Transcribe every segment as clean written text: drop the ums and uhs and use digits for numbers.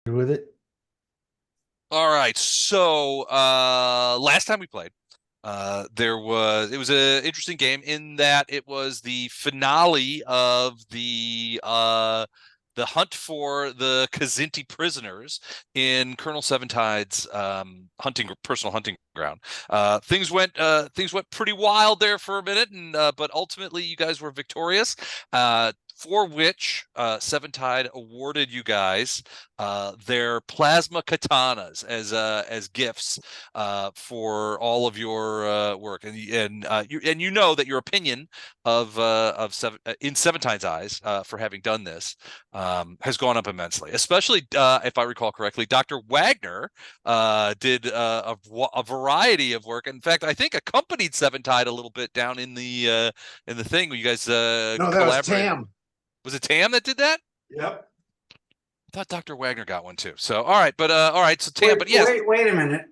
with it. All right. So last time we played, it was an interesting game in that it was the finale of the hunt for the Kzinti prisoners in Colonel Seventide's personal hunting ground. Things went pretty wild there for a minute, and but ultimately you guys were victorious. For which Seventide awarded you guys their plasma katanas as gifts for all of your work, and you know that your opinion of in Seventide's eyes for having done this has gone up immensely. Especially if I recall correctly, Dr. Wagner did a variety of work. In fact, I think accompanied Seventide a little bit down in the thing where you guys No, that was collaborated. Tam. Was it Tam that did that? Yep. I thought Dr. Wagner got one too. So all right, but all right, so Tam, but yes. Wait a minute.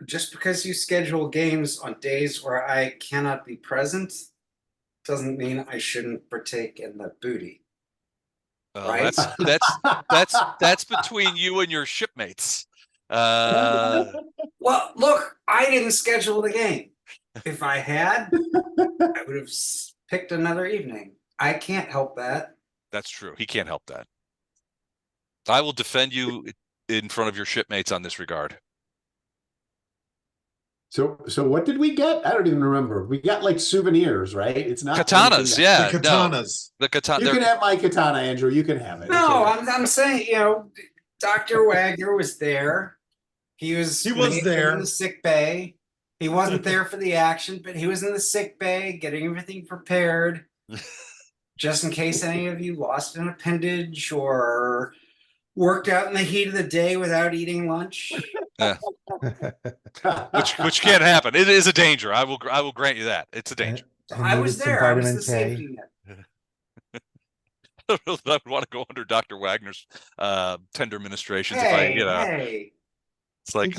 Just because you schedule games on days where I cannot be present doesn't mean I shouldn't partake in the booty. Right? That's between you and your shipmates. Well, look, I didn't schedule the game. If I had, I would have picked another evening. I can't help that. That's true. He can't help that. I will defend you in front of your shipmates on this regard. So what did we get? I don't even remember. We got like souvenirs, right? It's not katanas. Yeah, the katanas. No, the katana. You can have my katana, Andrew. You can have it. No, I'm saying, Dr. Wagner was there. He was there in the sick bay. He wasn't there for the action, but he was in the sick bay getting everything prepared just in case any of you lost an appendage or worked out in the heat of the day without eating lunch. Yeah. which can't happen. It is a danger. I will grant you that. It's a danger. I was there. I was the safety net. I don't know that I would want to go under Dr. Wagner's tender ministrations. Hey. It's like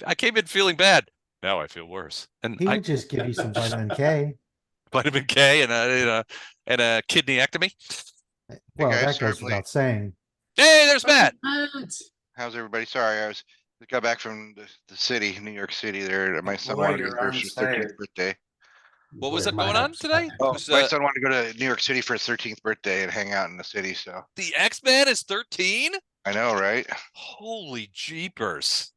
I came in feeling bad. Now I feel worse. And he would just give you some vitamin K. Vitamin K and a kidneyectomy. Well, that goes without saying. Hey, there's Matt. How's everybody? Sorry, I got back from the city, New York City. There, my son wanted to go for his 13th birthday. What was going on today? Oh, my son wanted to go to New York City for his 13th birthday and hang out in the city. So the X-Man is 13. I know, right? Holy jeepers!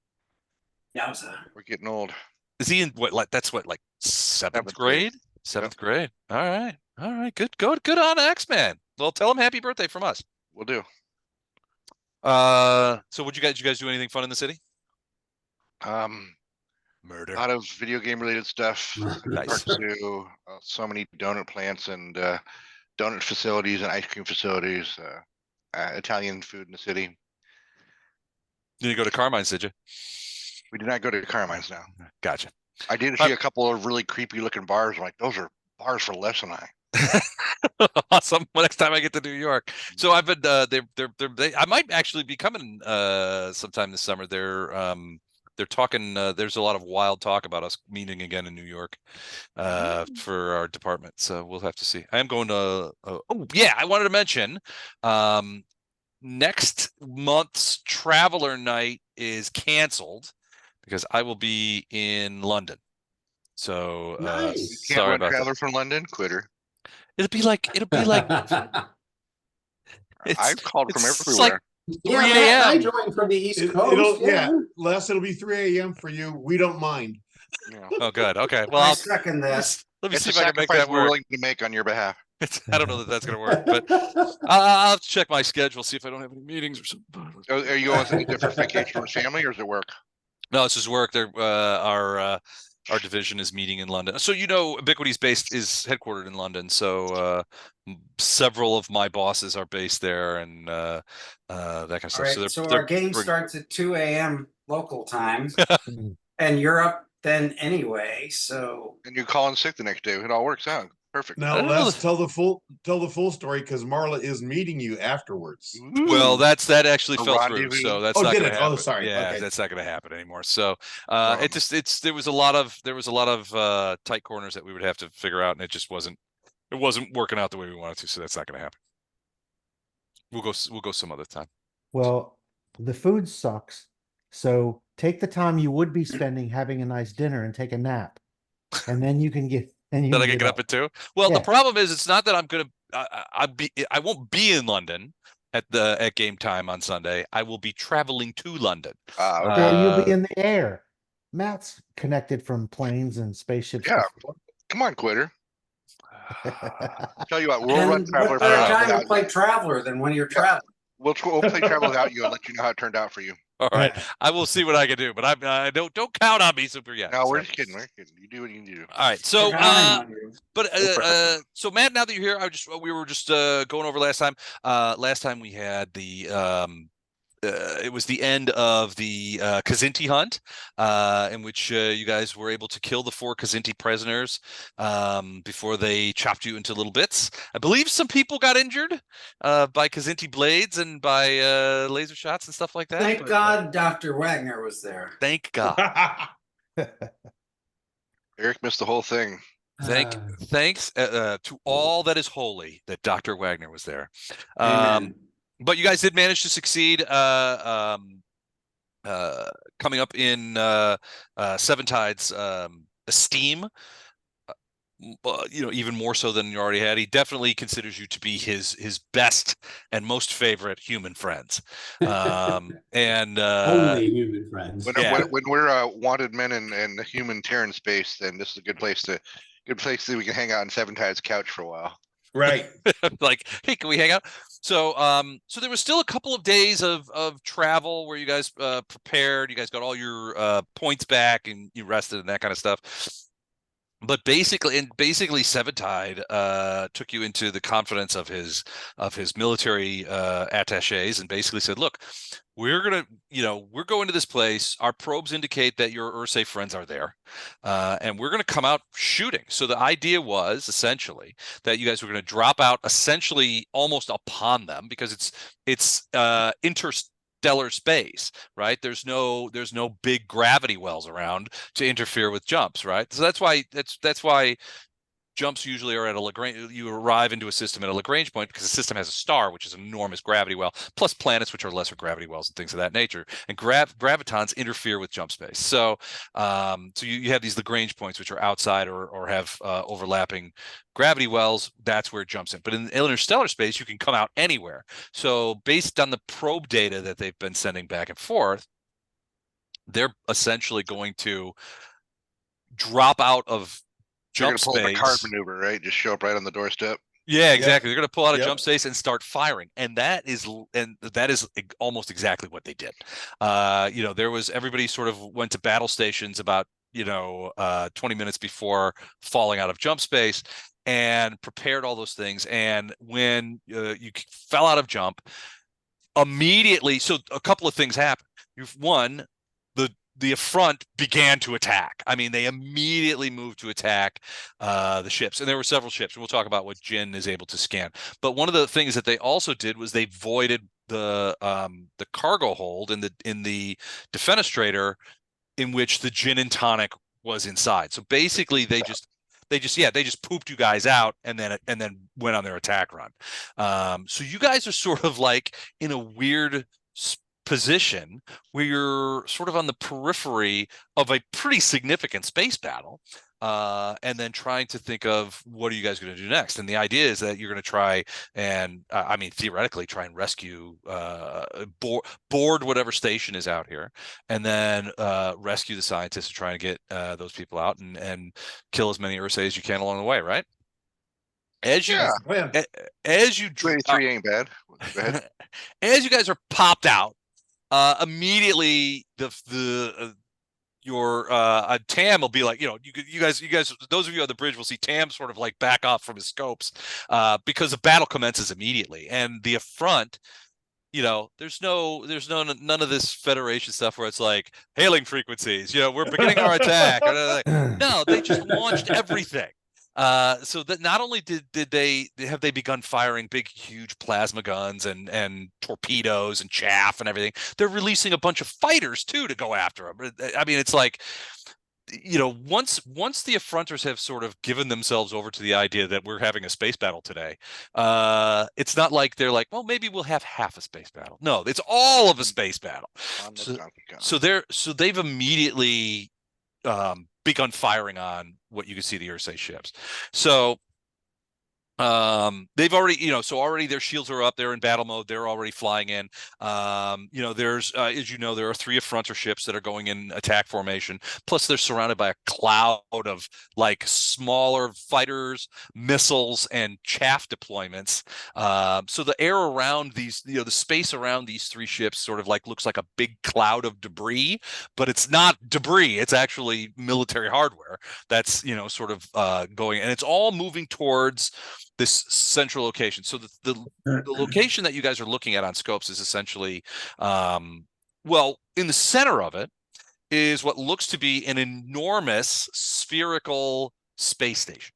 Yeah, we're getting old. Is he in what? Like that's what? Like seventh grade? Seventh grade. All right. Good on X-Man. Well, tell him happy birthday from us. We'll do. So did you guys do anything fun in the city? Murder. A lot of video game related stuff. Nice. To so many donut plants and donut facilities and ice cream facilities. Italian food in the city. Did you go to Carmine's? Did you? We did not go to Carmine's. Now. Gotcha. I did see a couple of really creepy looking bars. I'm like, those are bars for Les and I. Awesome. Next time I get to New York. So I've been I might actually be coming sometime this summer. They're talking there's a lot of wild talk about us meeting again in New York for our department. So we'll have to see. I am going to I wanted to mention next month's Traveler Night is canceled because I will be in London. So nice. Sorry about Traveler that. from London, quitter. It'll be like I've called from everywhere. Like 3 a.m. I joined from the East Coast. Les, it'll be 3 a.m. for you. We don't mind. Yeah. Oh, good. Okay. Well, I'll second this. Let me it's see if I can make that we're work. willing to make on your behalf. I don't know that that's going to work, but I'll have to check my schedule, see if I don't have any meetings or something. Are you on a different vacation with family, or is it work? No, it's just work. Our division is meeting in London. So Ubiquity's is headquartered in London. So several of my bosses are based there, and that kind of stuff. Right, so our game starts at 2 a.m. local time, and you're up then anyway. So and you call in sick the next day. It all works out perfect. Now let's tell the full story because Marla is meeting you afterwards. Well, that actually fell through, so that's not going to happen. Oh, sorry. Yeah, okay. that's not going to happen anymore. So there was a lot of tight corners that we would have to figure out, and it wasn't working out the way we wanted to. So that's not going to happen. We'll go some other time. Well, the food sucks. So take the time you would be spending having a nice dinner and take a nap. And then you can get, and you That I can can get get up up. at 2. Well, the Yeah. problem is, it's not that I'm gonna. I won't be in London at game time on Sunday. I will be traveling to London. Okay. Or you'll be in the air. Matt's connected from planes and spaceships Yeah. before. Come on, Quitter. Tell you what, we'll run And Traveler what better time to without play you. Traveler than when you're Yeah. traveling? We'll play Traveler without you and let you know how it turned out for you. All right, I will see what I can do, but I don't count on me super yet. No, we're So. just kidding. We're kidding. You do what you need to do. All right, We're so counting on you. but No pressure. so Matt, now that you're here, we were just going over last time. Last time we had the it was the end of the Kazinti hunt, in which you guys were able to kill the 4 Kazinti prisoners before they chopped you into little bits. I believe some people got injured by Kazinti blades and by laser shots and stuff like that. Thank God Dr. Wagner was there. Thank God. Eric missed the whole thing. Thanks to all that is holy that Dr. Wagner was there. Amen. But you guys did manage to succeed coming up in Seven Tides esteem. Even more so than you already had. He definitely considers you to be his best and most favorite human friends. And Only human friends. When we're wanted men in the human Terran space, then this is a good place that we can hang out on Seven Tides couch for a while. Right. Like, hey, can we hang out? So so there was still a couple of days of travel where you guys prepared. You guys got all your points back and you rested and that kind of stuff. But basically Seven Tide took you into the confidence of his military attaches and basically said, look, we're going to this place. Our probes indicate that your Ursae friends are there, and we're going to come out shooting. So the idea was essentially that you guys were going to drop out essentially almost upon them, because it's interstellar space, right? There's no big gravity wells around to interfere with jumps, right? So that's why jumps usually are at a Lagrange. You arrive into a system at a Lagrange point because the system has a star, which is an enormous gravity well, plus planets, which are lesser gravity wells and things of that nature. And gravitons interfere with jump space. So, so you have these Lagrange points, which are outside or have overlapping gravity wells. That's where it jumps in. But in interstellar space, you can come out anywhere. So, based on the probe data that they've been sending back and forth, they're essentially going to drop out of jump space. Pull up a card maneuver, right? Just show up right on the doorstep. Yeah, exactly. They're going to pull out a jump space and start firing, and that is almost exactly what they did. There was everybody sort of went to battle stations about 20 minutes before falling out of jump space and prepared all those things. And when you fell out of jump, immediately, so a couple of things happened. One, the Affront began to attack. I mean, they immediately moved to attack the ships, and there were several ships. And we'll talk about what Gin is able to scan. But one of the things that they also did was they voided the cargo hold in the Defenstrator, in which the Gin Tonic was inside. So basically, they just pooped you guys out and then went on their attack run. So you guys are sort of like in a weird position where you're sort of on the periphery of a pretty significant space battle, and then trying to think of what are you guys going to do next. And the idea is that you're going to try and theoretically try and rescue board whatever station is out here, and then rescue the scientists and try and get those people out and kill as many Ursae as you can along the way, right? As you 23 ain't bad. Go ahead. As you guys are popped out, immediately your Tam will be like, you guys, those of you on the bridge will see Tam sort of like back off from his scopes, because the battle commences immediately. And the Affront, there's none of this Federation stuff where it's like hailing frequencies, we're beginning our attack. No, they just launched everything. So that not only did they begun firing big, huge plasma guns and torpedoes and chaff and everything, they're releasing a bunch of fighters too to go after them. I mean, it's like once the Affronters have sort of given themselves over to the idea that we're having a space battle today, it's not like they're like, well, maybe we'll have half a space battle. No, it's all of a space battle. On the So, Donkey Kong. they've immediately begun firing on what you can see the Ursae ships. So they've already, so already their shields are up, they're in battle mode, they're already flying in. There's as you know, there are 3 Affronter ships that are going in attack formation, plus they're surrounded by a cloud of like smaller fighters, missiles, and chaff deployments. So the air around these, the space around these 3 ships sort of like looks like a big cloud of debris, but it's not debris, it's actually military hardware that's sort of going, and it's all moving towards this central location. So the location that you guys are looking at on scopes is essentially, well, in the center of it is what looks to be an enormous spherical space station.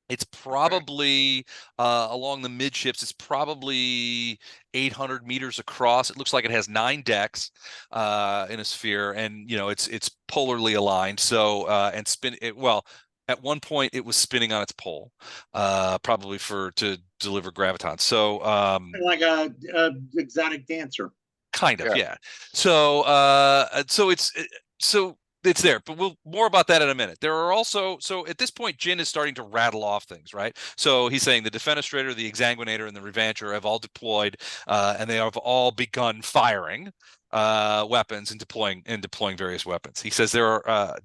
It's probably along the midships. It's probably 800 meters across. It looks like it has 9 decks in a sphere, and it's polarly aligned. So and spin it well. At one point, it was spinning on its pole, probably to deliver graviton. So Like a exotic dancer. kind of, Yeah. yeah. So it's there, but we'll more about that in a minute. There are also, so at this point, Jin is starting to rattle off things, right? So he's saying the Defenestrator, the Exsanguinator, and the Revancher have all deployed, and they have all begun firing weapons and deploying various weapons. He says there are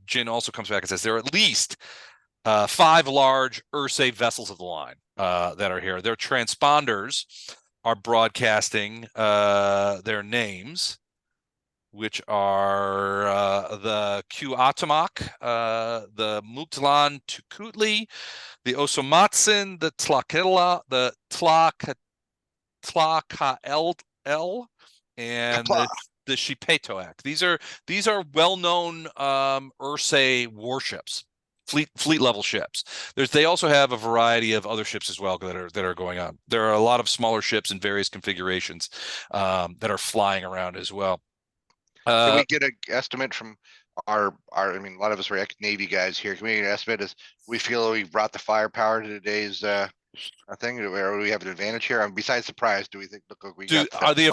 Jin also comes back and says there are at least 5 large Ursae vessels of the line that are here. Their transponders are broadcasting their names, which are the Q-Atomak, the Muktalan Tukutli, the Osomatsin, the Tlakael, and the Shipetoak. These are well-known Ursae warships, fleet level ships. They also have a variety of other ships as well that are going on. There are a lot of smaller ships in various configurations that are flying around as well. Can we get an estimate from our, I mean, a lot of us are ex-Navy guys here. Can we get an estimate as we feel we brought the firepower to today's thing, or we have an advantage here? Besides surprise, do we think do the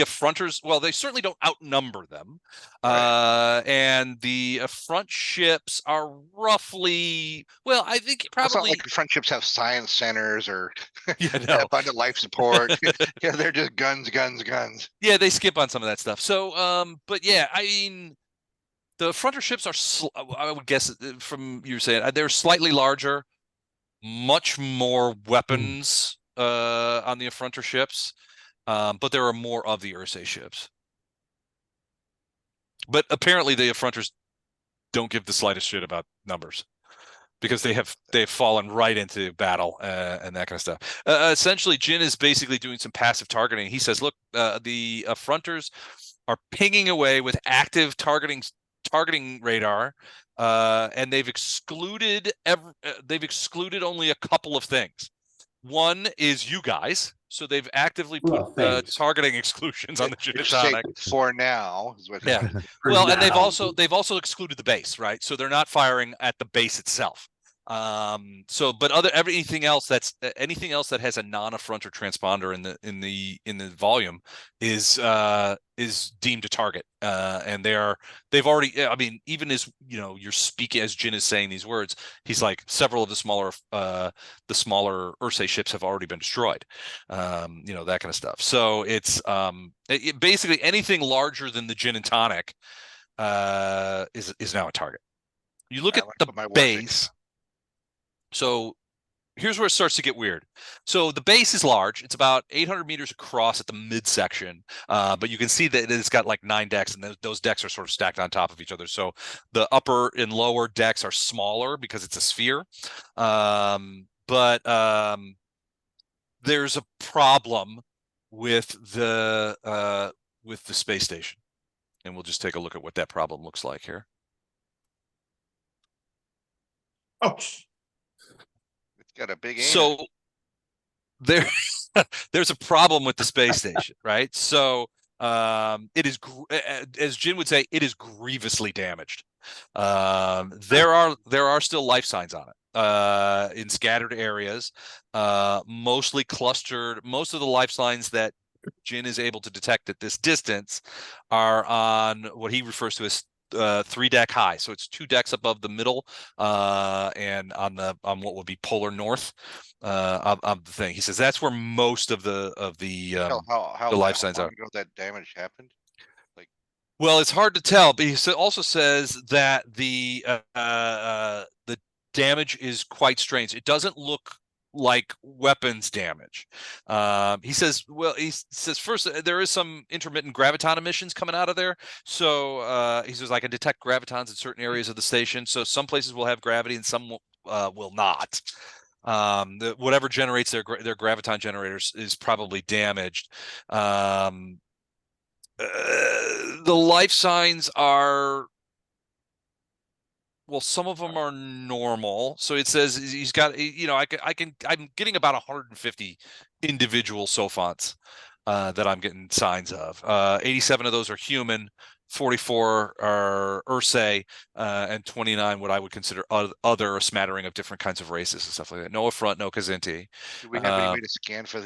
Affronters? Well, they certainly don't outnumber them, Right. and the Affront ships are roughly. Well, I think It's not probably. like front ships have science centers or Yeah, no. abundant life support. Yeah, they're just guns. Yeah, they skip on some of that stuff. So, but yeah, I mean, the Affronter ships are. I would guess from you were saying they're slightly larger, much more weapons on the Affronter ships, but there are more of the Ursae ships. But apparently the Affronters don't give the slightest shit about numbers, because they've fallen right into battle and that kind of stuff. Essentially, Jin is basically doing some passive targeting. He says, look, the Affronters are pinging away with active targeting radar, and they've excluded only a couple of things. One is you guys, so they've actively put targeting exclusions on the Gin Tonic for now. Is what yeah. Well, and they've also excluded the base, right? So they're not firing at the base itself. But anything else that has a non-Affronter transponder in the volume is deemed a target, and they've already. I mean, even as you're speaking as Jin is saying these words, he's like several of the smaller Ursae ships have already been destroyed, that kind of stuff. So it's basically anything larger than the Gin and Tonic is now a target. You look at the base. So here's where it starts to get weird. So the base is large. It's about 800 meters across at the midsection. But you can see that it's got like 9 decks, and those decks are sort of stacked on top of each other. So the upper and lower decks are smaller because it's a sphere. But there's a problem with the space station. And we'll just take a look at what that problem looks like here. Oh, got a big anus. So there's a problem with the space station, right? So It is, as Jin would say, it is grievously damaged. There are still life signs on it in scattered areas, mostly clustered. Most of the life signs that Jin is able to detect at this distance are on what he refers to as 3-deck high. So it's 2 decks above the middle, and on what would be polar north of the thing. He says that's where most of the the life signs long are. ago that damage happened? Well, it's hard to tell, but he also says that the damage is quite strange. It doesn't look like weapons damage. He says, first there is some intermittent graviton emissions coming out of there. So he says I can detect gravitons in certain areas of the station. So some places will have gravity and some will not. Whatever generates their graviton generators is probably damaged. The life signs are, well, some of them are normal. So it says he's got, I'm getting about 150 individual sophonts that I'm getting signs of. 87 of those are human, 44 are Ursae, and 29 what I would consider other, a smattering of different kinds of races and stuff like that. No Affront, no Khazinti. Do we have any way to scan for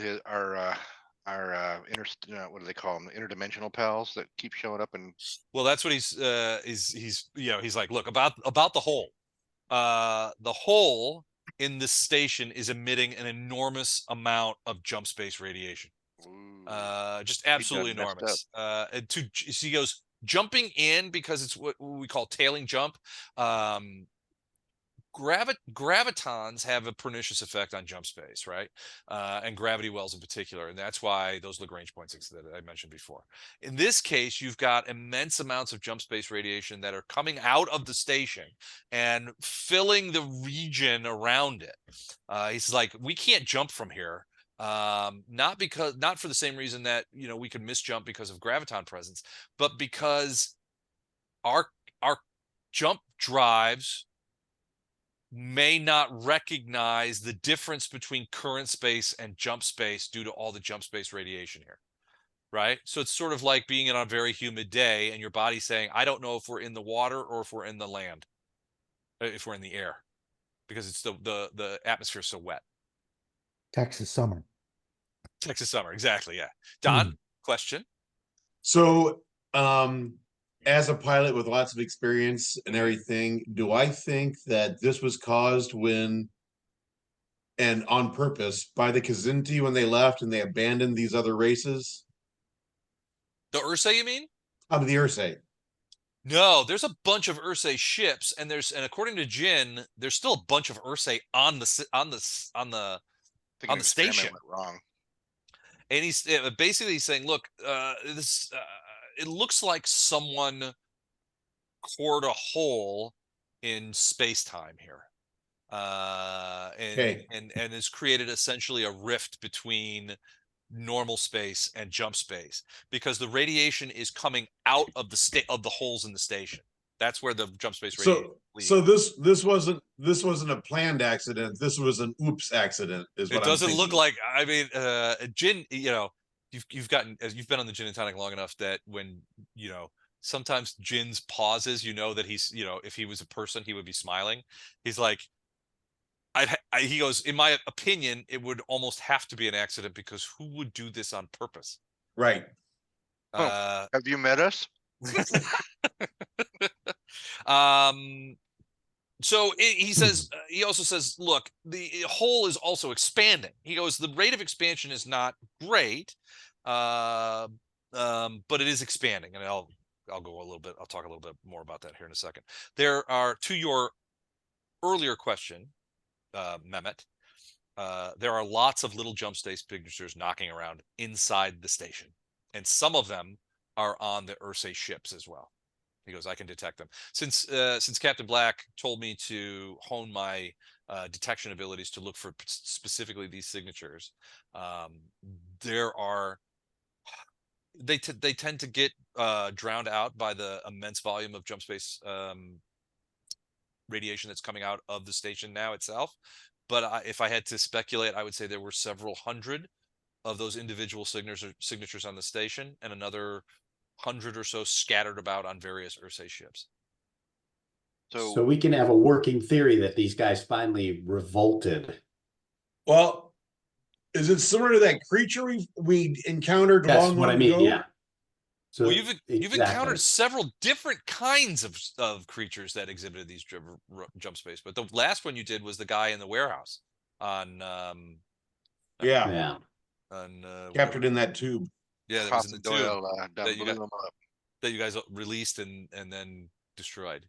what do they call them? Interdimensional pals that keep showing up and. Well, that's what he's like, look, about the hole. The hole in this station is emitting an enormous amount of jump space radiation. Just absolutely enormous. So he goes, jumping in, because it's what we call tailing jump. Gravitons have a pernicious effect on jump space, right? And gravity wells in particular. And that's why those Lagrange points that I mentioned before. In this case, you've got immense amounts of jump space radiation that are coming out of the station and filling the region around it. He's like, we can't jump from here. Not for the same reason that, we could misjump because of graviton presence, but because our jump drives may not recognize the difference between current space and jump space due to all the jump space radiation here, right? So it's sort of like being in a very humid day and your body saying, I don't know if we're in the water or if we're in the land, if we're in the air, because it's the atmosphere is so wet. Texas summer. Texas summer, exactly, yeah. Don, question? So, as a pilot with lots of experience and everything, do I think that this was caused and on purpose by the Khazinti when they left and they abandoned these other races? The Ursae, you mean? The Ursae. No, there's a bunch of Ursae ships, and according to Jin, there's still a bunch of Ursae on the station. Went wrong. And he's basically saying, look, it looks like someone cored a hole in space-time here, and has created essentially a rift between normal space and jump space, because the radiation is coming out of the holes in the station. That's where the jump space radiation so this wasn't a planned accident. This was an oops accident, is what it doesn't I'm look thinking. like. I mean, Jin, you've been on the Gin and Tonic long enough that when sometimes Jin's pauses, that he's, if he was a person, he would be smiling. He's like, he goes, in my opinion, it would almost have to be an accident, because who would do this on purpose? Right. Have you met us? So he says, he also says, look, the hole is also expanding. He goes, the rate of expansion is not great, but it is expanding. And I'll talk a little bit more about that here in a second. There are, to your earlier question, Mehmet, there are lots of little jump space signatures knocking around inside the station, and some of them are on the Ursae ships as well. He goes, I can detect them. Since Captain Black told me to hone my detection abilities to look for specifically these signatures, they tend to get drowned out by the immense volume of jump space radiation that's coming out of the station now itself. But if I had to speculate, I would say there were several hundred of those individual signatures on the station, and another 100 or so scattered about on various Ursae ships. So we can have a working theory that these guys finally revolted. Well, is it similar to that creature we encountered That's long, what I long mean, ago? yeah. So Well, you've exactly. encountered several different kinds of creatures that exhibited these jump space, but the last one you did was the guy in the warehouse on Yeah, Yeah. on captured in that tube. yeah, that was in the Coffin tube Doyle done that you blew got him up. that you guys released and then destroyed.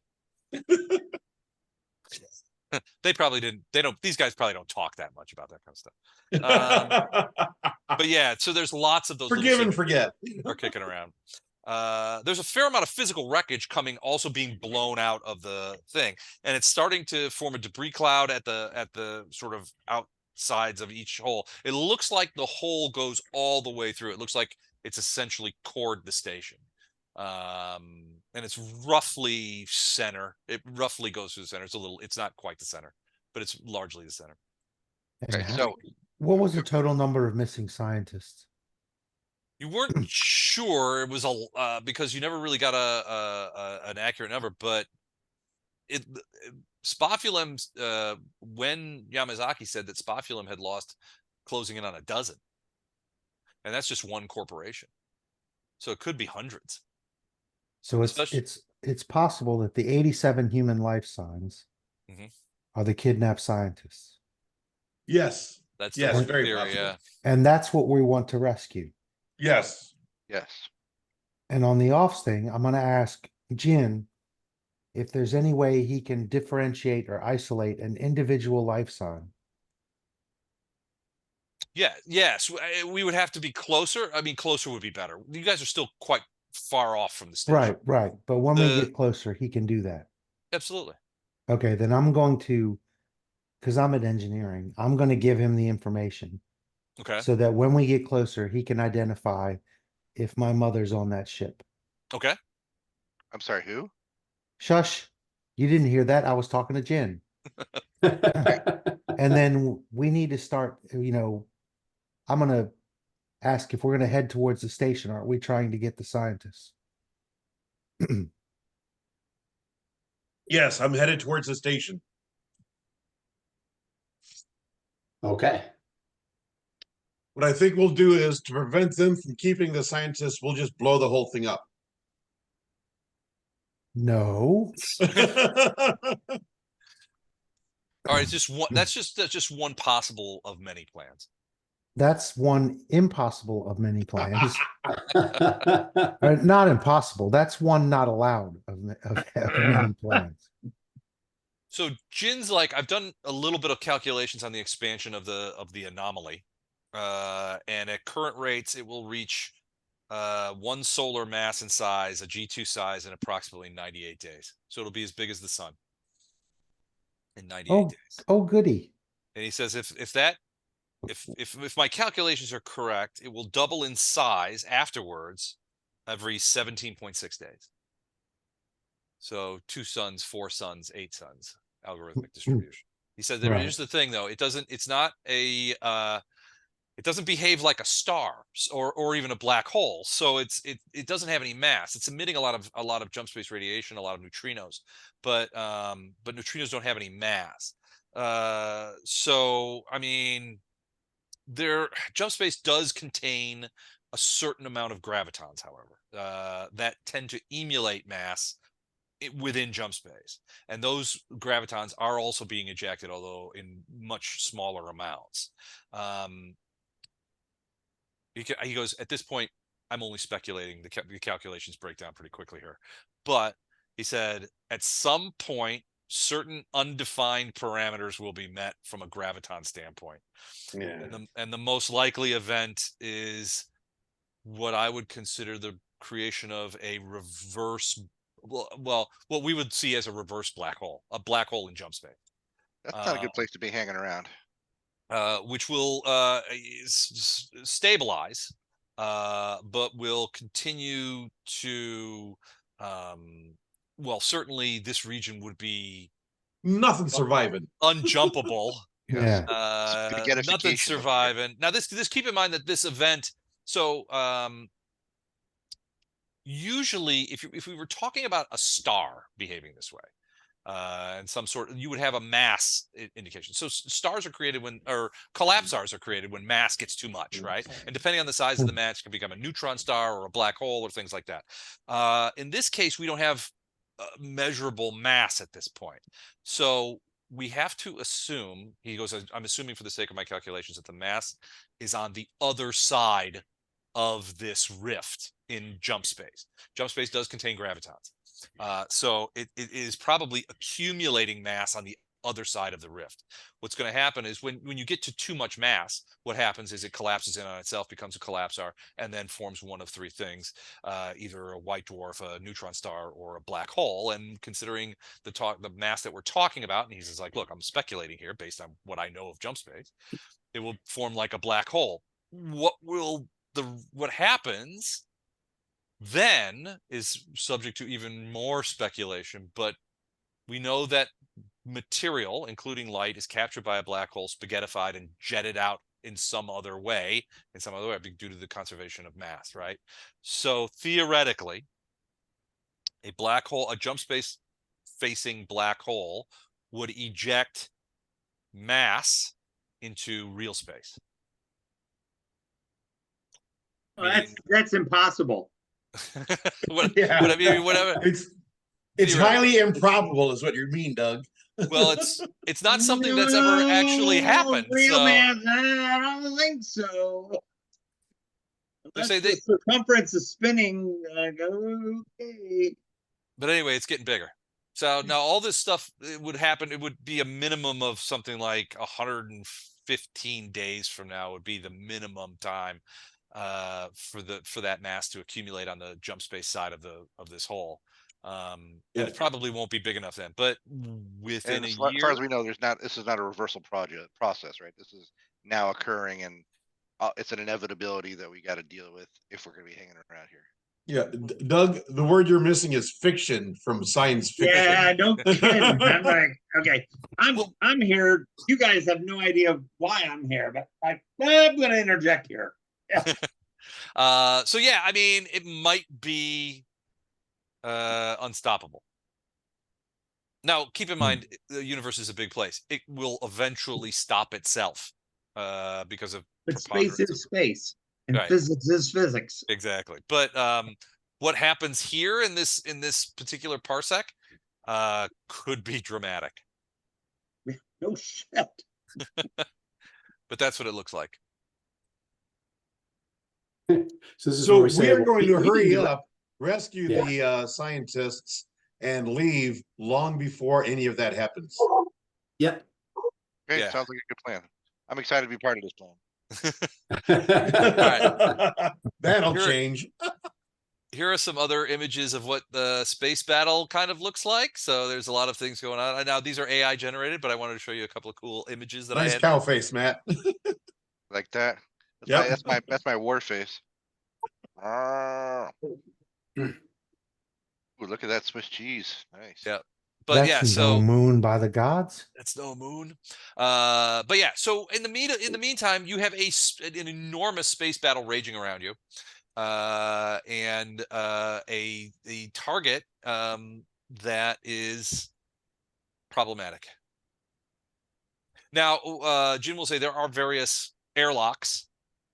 They probably didn't. They don't. These guys probably don't talk that much about that kind of stuff. But yeah, so there's lots of those. Forgive and forget. Are kicking around. There's a fair amount of physical wreckage coming, also being blown out of the thing, and it's starting to form a debris cloud at the sort of outsides of each hole. It looks like the hole goes all the way through. It looks like it's essentially cored the station. And it's roughly center. It roughly goes through the center. It's not quite the center, but it's largely the center. And Okay, so what was the total number of missing scientists? You weren't sure. It was because you never really got an accurate number, but Spofulum, when Yamazaki said that Spofulum had lost closing in on a dozen, and that's just one corporation. So it could be hundreds. So it's possible that the 87 human life signs are the kidnapped scientists. Yes. That's yes, the very theory, possible. yeah. And that's what we want to rescue. Yes. yes. And on the offs thing, I'm going to ask Jin if there's any way he can differentiate or isolate an individual life sign. Yeah, yes, we would have to be closer. I mean, closer would be better. You guys are still quite far off from the station. Right, right. But when we get closer, he can do that. Absolutely. Okay, then I'm going to, because I'm at engineering, I'm going to give him the information. Okay. So that when we get closer, he can identify if my mother's on that ship. Okay. I'm sorry, who? Shush. You didn't hear that. I was talking to Jen. And then we need to start, I'm going to ask if we're going to head towards the station. Aren't we trying to get the scientists? Yes, I'm headed towards the station. Okay. What I think we'll do is to prevent them from keeping the scientists, we'll just blow the whole thing up. No. All right, it's just one. That's just one possible of many plans. That's one impossible of many plans. Not impossible. That's one not allowed of many plans. So Jin's like, I've done a little bit of calculations on the expansion of the anomaly, and at current rates, it will reach one solar mass in size, a G2 size, in approximately 98 days. So it'll be as big as the sun in 98 days. Oh, goody. And he says if my calculations are correct, it will double in size afterwards every 17.6 days. So 2 suns, 4 suns, 8 suns, algorithmic distribution. He said that here's the thing though, it doesn't behave like a star or even a black hole. So it doesn't have any mass. It's emitting a lot of jump space radiation, a lot of neutrinos, but neutrinos don't have any mass. So I mean, jump space does contain a certain amount of gravitons, however, that tend to emulate mass within jump space, and those gravitons are also being ejected, although in much smaller amounts. He goes, at this point, I'm only speculating. The calculations break down pretty quickly here, but he said at some point, certain undefined parameters will be met from a graviton standpoint. Yeah. And the most likely event is what I would consider the creation of a reverse, well, what we would see as a reverse black hole, a black hole in jump space. That's not a good place to be hanging around. Which will stabilize, but will continue to, well, certainly this region would be Nothing surviving. unjumpable Yeah. Nothing Spaghettification surviving. Now this keep in mind that this event, so usually if we were talking about a star behaving this way, and some sort, you would have a mass indication. So stars are created when, or collapsars are created when mass gets too much, right? And depending on the size of the mass, it can become a neutron star or a black hole or things like that. In this case, we don't have measurable mass at this point. So we have to assume, he goes, I'm assuming for the sake of my calculations that the mass is on the other side of this rift in jump space. Jump space does contain gravitons. So it is probably accumulating mass on the other side of the rift. What's going to happen is when you get to too much mass, what happens is it collapses in on itself, becomes a collapsar, and then forms one of three things, either a white dwarf, a neutron star, or a black hole. And considering the mass that we're talking about, and he's just like, look, I'm speculating here based on what I know of jump space, it will form like a black hole. What happens then is subject to even more speculation, but we know that material, including light, is captured by a black hole, spaghettified, and jetted out in some other way, due to the conservation of mass, right? So theoretically, a black hole, a jump space facing black hole, would eject mass into real space. Well, that's impossible. Yeah. Whatever. It's highly improbable, is what you mean, Doug. Well, it's not something that's ever actually happened. Real So. man, I don't think so. They say the circumference is spinning. Okay. But anyway, it's getting bigger. So now all this stuff, it would happen. It would be a minimum of something like 115 days from now would be the minimum time for that mass to accumulate on the jump space side of this hole. And it probably won't be big enough then, but within a year, as far as we know, this is not a reversal process, right? This is now occurring, and it's an inevitability that we got to deal with if we're going to be hanging around here. Yeah, Doug, the word you're missing is fiction from science fiction. Yeah, don't kid. I'm like, okay, I'm here. You guys have no idea why I'm here, but I'm going to interject here. Yeah. So yeah, I mean, it might be unstoppable. Now, keep in mind, the universe is a big place. It will eventually stop itself because of. But space is space, and right. Physics is physics. Exactly. But what happens here in this particular parsec could be dramatic. No shit. But that's what it looks like. So we are going to hurry up, rescue the scientists, and leave long before any of that happens. Yep. Okay, sounds like a good plan. I'm excited to be part of this plan. Right. That'll change. Here are some other images of what the space battle kind of looks like. So there's a lot of things going on. Now these are AI generated, but I wanted to show you a couple of cool images that I had. Cow face, Matt. Like that. That's my war face. Ooh, look at that Swiss cheese. Nice. Yeah. But That's no moon by the gods. That's no moon. But yeah, so in the meantime, you have an enormous space battle raging around you. And a target that is problematic. Now, Jin will say there are various airlocks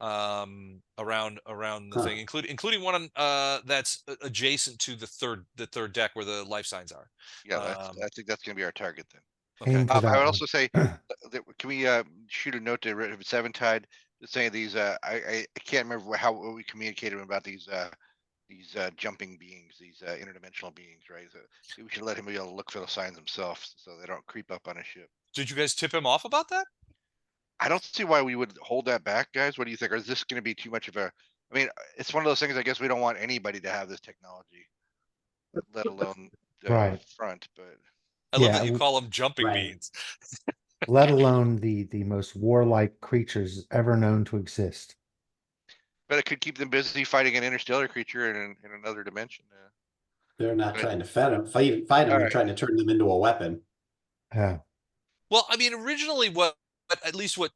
around the thing, including one that's adjacent to the third deck where the life signs are. Yeah, I think that's gonna be our target then. Okay. I would also say, can we shoot a note to Seven Tide saying these? I can't remember what we communicated about these jumping beings, these interdimensional beings, right? So we should let him be able to look for the signs himself, so they don't creep up on a ship. Did you guys tip him off about that? I don't see why we would hold that back, guys. What do you think? Or is this going to be too much of a? I mean, it's one of those things. I guess we don't want anybody to have this technology, let alone the front. But I love that you call them jumping beans. Let alone the most warlike creatures ever known to exist. But it could keep them busy fighting an interstellar creature in another dimension. They're not trying to fight them. They're trying to turn them into a weapon. Yeah. Well, I mean, originally what at least what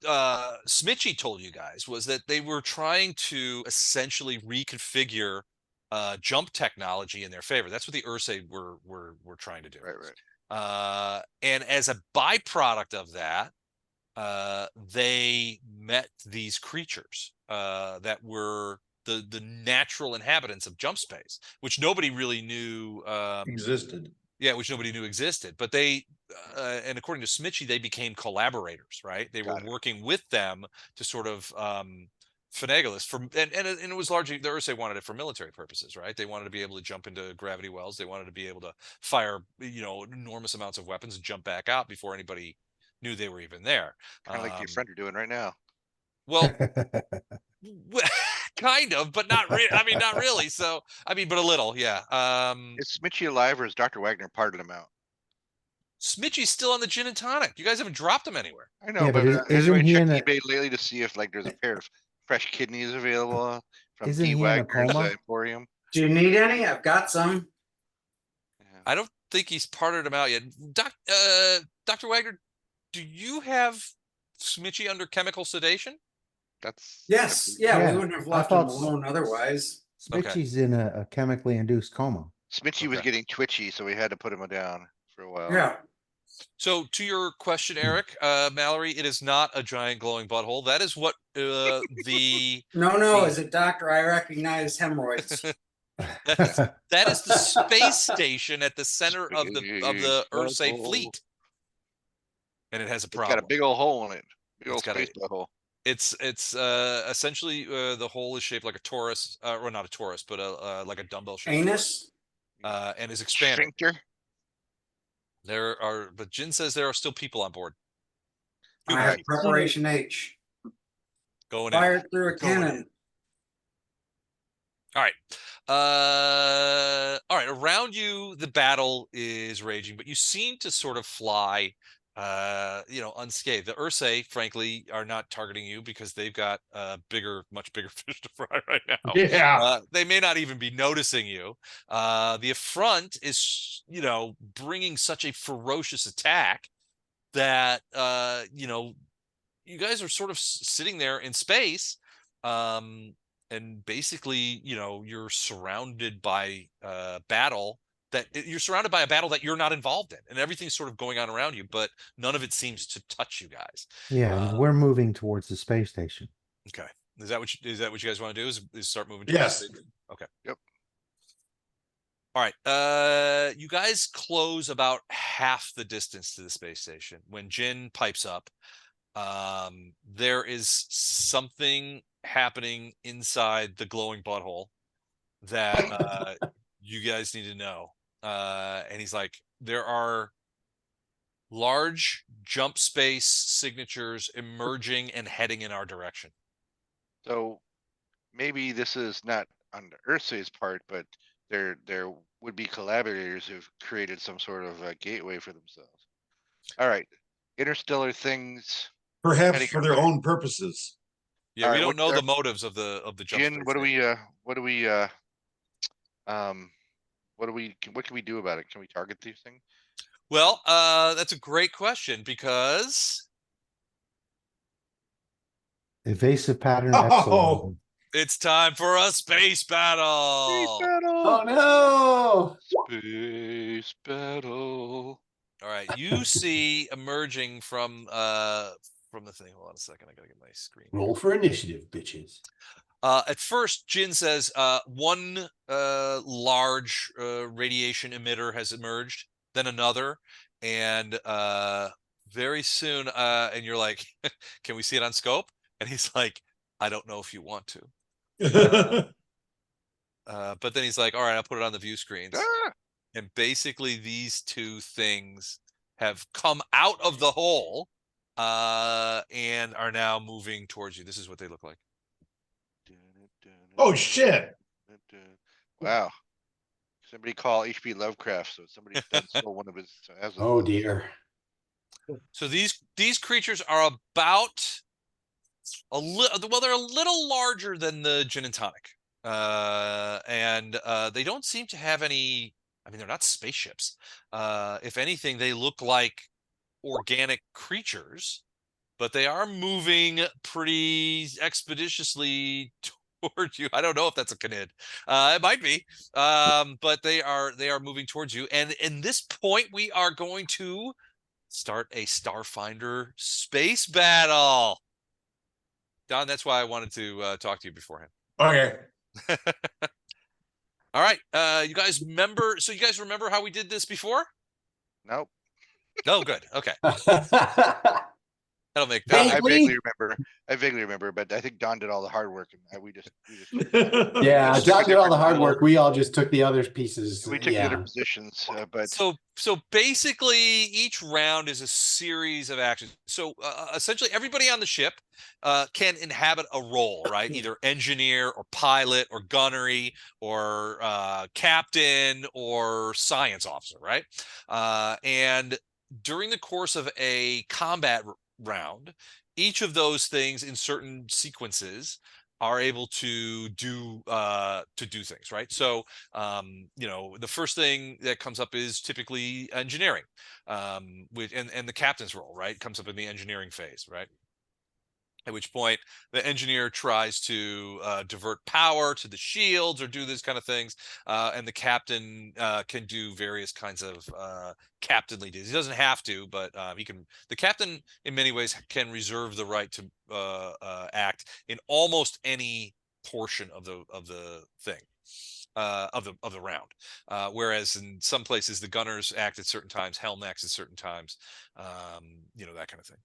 Smitchy told you guys was that they were trying to essentially reconfigure jump technology in their favor. That's what the Ursae were trying to do. Right. And as a byproduct of that, they met these creatures that were the natural inhabitants of jump space, which nobody really knew Existed. Yeah, which nobody knew existed. But they, and according to Smitchy, they became collaborators, right? They were working with them to sort of finagle this. And it was largely, the Ursae wanted it for military purposes, right? They wanted to be able to jump into gravity wells. They wanted to be able to fire, enormous amounts of weapons and jump back out before anybody knew they were even there. Kind of like the Affront are doing right now. Well, kind of, but not really. I mean, not really. So, I mean, but a little, yeah. Is Smitchy alive, or is Dr. Wagner parted him out? Smitchy's still on the Gin and Tonic. You guys haven't dropped him anywhere. I know, Yeah, but but has isn't anybody he checked in a- eBay lately to see if like there's a pair of fresh kidneys available from Isn't D. he in a Wagner's coma? Emporium? Do you need any? I've got some. Yeah. I don't think he's parted him out yet. Dr. Wagner, do you have Smitchy under chemical sedation? That's Yes. Yeah, Yeah, we wouldn't have I left him thought s- alone otherwise. Okay. Smitchy's in a chemically induced coma. Smitchy was Okay. getting twitchy, so we had to put him down for a while. Yeah. So to your question, Eric, Mallory, it is not a giant glowing butthole. That is what the No, is it doctor? I recognize hemorrhoids. that is the space station at the center of the Ursae Butthole. fleet, and it has a It's problem. got a big old hole in it. Big It's old got space butthole. It's essentially the hole is shaped like a torus, or not a torus, but like a dumbbell shaped Anus. and is expanding. Sphincter. But Jin says there are still people on board. I Human have people preparation H. going Fire in. it through a Going in. cannon. All right. All right. Around you, the battle is raging, but you seem to sort of fly, unscathed. The Ursae, frankly, are not targeting you because they've got much bigger fish to fry right now. Yeah. They may not even be noticing you. The Affront is, bringing such a ferocious attack that, you guys are sort of sitting there in space. And basically, you're surrounded by battle you're surrounded by a battle that you're not involved in, and everything's sort of going on around you, but none of it seems to touch you guys. Yeah, and we're moving towards the space station. Okay. Is that what you guys want to do? Is start moving? Yes. The space? Okay. Yep. All right. You guys close about half the distance to the space station when Jin pipes up. There is something happening inside the glowing butthole that you guys need to know. And he's like, there are large jump space signatures emerging and heading in our direction. So maybe this is not on the Ursae's part, but there would be collaborators who've created some sort of a gateway for themselves. All right. Interstellar things. Perhaps for their own purposes. Yeah, All we right, don't know what's the motives of the jump Jin, space what thing. what can we do about it? Can we target these things? Well, that's a great question because Evasive pattern Oh. epsilon. it's time for a space battle. Oh no! Space battle. All right, you see emerging from the thing. Hold on a second, I gotta get my screen. Roll for initiative, bitches. At first, Jin says one large radiation emitter has emerged, then another, and very soon, and you're like, can we see it on scope? And he's like, I don't know if you want to. But then he's like, all right, I'll put it on the view screens. Ah! And basically these two things have come out of the hole and are now moving towards you. This is what they look like. Oh shit. Wow. Somebody call HP Lovecraft, so somebody stole one of his. Oh dear. So these creatures are about they're a little larger than the Gin and Tonic. And they don't seem to have any, I mean, they're not spaceships. If anything, they look like organic creatures. but they are moving pretty expeditiously towards you. I don't know if that's a canid. It might be. But they are moving towards you. And in this point, we are going to start a Starfinder space battle. Don, that's why I wanted to talk to you beforehand. Okay. All right. You guys remember? So you guys remember how we did this before? Nope. Oh, good. Okay. That'll make I Vaguely? vaguely remember, but I think Don did all the hard work, and we just Yeah, Just John did all the hard different work. We all just took the other pieces. we took the other Yeah. positions. But so basically each round is a series of actions. So essentially everybody on the ship can inhabit a role, right? Either engineer or pilot or gunnery or captain or science officer, right? And during the course of a combat round, each of those things in certain sequences are able to do things, right? So you know, the first thing that comes up is typically engineering, with and the captain's role, right, comes up in the engineering phase, right? At which point the engineer tries to divert power to the shields or do these kind of things, and the captain can do various kinds of captainly duties. He doesn't have to, but he can. The captain, in many ways, can reserve the right to act in almost any portion of the thing. Of the round, whereas in some places the gunners act at certain times, helm acts at certain times, you know, that kind of thing.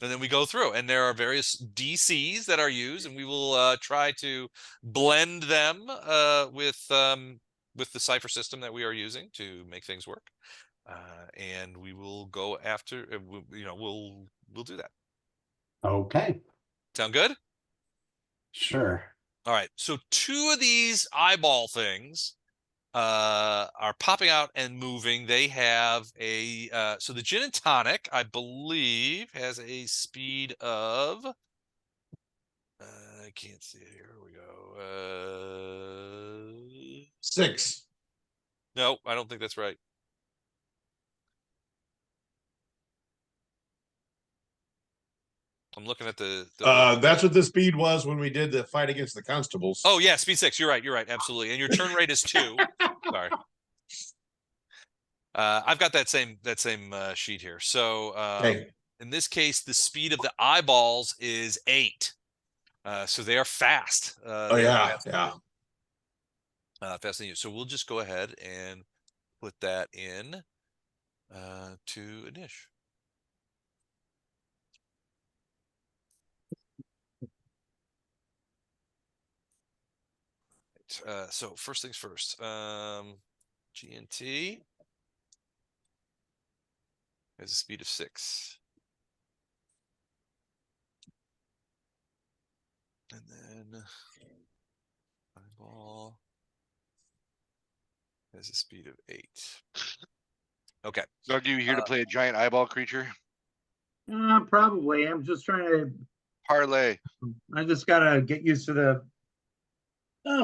And then we go through, and there are various DCs that are used, and we will try to blend them with the cipher system that we are using to make things work. And we will go after, you know, we'll do that. Okay. Sound good? Sure. All right. So 2 of these eyeball things are popping out and moving. They have a so the Gin and Tonic, I believe, has a speed of I can't see it here. We go 6. no, I don't think that's right. I'm looking at the That's what the speed was when we did the fight against the constables. oh yeah, speed 6. You're right, absolutely. And your turn rate is 2. Sorry. I've got that same sheet here. So Okay. in this case, the speed of the eyeballs is 8. So they are fast. Oh yeah, yeah. Faster than you. So we'll just go ahead and put that in to Anish. So first things first. GNT has a speed of 6. And then eyeball has a speed of 8. Okay. Doug, you here to play a giant eyeball creature? Probably. I'm just trying to Parlay. I just gotta get used to the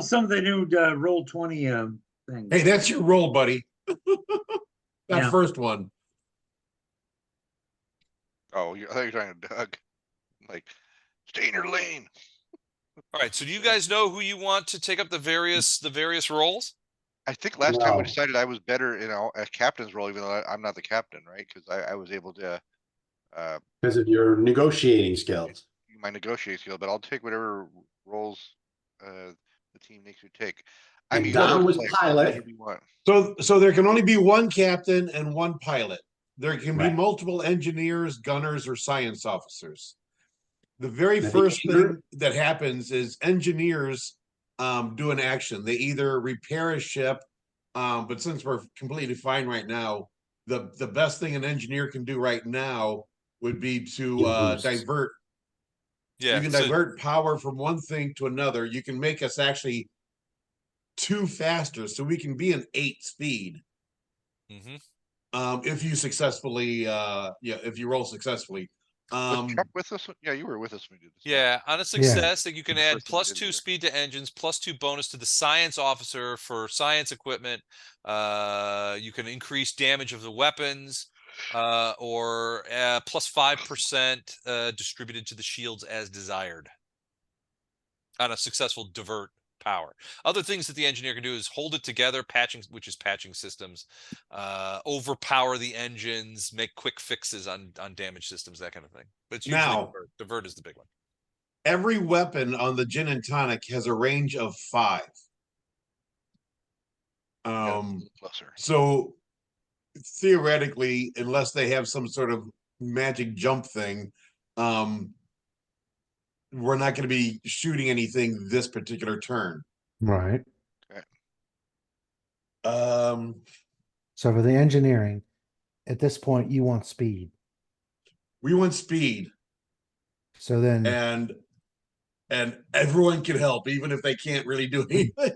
some of the new roll 20 things. Hey, that's your roll, buddy. That Yeah. first one. Oh, I thought you were talking to Doug. Like, stay in your lane. All right. So do you guys know who you want to take up the various roles? I think last time we No. decided I was better in a captain's role, even though I'm not the captain, right? Because I was able to Because of your negotiating skills. my negotiating skill, but I'll take whatever roles the team makes me take. And I'm Don was play. pilot. Whatever you want. So there can only be one captain and one pilot. There can be Right. multiple engineers, gunners, or science officers. The very Now, first the- thing that happens is engineers do an action. They either repair a ship, but since we're completely fine right now, the best thing an engineer can do right now would be to Boosts. divert. Yeah. You can so- divert power from one thing to another. You can make us actually 2 faster, so we can be an 8 speed. Mhm. If you successfully, if you roll successfully. Was Chuck with us? Yeah, you were with us when we did this. Yeah, on a success, that you can The add first thing we +2 did speed to engines, +2 bonus to the science officer for science equipment. You can increase damage of the weapons. or plus 5% distributed to the shields as desired on a successful divert power. Other things that the engineer can do is hold it together, patching, which is patching systems, overpower the engines, make quick fixes on damaged systems, that kind of thing. But it's usually Now, divert. Divert is the big one. every weapon on the Gin and Tonic has a range of 5. Closer. So theoretically, unless they have some sort of magic jump thing, we're not going to be shooting anything this particular turn. Right. Um, So for the engineering, at this point, you want speed. we want speed, So then, and everyone can help, even if they can't really do anything.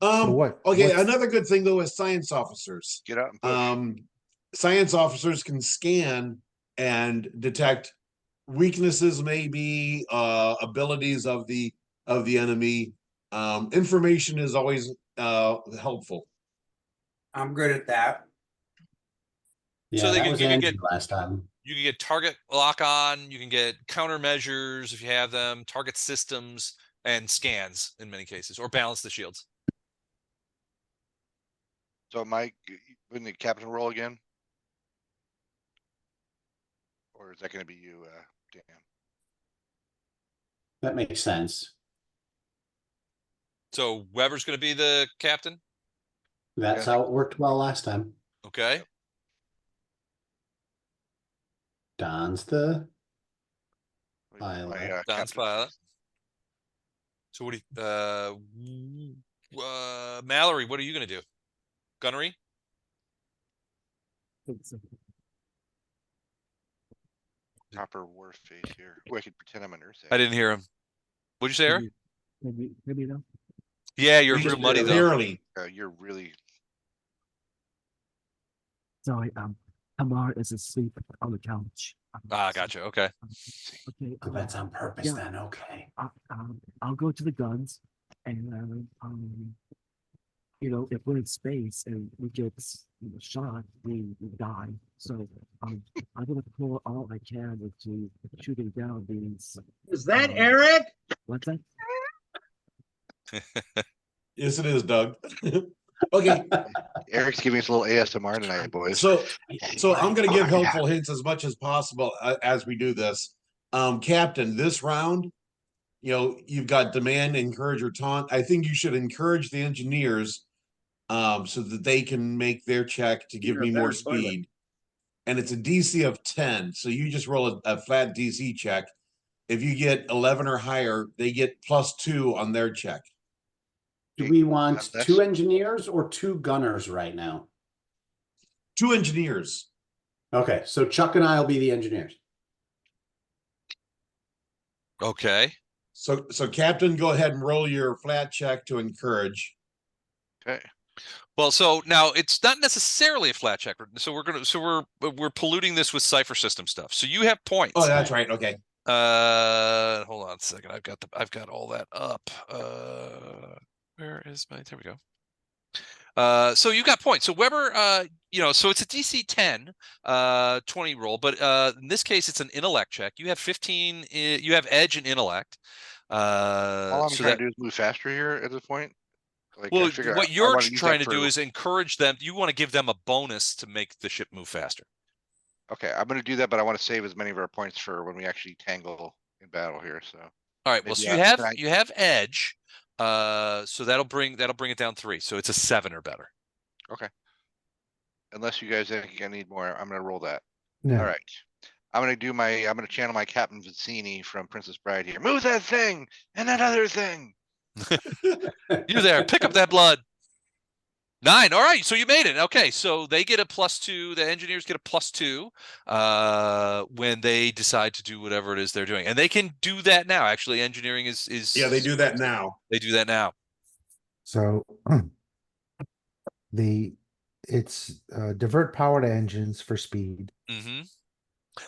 so what? Okay, what's- another good thing though is science officers. Get out and push. Science officers can scan and detect weaknesses, maybe abilities of the enemy. Information is always helpful. I'm good at that. Yeah, So that was you can Angie get last time. you can get target lock on, you can get countermeasures if you have them, target systems, and scans in many cases, or balance the shields. So Mike, wouldn't the captain roll again? Or is that gonna be you, Dan? That makes sense. So Weber's going to be the captain. That's Yeah. how it worked well last time. Okay. Don's the What do you want, my, pilot. Don's captain pilot. choice? So what do you, Mallory, what are you going to do? Gunnery? Proper war face here. Oh, I could pretend I'm an Ursae. I didn't hear him. What'd you say, Eric? Maybe though. Yeah, you're We real just muddy though. barely. You're really Sorry, Tamar is asleep on the couch. Gotcha. Okay. Okay. Oh, that's on purpose yeah. then, okay. I'll go to the guns, and if we're in space and we get shot, we die. So I'm gonna pour all I can into shooting down these. Is that Eric? What's that? Yes, it is, Doug. Okay, Eric's giving us a little ASMR tonight, boys. so I'm going to give helpful hints as much as possible as we do this. Captain, this round, you've got demand, encourage, or taunt. I think you should encourage the engineers so that they can make their check to give You're me a more better toilet. speed. And it's a DC of 10, so you just roll a flat DC check. If you get 11 or higher, they get +2 on their check. Do we want That's- 2 engineers or 2 gunners right now? 2 engineers. Okay, so Chuck and I will be the engineers. Okay. So Captain, go ahead and roll your flat check to encourage. Okay. Well, so now it's not necessarily a flat check. So we're polluting this with cipher system stuff. So you have points. Oh, that's right. Okay. Hold on a second. I've got all that up. Where is my, there we go. So you got points. So Weber, so it's a DC 10, 20 roll, but in this case it's an intellect check. You have 15, you have edge and intellect. All I'm So trying to do is move faster here at this point. Like, well, I figure what I you're wanna use trying that to do for- is encourage them. You want to give them a bonus to make the ship move faster. Okay, I'm gonna do that, but I want to save as many of our points for when we actually tangle in battle here, so. All right. Well, Maybe so I- you have edge. So that'll bring it down 3. So it's a 7 or better. Unless you guys think I need more, I'm gonna roll that. No. All right. I'm gonna channel my Captain Vicini from Princess Bride here. Move that thing and that other thing. You're there. Pick up that blood. 9. All right. So you made it. Okay. So they get a +2. The engineers get a +2 when they decide to do whatever it is they're doing, and they can do that now. Actually, engineering is Yeah, they do that now. They do that now. So it's divert power to engines for speed. Mm-hmm.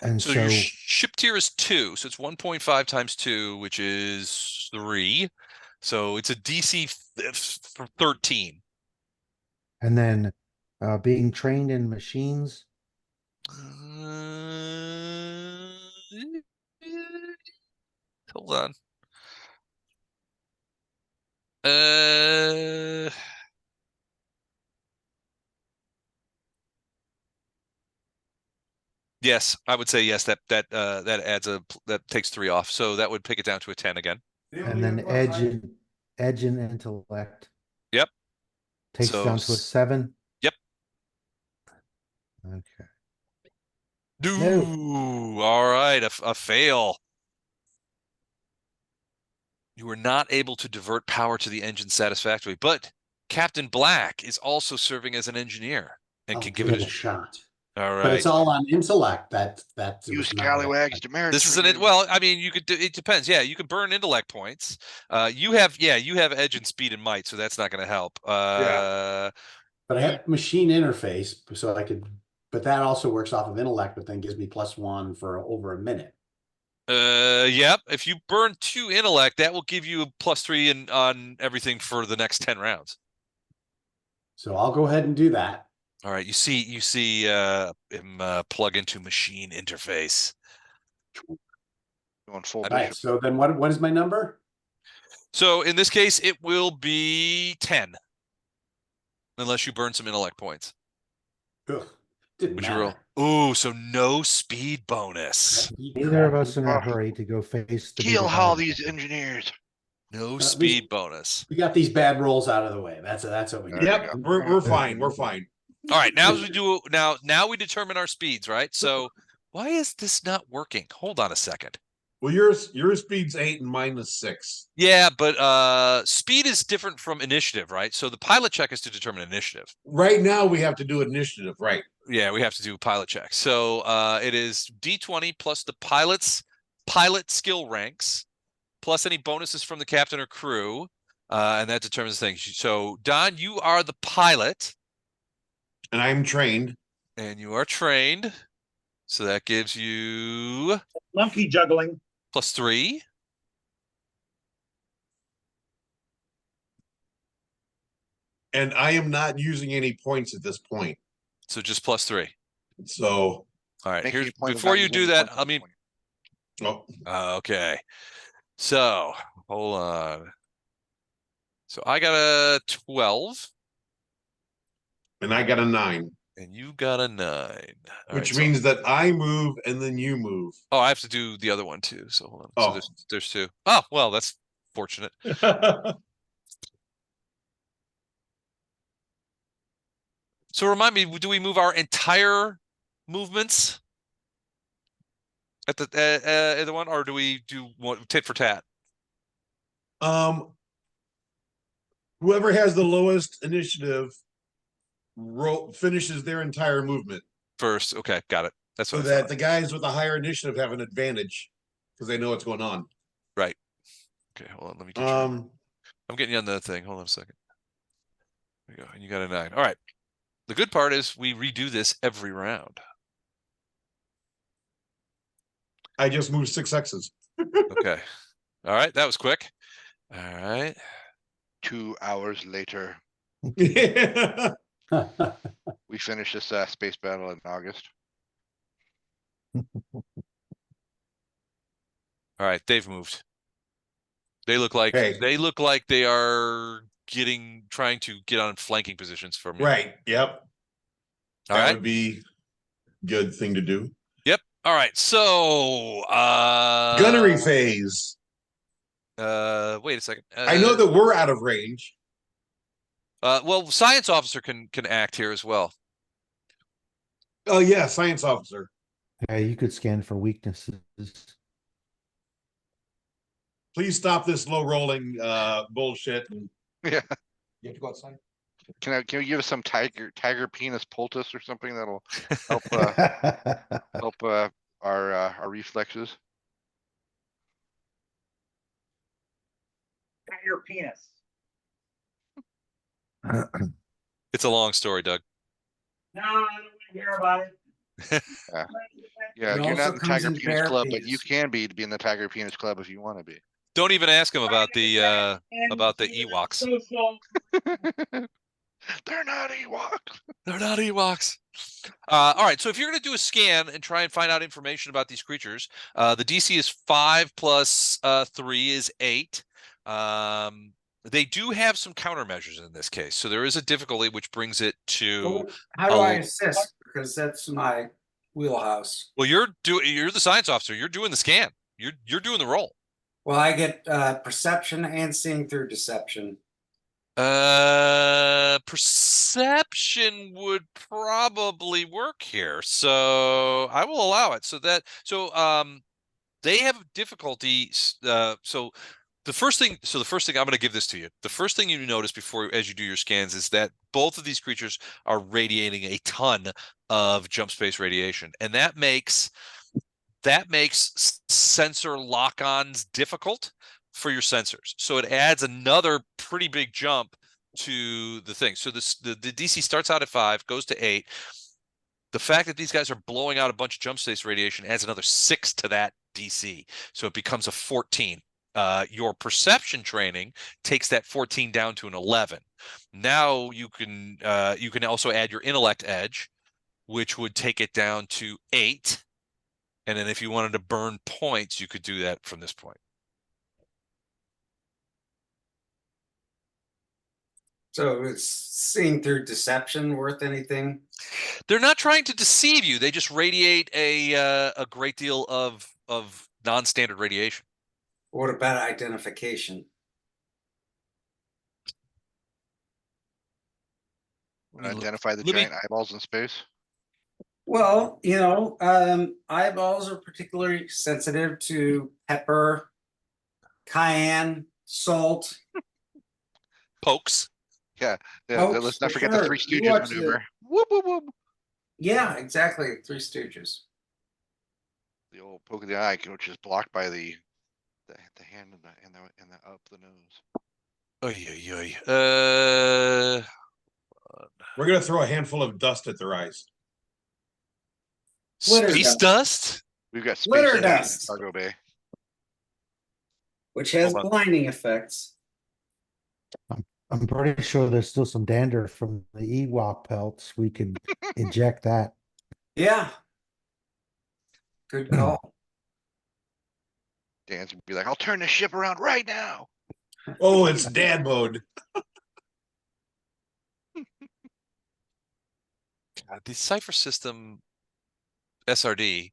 And So your ship tier is 2, so it's 1.5 times 2, which is 3. So it's a DC 13. and then being trained in machines Hold on. Uh, yes, I would say yes. That adds that takes 3 off, so that would pick it down to a 10 again. And then edge and intellect Yep. takes So down to a 7. Yep. Okay. No. All right, a fail. You were not able to divert power to the engine satisfactorily, but Captain Black is also serving as an engineer and I'll can give it a shot. All But it's right. all on intellect. That Use was not Scallywags demerits. This isn't it. Well, I mean, you could do, it depends. Yeah, you can burn intellect points. You have edge and speed and might, so that's not going to help. Yeah. But I have machine interface, so I could. But that also works off of intellect, but then gives me +1 for over a minute. Yep. If you burn 2 intellect, that will give you a +3 on everything for the next 10 rounds. So I'll go ahead and do that. All right. You see him plug into machine interface. Going full All right. So then what is my number? So in this case, it will be 10. Unless you burn some intellect points. Ugh, didn't Would you matter. roll? Ooh, so no speed bonus. Neither of us in a hurry to go face the Keel bigger haul bad these guy. engineers. No least- speed bonus. We got these bad rolls out of the way. That's what we There did. you Yep, go. we're fine. We're fine. All right, now as we do now we determine our speeds, right? So why is this not working? Hold on a second. Well, your speed's 8 and mine is 6. Yeah, but speed is different from initiative, right? So the pilot check is to determine initiative. Right now, we have to do initiative, right? Yeah, we have to do pilot check. So it is D20 plus the pilot skill ranks, plus any bonuses from the captain or crew, and that determines things. So Don, you are the pilot. And I'm trained. And you are trained. So that gives you Monkey juggling. +3. And I am not using any points at this point. So just +3. So, All right. Making Here's a point of before not you using do any that, points I mean, oh, okay. So hold on. So I got a 12. and I got a 9, And you got a 9. All which right, means that I move and then you move. oh, I have to do the other one too. So hold on. Oh. So there's 2. Oh, well, that's fortunate. So remind me, do we move our entire movements at the one, or do we do one tit for tat? Whoever has the lowest initiative finishes their entire movement, First, okay, got it. That's so what I that thought. the guys with the higher initiative have an advantage because they know what's going on. Right. Okay, hold on. Let me get you. Um, I'm getting you on the thing. Hold on a second. There you go. And you got a 9. All right. The good part is we redo this every round. I just moved 6 X's. Okay. All right. That was quick. All right. 2 hours later, Yeah. we finished this space battle in August. All right. They've moved. They look like Okay. they are trying to get on flanking positions for me. Right. Yep. All That right. would be good thing to do. Yep. All right. So Gunnery phase. wait a second. I know that we're out of range. Well, science officer can act here as well. Oh yeah, science officer. Yeah, you could scan for weaknesses. Please stop this low rolling bullshit. Yeah. You have to go outside. Can you give us some tiger penis poultice or something that'll help help our reflexes? Got your penis. It's a long story, Doug. No, I don't want to hear about it. Yeah, It you're also not in the comes Tiger in Penis bear Club, but you penis. can be in the Tiger Penis Club if you want to be. Don't even ask him about the And Ewoks. social- They're not Ewoks. They're not Ewoks. All right, so if you're going to do a scan and try and find out information about these creatures, the DC is 5 plus 3 is 8. They do have some countermeasures in this case, so there is a difficulty which brings it to. Well, how do I assist? Because that's my wheelhouse. Well, you're the science officer. You're doing the scan. You're doing the roll. Well, I get perception and seeing through deception. Perception would probably work here, so I will allow it. They have difficulty. So the first thing I'm going to give this to you. The first thing you notice as you do your scans is that both of these creatures are radiating a ton of jump space radiation, and that makes sensor lock-ons difficult for your sensors. So it adds another pretty big jump to the thing. So the DC starts out at 5, goes to 8. The fact that these guys are blowing out a bunch of jump space radiation adds another 6 to that DC. So it becomes a 14. Your perception training takes that 14 down to an 11. Now you can also add your intellect edge, which would take it down to 8. And then if you wanted to burn points, you could do that from this point. So is seeing through deception worth anything? They're not trying to deceive you. They just radiate a great deal of non-standard radiation. What about identification? Identify the let me- giant eyeballs in space. Well, eyeballs are particularly sensitive to pepper, cayenne, salt. Pokes. Yeah, Oh, let's not for forget the sure. Three You Stooges watch the- maneuver. Whoop, whoop, whoop. Yeah, exactly. Three Stooges. The old poke of the eye, which is blocked by the hand and the up the nose. Oy, oy, oy. We're gonna throw a handful of dust at their eyes. Glitter Space dust. dust? We've got space Glitter station in dust. cargo bay. Which has Hold on. blinding effects. I'm pretty sure there's still some dander from the Ewok pelts. We could inject that. Yeah. Good call. Dan's gonna be like, "I'll turn the ship around right now." Oh, it's dad mode. God, the Cipher System SRD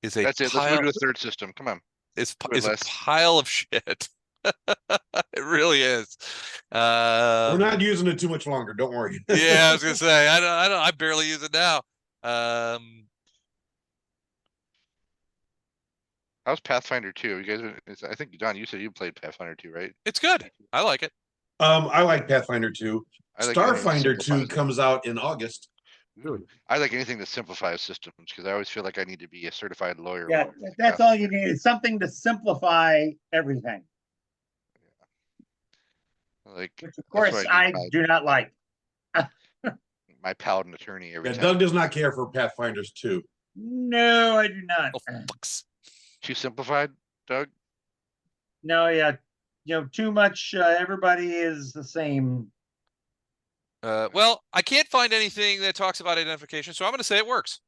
is a That's it. Let's move to the third system. Come on. It's do it a less. pile of shit. It really is. We're not using it too much longer. Don't worry. Yeah, I was gonna say I barely use it now. How's Pathfinder 2? You guys, I think Don, you said you played Pathfinder 2, right? It's good. I like it. I like Pathfinder 2. I like anything that Starfinder 2 simplifies it. comes out in August. I like anything that simplifies systems because I always feel like I need to be a certified lawyer. Yeah, that's all you need, is something to simplify everything, Like, which of that's course what I need do not like. my paladin attorney every Yeah, time. Doug does not care for Pathfinders 2. No, I do not. Oh, fucks. Too simplified, Doug? No, yeah, too much, everybody is the same. Well, I can't find anything that talks about identification, so I'm going to say it works.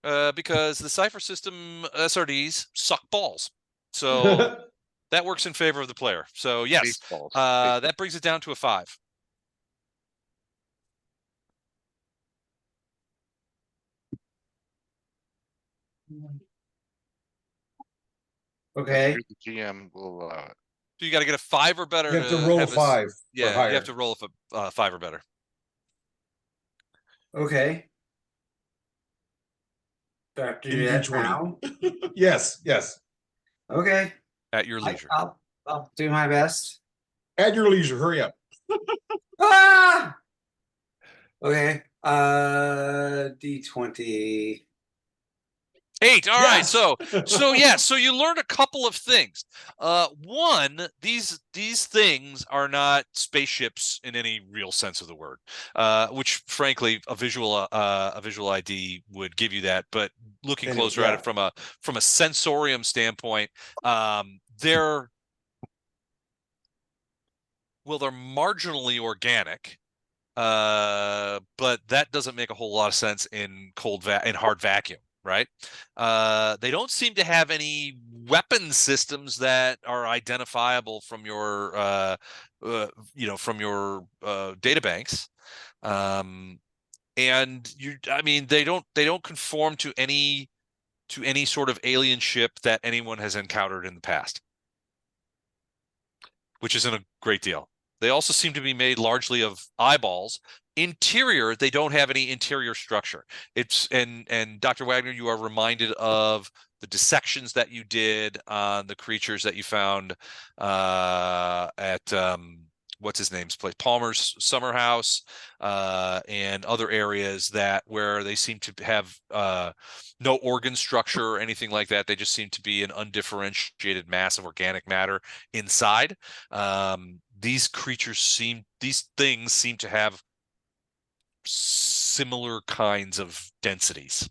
Because the Cipher System SRDs suck balls. So that works in favor of the player. So yes, Baseballs. that brings it down to a 5. Okay. The GM will allow it. So you got to get a 5 or better. You have to roll a have this- 5. Yeah, higher. you have to roll a 5 or better. Okay. Do I have to do that D20. now? Yes, yes. Okay. At your leisure. I'll do my best. At your leisure. Hurry up. Ah! Okay. D20. 8. All right. Yes. So you learned a couple of things. One, these things are not spaceships in any real sense of the word. Which frankly a visual ID would give you that, but looking Anyway, closer at yeah. it from a sensorium standpoint, they're marginally organic. But but that doesn't make a whole lot of sense in hard vacuum, right? They don't seem to have any weapon systems that are identifiable from your from your data banks. And I mean, they don't conform to any sort of alien ship that anyone has encountered in the past, which isn't a great deal. They also seem to be made largely of eyeballs. Interior, they don't have any interior structure. And Dr. Wagner, you are reminded of the dissections that you did on the creatures that you found at what's his name's place, Palmer's summer house, and other areas where they seem to have no organ structure or anything like that. They just seem to be an undifferentiated mass of organic matter inside. These things seem to have similar kinds of densities.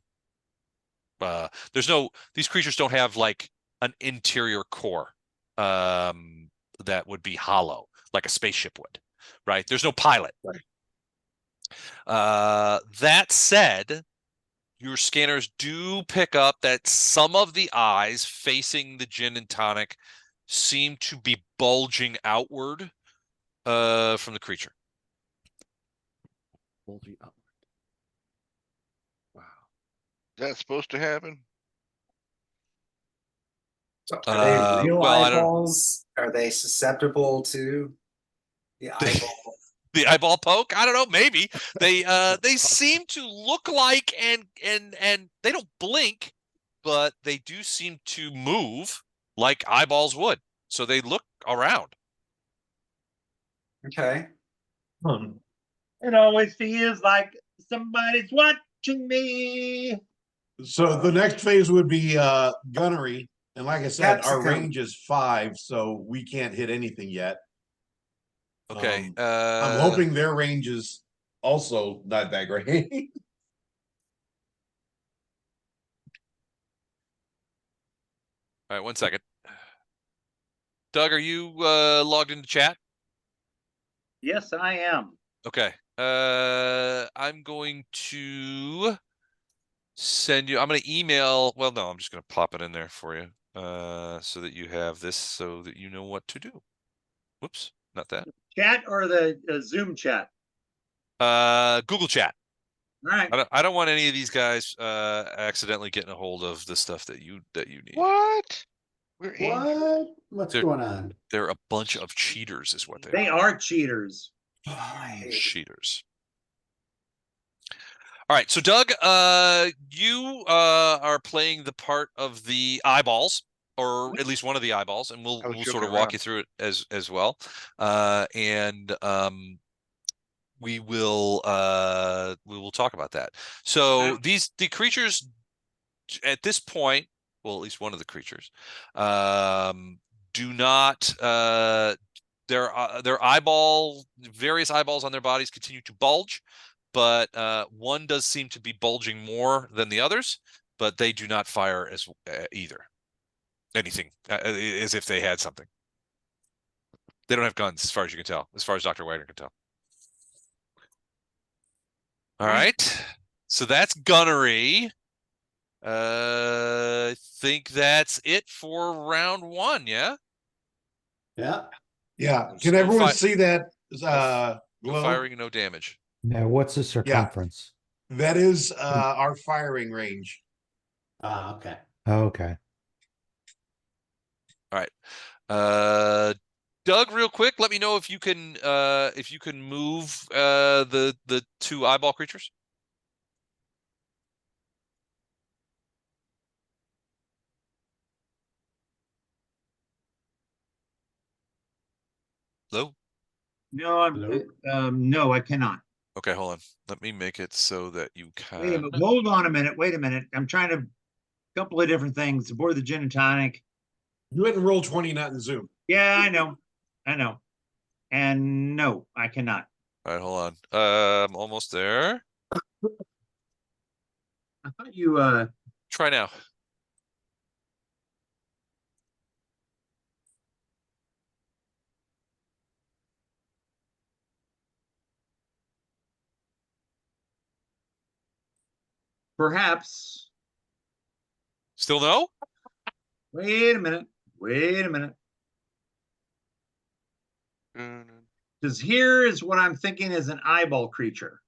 These creatures don't have like an interior core that would be hollow like a spaceship would, right? There's no pilot. Right. That said, your scanners do pick up that some of the eyes facing the Gin and Tonic seem to be bulging outward from the creature. Bulging upward. Wow. Is that supposed to happen? So are they real well, eyeballs? Are they susceptible to the eyeball? The eyeball poke? I don't know. Maybe they seem to look like and they don't blink, but they do seem to move like eyeballs would. So they look around. Okay. It always feels like somebody's watching me. So the next phase would be gunnery. And like I said, our Capsicum. range is 5, so we can't hit anything yet. Okay. I'm hoping their range is also not that great. All right, 1 second. Doug, are you logged into chat? Yes, I am. Okay. I'm going to send you. I'm going to email. Well, no, I'm just going to pop it in there for you, so that you have this, so that you know what to do. Whoops, not that. Chat or the Zoom chat? Google Chat. All right. I don't want any of these guys accidentally getting a hold of the stuff that you need. What? We're What? What's They're- going on? They're a bunch of cheaters, is what They are cheaters. Oh, I hate it. cheaters. All right, so Doug, you are playing the part of the eyeballs, or at least one of the eyeballs, and we'll I was sort of joking walk around. you through it as well. We will talk about that. So the creatures at this point, well, at least one of the creatures, do not their various eyeballs on their bodies continue to bulge, but one does seem to be bulging more than the others, but they do not fire as either anything as if they had something. They don't have guns, as far as you can tell, as far as Dr. Wagner can tell. All right, so that's gunnery. I think that's it for round 1. Yeah. Yeah. Yeah. There's Can no everyone fi- see that No glow? firing and no damage. Now, what's the circumference? That is our firing range. Ah, okay. Okay. All right. Doug, real quick, let me know if you can move the 2 eyeball creatures. Hello? No, Hello? no, I cannot. Okay, hold on. Let me make it so that you Wait a can. minute. Hold on a minute. Wait a minute. I'm trying to couple of different things aboard the Gin and Tonic. You hadn't rolled 20, not in Zoom. Yeah, I know. And no, I cannot. All right, hold on. I'm almost there. I thought you Try now. perhaps, Still no? wait a minute, wait a minute. Mm, Because here is what I'm thinking is an eyeball creature.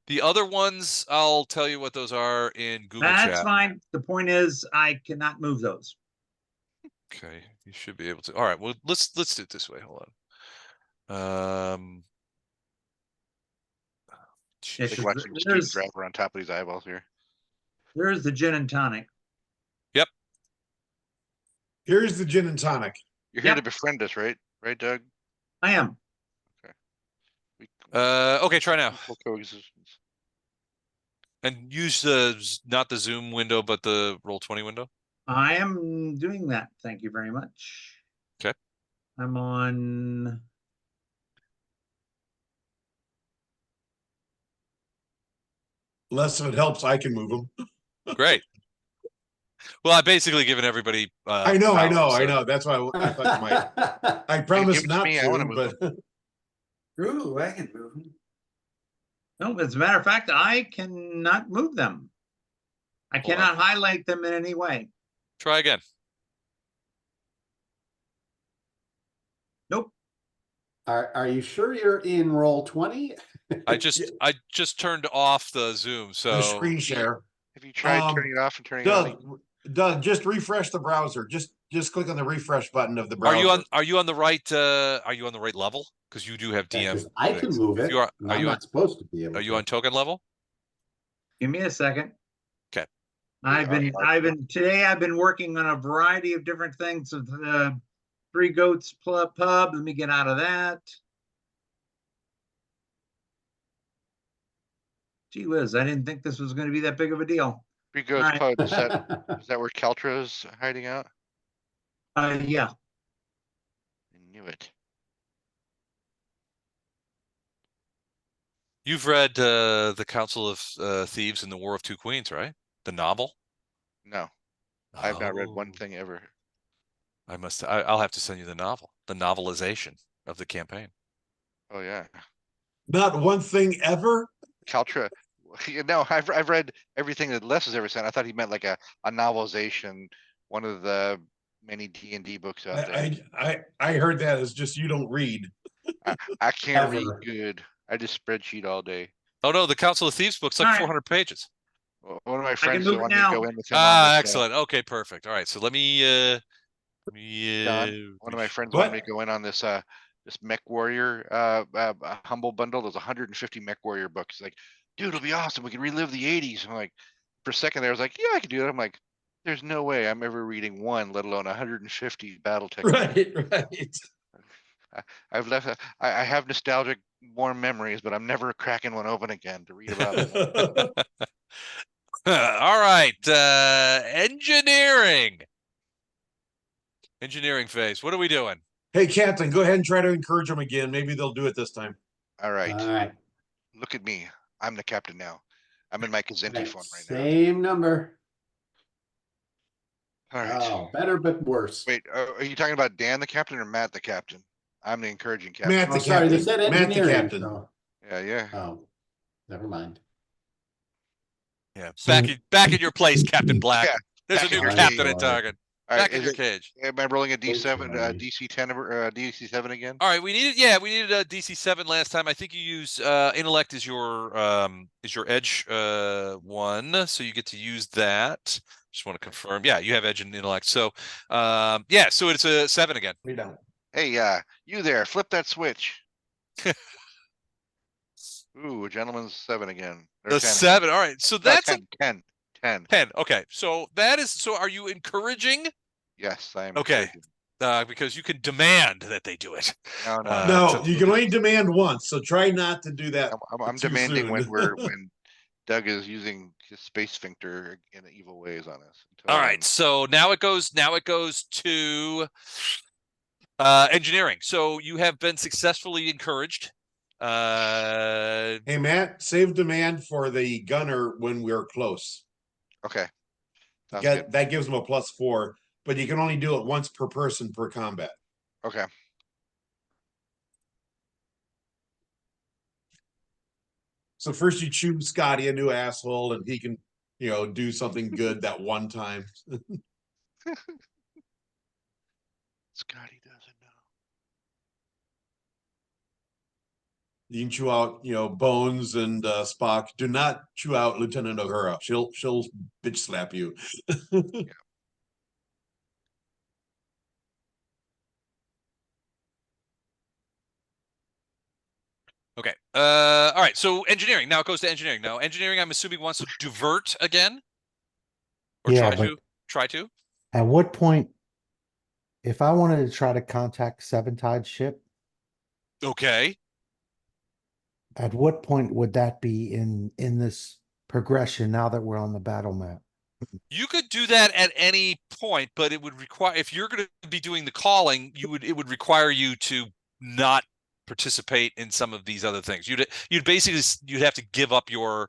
The other ones, I'll tell you what those are in Google That's Chat. fine. The point is, I cannot move those. Okay, you should be able to. All right, well, let's do it this way. Hold on. It's Like just- watching Steve there's, Driver on top of these eyeballs here. there's the gin and tonic. Here's the gin and tonic. You're here Yep. to befriend us, right? Right, Doug? I am. We- Okay, try now. Full coexistence. And use not the Zoom window, but the Roll20 window. I am doing that. Thank you very much. Okay. I'm on. Less if it helps, I can move them. Great. Well, I've basically given everybody. I know. so- That's why I thought you might. I give promise it to not me, I wanna to, move but Ooh, I can move him. No, as a matter of fact, I cannot move them. I Hold cannot highlight them in any way. Try again. Nope. Are you sure you're in Roll20? I just turned off the Zoom, so the screen share. Have you tried turning it off and turning it on? Doug, just refresh the browser. Just click on the refresh button of the browser. Are you on the right level? Because you do have Yeah, DM. 'cause I can things. move If it. you are and I'm not supposed to be able Are you to. on token level? Give me a second. Okay. Today I've been working on a variety of different things of Three Goats Pub. Let me get out of that. Gee whiz, I didn't think this was going to be that big of a deal. Three Goats Alright. Pub, is that where Kaltra's hiding out? Yeah. I knew it. You've read the Council of Thieves and the War of Two Queens, right? The novel. No, I've not read one Oh. thing ever. I'll have to send you the novel, the novelization of the campaign. Oh yeah, Not one thing ever. Kaltra. No, I've read everything that Les has ever sent. I thought he meant like a novelization, one of the many D&D books out there. I heard that as just you don't read. I can't read Ever. good. I just spreadsheet all day. Oh no, the Council of Thieves book's like All right. 400 pages. One of my friends move it wanted me to now. go in with him on Ah, this, excellent. Okay, perfect. All right, so let me. Don, one of my friends wanted me to go in on this this Mech Warrior humble bundle. There's 150 Mech Warrior books. Like, dude, it'll be awesome. We can relive the 80s. I'm like, for a second there, I was like, yeah, I can do that. I'm like, there's no way I'm ever reading one, let alone 150 battle techniques. Right. I've left. I have nostalgic, warm memories, but I'm never cracking one open again to read about it. All right, engineering phase. What are we doing? Hey, Captain, go ahead and try to encourage them again. Maybe they'll do it this time. All right, All right. look at me. I'm the captain now. I'm in my Kazenti Right, form right now. Same number. All right. Oh, better but worse. Wait, are you talking about Dan the captain or Matt the captain? I'm the encouraging captain. Matt Oh, the sorry, they captain. said Matt the engineering. captain. So, Yeah. oh, never mind. Yeah, So- back in your place, Captain Black. Yeah, There's a back in new your captain cage. in Target. All Back right, in your cage. am I rolling a D7, sorry. DC10, DC7 again? All right, we needed a DC7 last time. I think you use intellect is your edge one, so you get to use that. Just want to confirm. Yeah, you have edge and intellect. So yeah, so it's a 7 again. We don't. Hey, you there, flip that switch. Ooh, a gentleman's 7 again. Or The 10 again. 7. All right, so No, that's 10. 10. Okay, so that is. So are you encouraging? Yes, I am. Okay. encouraging. Because you can demand that they do it. No, No, you can only demand once, so try not to do that. I'm too demanding soon. when Doug is using his space sphincter in evil ways on us. All right, so now it goes to engineering. So you have been successfully encouraged. Hey, Matt, save demand for the gunner when we're close. Okay. Sounds good. That gives them a +4, but you can only do it once per person per combat. Okay. So first you choose Scotty a new asshole, and he can, do something good that one time. Scotty doesn't know. You can chew out, Bones and Spock. Do not chew out Lieutenant Uhura. She'll bitch slap you. Okay. All right. So engineering. Now it goes to engineering. Now engineering, I'm assuming wants to divert again. Or Yeah, try but to. Try to. at what point, if I wanted to try to contact Seven Tide ship, Okay. at what point would that be in this progression now that we're on the battle map? You could do that at any point, but it would require, if you're going to be doing the calling, it would require you to not participate in some of these other things. You'd basically, you'd have to give up your,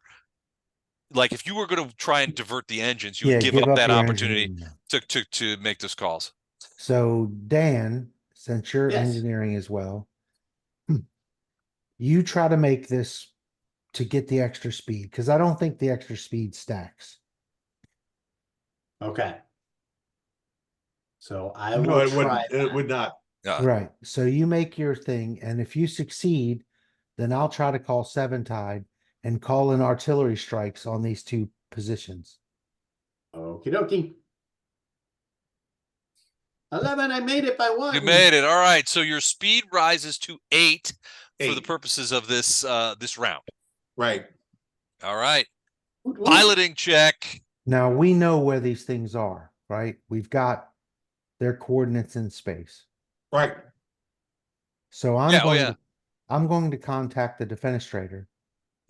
like if you were going to try and divert the engines, you would Yeah, give give up up that your opportunity engineering. to make those calls. So Dan, since you're Yes. engineering as well, you try to make this to get the extra speed, because I don't think the extra speed stacks. Okay. So I No, will it try. wouldn't. It that. would not. Right. So you make your thing, and if you succeed, then I'll try to call Seven Tide and call in artillery strikes on these two positions. Okie dokie. 11, I made it by one. You made it. All right. So your speed rises to 8 for the 8. purposes of this this round. Right. All right. Woot, woot. Piloting check. Now we know where these things are, right? We've got their coordinates in space. Right. So I'm Yeah, oh going yeah. to I'm going to contact the Defenstrator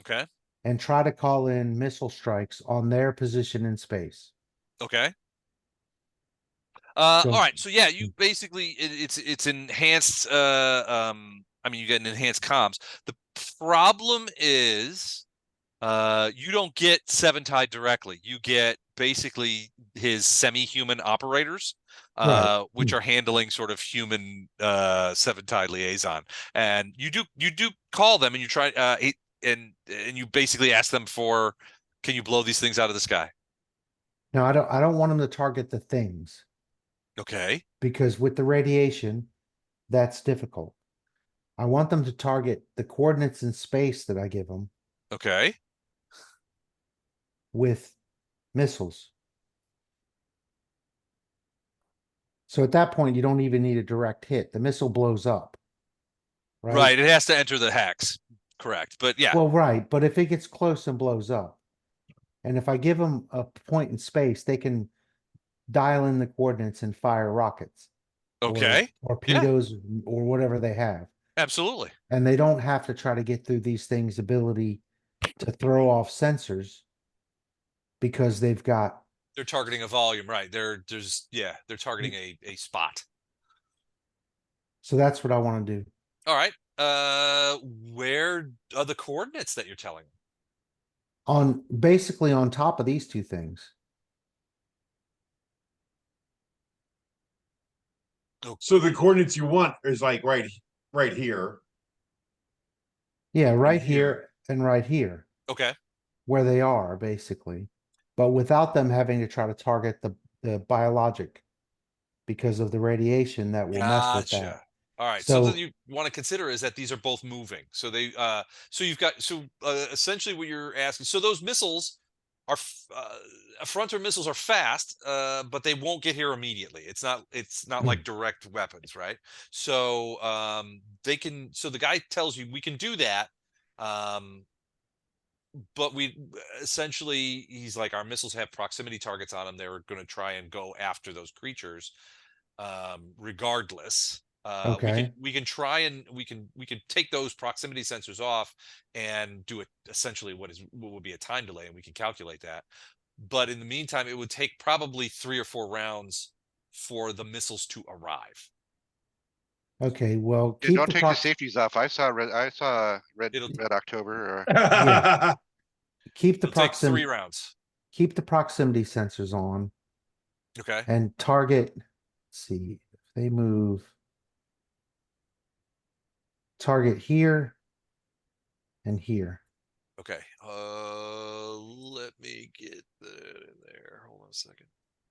Okay. and try to call in missile strikes on their position in space. Okay. So- All right. So yeah, you basically it's enhanced. I mean, you get an enhanced comms. The problem is, you don't get Seven Tide directly. You get basically his semi-human operators, Right. which are handling sort of human Seven Tide liaison. And you do call them, and you try and you basically ask them for, can you blow these things out of the sky? Now I don't want them to target the things, Okay. because with the radiation, that's difficult. I want them to target the coordinates in space that I give them Okay. with missiles. So at that point, you don't even need a direct hit. The missile blows up. Right. It has to enter the hex. Correct. But yeah. Well, right. But if it gets close and blows up, and if I give them a point in space, they can dial in the coordinates and fire rockets. Okay. Or torpedoes or whatever they have. Absolutely. And they don't have to try to get through these things' ability to throw off sensors, because they've got, They're targeting a volume, right? They're targeting a spot. so that's what I want to do. All right. Where are the coordinates that you're telling them? On basically on top of these two things. So the coordinates you want is like right here. Yeah, right here. here and right here, Okay. where they are basically, but without them having to try to target the biologic because of the radiation that will mess with Gotcha. that. All right. So- Something you want to consider is that these are both moving. So they so you've got essentially what you're asking. So those missiles are Affronter missiles are fast, but they won't get here immediately. It's not like direct weapons, right? So they can, so the guy tells you we can do that. But we essentially, he's like, our missiles have proximity targets on them. They're going to try and go after those creatures regardless. Okay. We can try and we can take those proximity sensors off and do it essentially what would be a time delay, and we can calculate that. But in the meantime, it would take probably 3 or 4 rounds for the missiles to arrive. Okay, well, Yeah, keep don't the take the safeties off. I saw red It'll- October. Or Yeah. keep the It'll take 3 proximity rounds. keep the proximity sensors on Okay. and target. Let's see if they move. Target here and here. Okay. Let me get there. Hold on a second.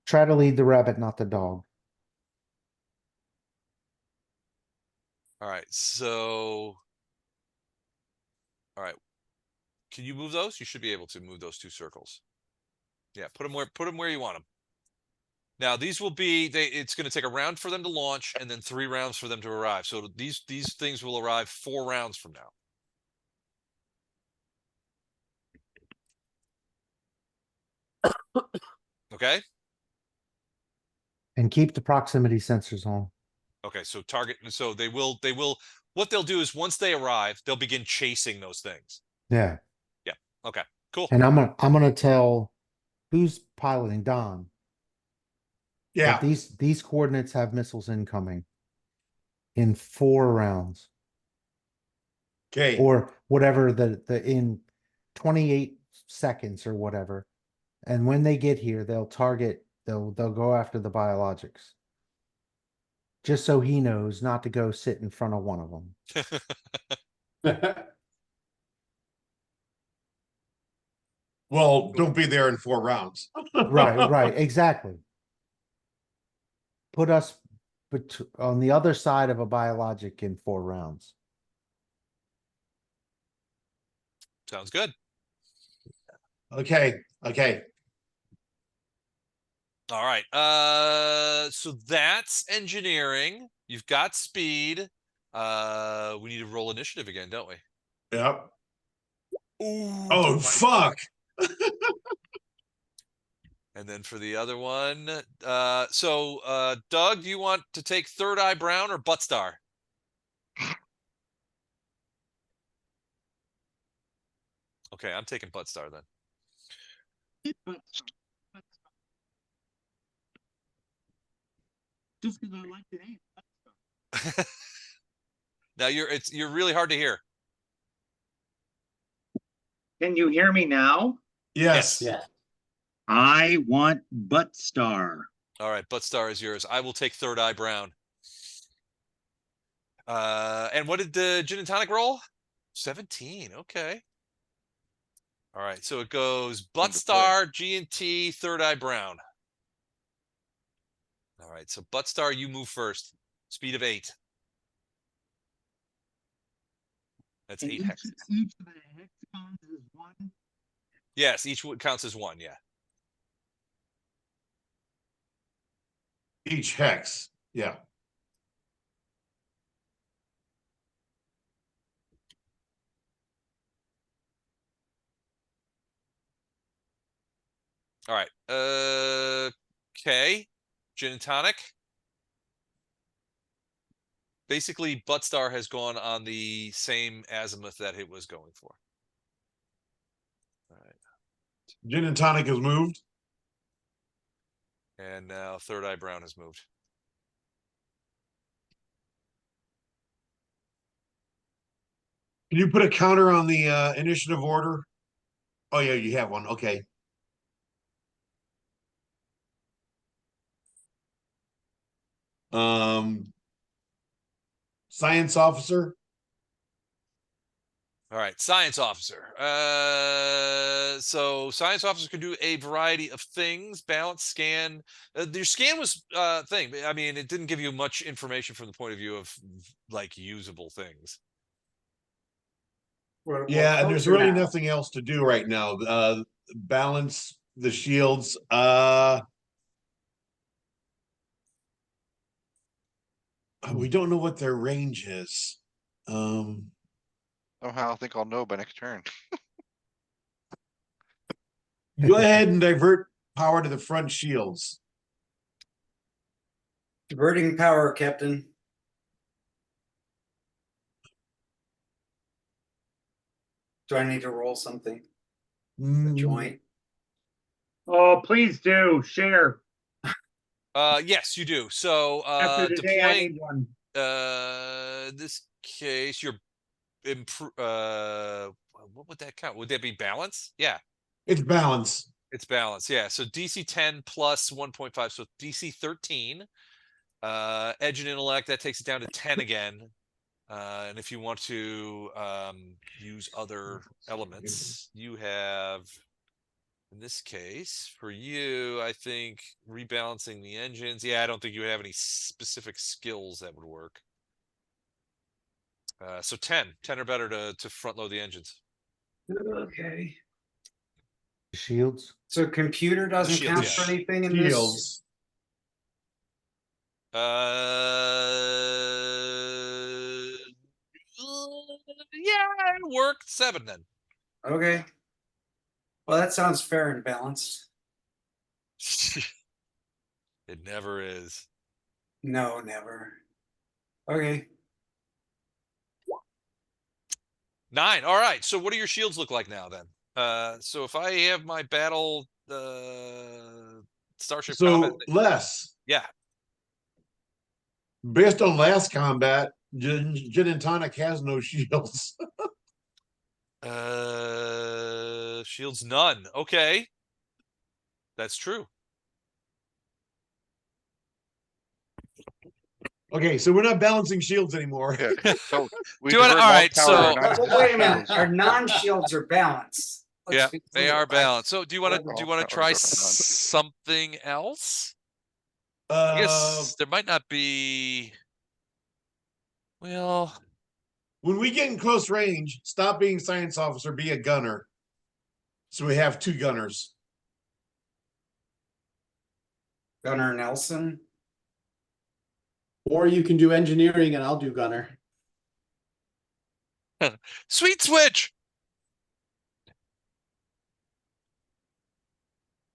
Try to lead the rabbit, not the dog. All right. So. All right. Can you move those? You should be able to move those 2 circles. Yeah. Put them where you want them. Now these will be. It's going to take a round for them to launch, and then 3 rounds for them to arrive. So these things will arrive 4 rounds from now. Okay. And keep the proximity sensors on. Okay. So target. So they will. What they'll do is once they arrive, they'll begin chasing those things. Yeah. Yeah. Okay. Cool. And I'm gonna tell who's piloting Don. Yeah. That these coordinates have missiles incoming in 4 rounds. Okay. Or whatever the in 28 seconds or whatever. And when they get here, they'll go after the biologics. Just so he knows not to go sit in front of one of them. Well, don't be there in 4 rounds. Right, exactly. Put us on the other side of a biologic in 4 rounds. Sounds good. Okay. All right. So that's engineering. You've got speed. We need to roll initiative again, don't we? Yep. Ooh, Oh, fuck. And then for the other one, Doug, do you want to take Third Eye Brown or Butt Star? Okay, I'm taking Butt Star then. Just because I like the name. Now you're really hard to hear. Can you hear me now? Yes. Yeah. I want Butt Star. All right, Butt Star is yours. I will take Third Eye Brown. And what did the Gin and Tonic roll? 17. Okay. All right, so it goes Butt Star, G&T, Third Eye Brown. All right, so Butt Star, you move first. Speed of 8. That's 8 hex. Each of the hexagons is 1. Yes, each one counts as 1, yeah. Each hex. Yeah. All right. Okay. Gin and Tonic. Basically, Butt Star has gone on the same azimuth that it was going for. All right. Gin and Tonic has moved. And now Third Eye Brown has moved. Can you put a counter on the initiative order? Oh yeah, you have one. Okay. Science officer. All right, science officer. So science officer can do a variety of things. Balance, scan. Your scan was thing. I mean, it didn't give you much information from the point of view of like usable things. Yeah, and there's really nothing else to do right now. Balance the shields. We don't know what their range is. Somehow I think I'll know by next turn. Go ahead and divert power to the front shields. Diverting power, Captain. Do I need to roll something? A joint? Oh, please do share. Yes, you do. So After today, I deploying need one. this case, you're what would that count? Would that be balance? Yeah. It's balance. It's balance, yeah. So DC 10 plus 1.5, so DC 13. Edge and intellect, that takes it down to 10 again. And if you want to use other elements, you have, in this case, for you, I think rebalancing the engines. Yeah, I don't think you would have any specific skills that would work. So 10 or better to front load the engines. Okay. Shields. So computer doesn't shields, count yeah. for anything in this. Shields. Yeah, it worked. 7 then. Okay. Well, that sounds fair and balanced. It never is. No, never. Okay. 9. All right. So what do your shields look like now then? So if I have my battle Starship Combat, So less. yeah. Based on last combat, Gin Tonic has no shields. Shields none. Okay. That's true. Okay, so we're not balancing shields anymore. Yeah. So we Do it- convert all right, power so- to Well, wait a minute. shields. Our non-shields are balanced. Let's Yeah, be they clear. are balanced. So do you want to Overall try powers are non-shield. something else? I Uh, guess there might not be. Well, when we get in close range, stop being science officer, be a gunner. So we have 2 gunners. Gunnar Nelson. Or you can do engineering and I'll do gunner. sweet switch.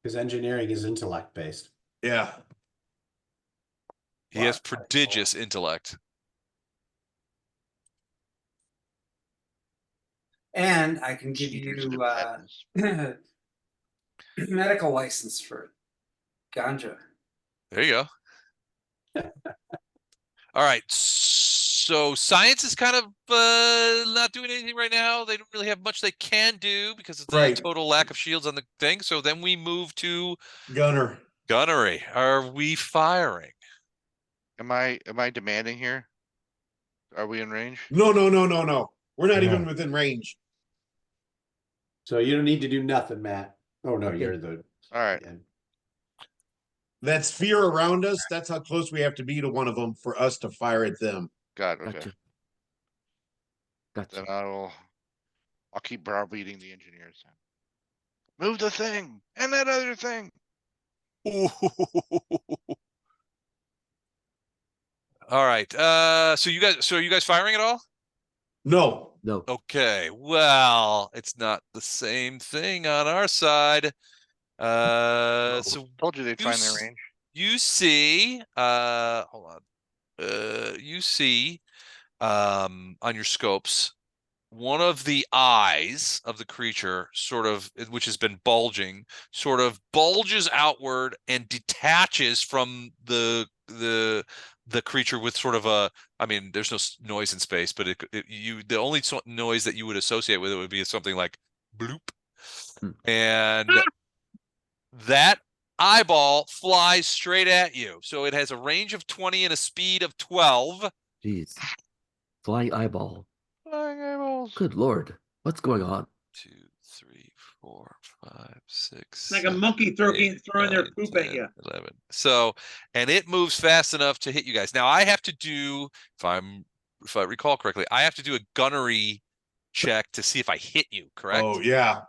Because engineering is intellect based. Yeah. He has Wow. prodigious intellect. And I can give Cheaters you to madness. medical license for ganja. There you go. All right. So science is kind of not doing anything right now. They don't really have much they can do because of the Right. total lack of shields on the thing. So then we move to Gunner. gunnery. Are we firing? Am I demanding here? Are we in range? No. We're not No. even within range. So you don't need to do nothing, Matt. Oh no, Okay. you're the. All right. yeah. That sphere around us, that's how close we have to be to one of them for us to fire at them. Got it. Okay. Gotcha. Gotcha. Then I'll keep browbeating the engineers. Move the thing and that other thing. All right. So are you guys firing at all? No. No. Okay. Well, it's not the same thing on our side. So Told you they'd you find their s- range. you see, hold on. You see, on your scopes, one of the eyes of the creature which has been bulging, sort of bulges outward and detaches from the creature with sort of a, I mean, there's no noise in space, but the only noise that you would associate with it would be something like bloop. And that eyeball flies straight at you. So it has a range of 20 and a speed of 12. Jeez. Flying eyeball. Flying eyeballs. Good lord. What's going on? 2, 3, 4, 5, 6. It's like a 7, monkey throwing 8, their 9, poop at 10, you. 11. So, and it moves fast enough to hit you guys. Now I have to do, if I recall correctly, I have to do a gunnery check to see if I hit you, correct? Oh yeah.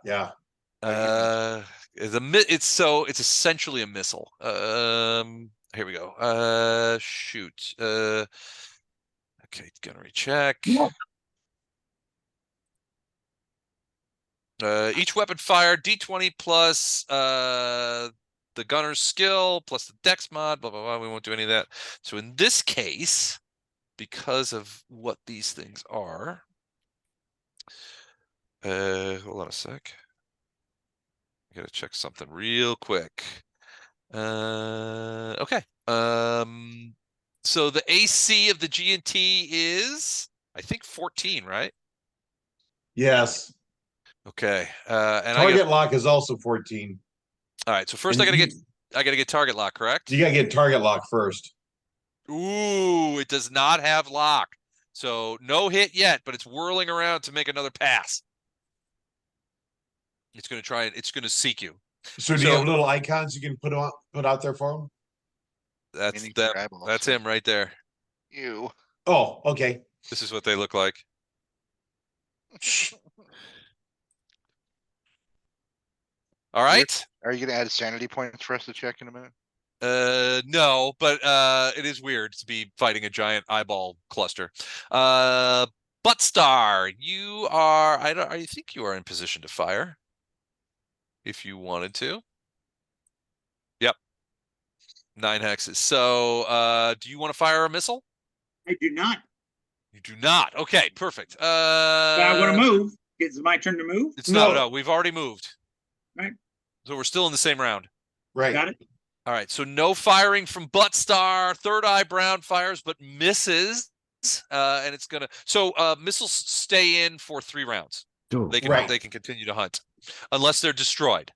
It's essentially a missile. Here we go. Shoot. Okay, gunnery check. Each weapon fired D20 plus the gunner's skill plus the dex mod, blah blah blah. We won't do any of that. So in this case, because of what these things are, hold on a sec. I gotta check something real quick. Okay. So the AC of the G&T is, I think, 14, right? Yes. Okay. And Target lock is also 14. all right. So first And I gotta get target lock, correct? You gotta get target lock first. Ooh, it does not have lock. So no hit yet, but it's whirling around to make another pass. It's going to try it. It's going to seek you. So do you have So- little icons you can put out there for him? That's Meaning them. your eyeballs, That's huh? him right there. You. Oh, okay. This is what they look like. All right. Are you gonna add sanity points for us to check in a minute? No, but it is weird to be fighting a giant eyeball cluster. Butt Star, you are. I think you are in position to fire if you wanted to. Yep. 9 hexes. So, do you want to fire a missile? I do not. You do not. Okay, perfect. But I want to move. It's my turn to move. It's No. no. We've already moved. Right. So we're still in the same round. Right. Got it. All right. So no firing from Butt Star. Third Eye Brown fires but misses. And it's gonna. So missiles stay in for 3 rounds. Two. They can Right. they can continue to hunt unless they're destroyed,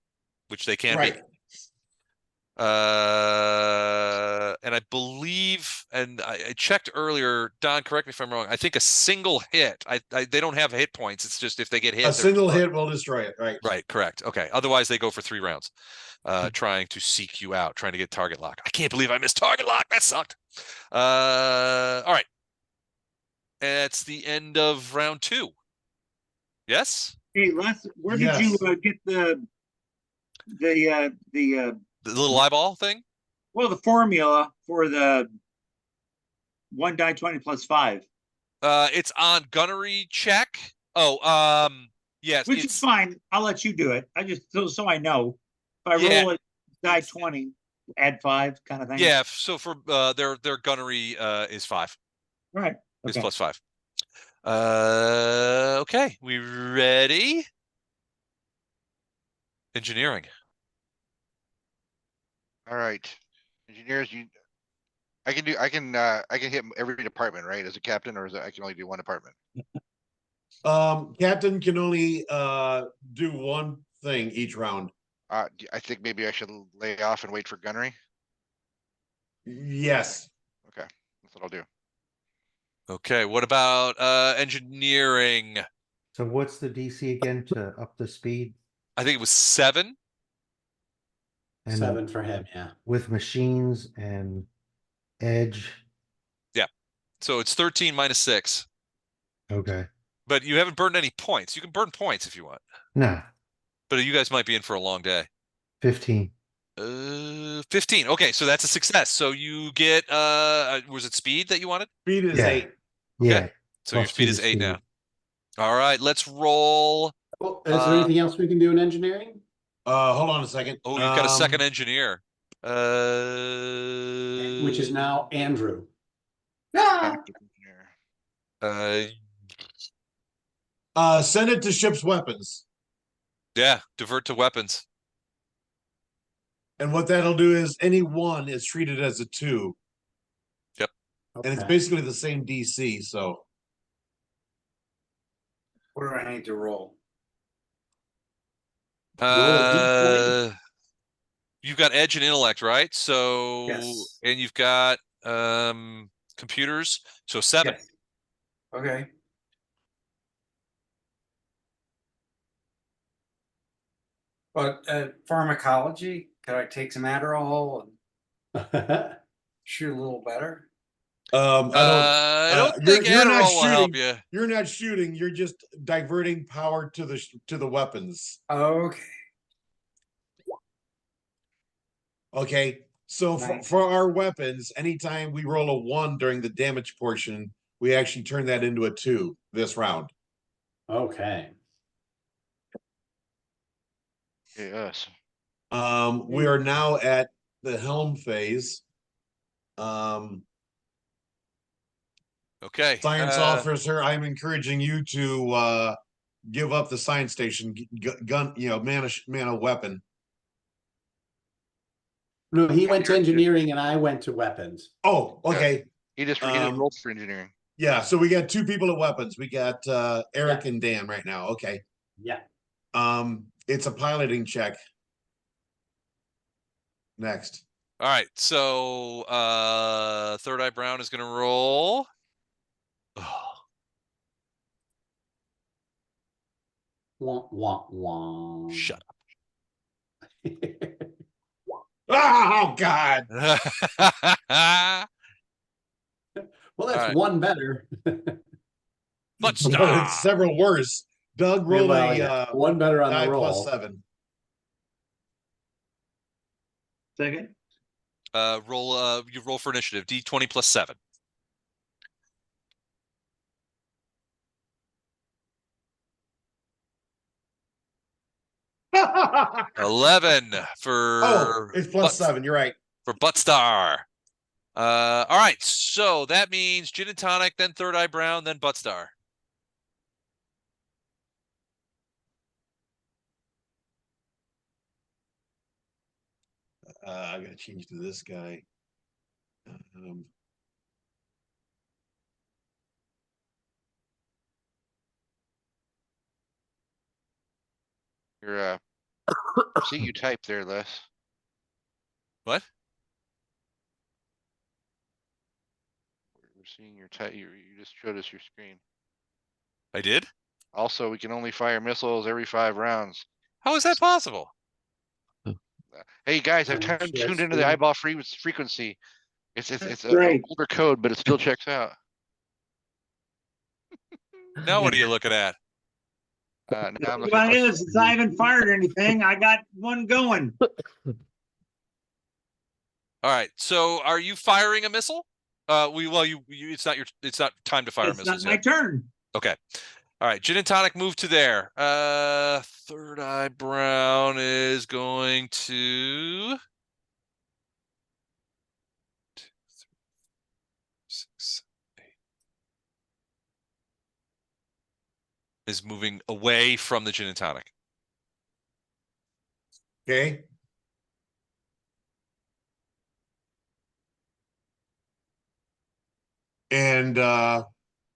which they can Right. be. And I believe, and I checked earlier. Don, correct me if I'm wrong. I think a single hit. They don't have hit points. It's just if they get hit. A they're single destroyed. hit will destroy it. Right. Right. Correct. Okay. Otherwise, they go for 3 rounds, trying to seek you out, trying to get target lock. I can't believe I missed target lock. That sucked. All right. It's the end of round 2. Yes. Hey, Les, where did Yes. you get the The little eyeball thing. the formula for the 1 die 20 plus 5? It's on gunnery check. Oh, yes, Which is it's fine. I'll let you do it. I just so I know. If I Yeah. roll a die 20, add 5 kind of thing. yeah. So for their gunnery is 5. All right. Is Okay. plus 5. Okay, we ready? Engineering. All right, engineers, I can hit every department, right? As a captain, or I can only do one department? Captain can only do one thing each round. I think maybe I should lay off and wait for gunnery. Yes. Okay, that's what I'll do. Okay, what about engineering? So what's the DC again to up the speed? I think it was 7. And 7 for him, yeah. with machines and edge. So it's 13 minus 6. Okay. But you haven't burned any points. You can burn points if you want. No, But you guys might be in for a long day. 15. 15. Okay, so that's a success. So you get was it speed that you wanted? Speed is Yeah. 8. Yeah. So your Plus speed 2 is to 8 speed. now. All right, let's roll. Well, is there anything else we can do in engineering? Hold on a second. Oh, you've got a second engineer. Which is now Andrew. Active engineer. Send it to ship's weapons. Yeah, divert to weapons. And what that'll do is any one is treated as a 2. And it's Okay. basically the same DC, so What do I need to roll? You've got edge and intellect, right? So Yes. and you've got computers. So 7. Yes. Okay. But pharmacology, could I take some Adderall and shoot a little better? I don't think you're not Adderall will help shooting. you. You're not shooting, you're just diverting power to the weapons. Okay. Okay. So Nice. for our weapons, anytime we roll a 1 during the damage portion, we actually turn that into a 2 this round. Okay. Yes. We are now at the helm phase. Okay. Science officer, I'm encouraging you to give up the science station, gun, man a weapon. No, he went to engineering and I went to weapons. Oh, okay. He just Um, rolled for engineering. Yeah, so we got 2 people at weapons. We got Eric and Dan right now. Okay. Yeah. It's a piloting check. Next. All right. So Third Eye Brown is gonna roll. Oh, Wah, wah, wah. Shut Oh God. up. Well, that's Alright. one better. Butt But star. it's several worse. Doug rolled Well, a yeah, one better on die the plus roll. 7. Second. You roll for initiative. D20 plus 7. 11 for Oh, it's plus Butt- 7. You're right. for Butt Star. All right, so that means Gin and Tonic, then Third Eye Brown, then Butt Star. I gotta change to this guy. You're see you type there, Les. What? We're seeing your type. You just showed us your screen. I did? Also, we can only fire missiles every 5 rounds. How is that possible? Hey guys, I've Share tuned into the screen. eyeball frequency. It's That's a great. older code, but it still checks out. Now what are you looking at? Now I'm looking Well, at my since I haven't fired anything, I got one going. All right, so are you firing a missile? It's not time to fire It's not missiles my yet. turn. Okay. All right, Gin and Tonic move to there. Third Eye Brown is going to 2, 3, 6, 8. Is moving away from the Gin and Tonic. Okay. And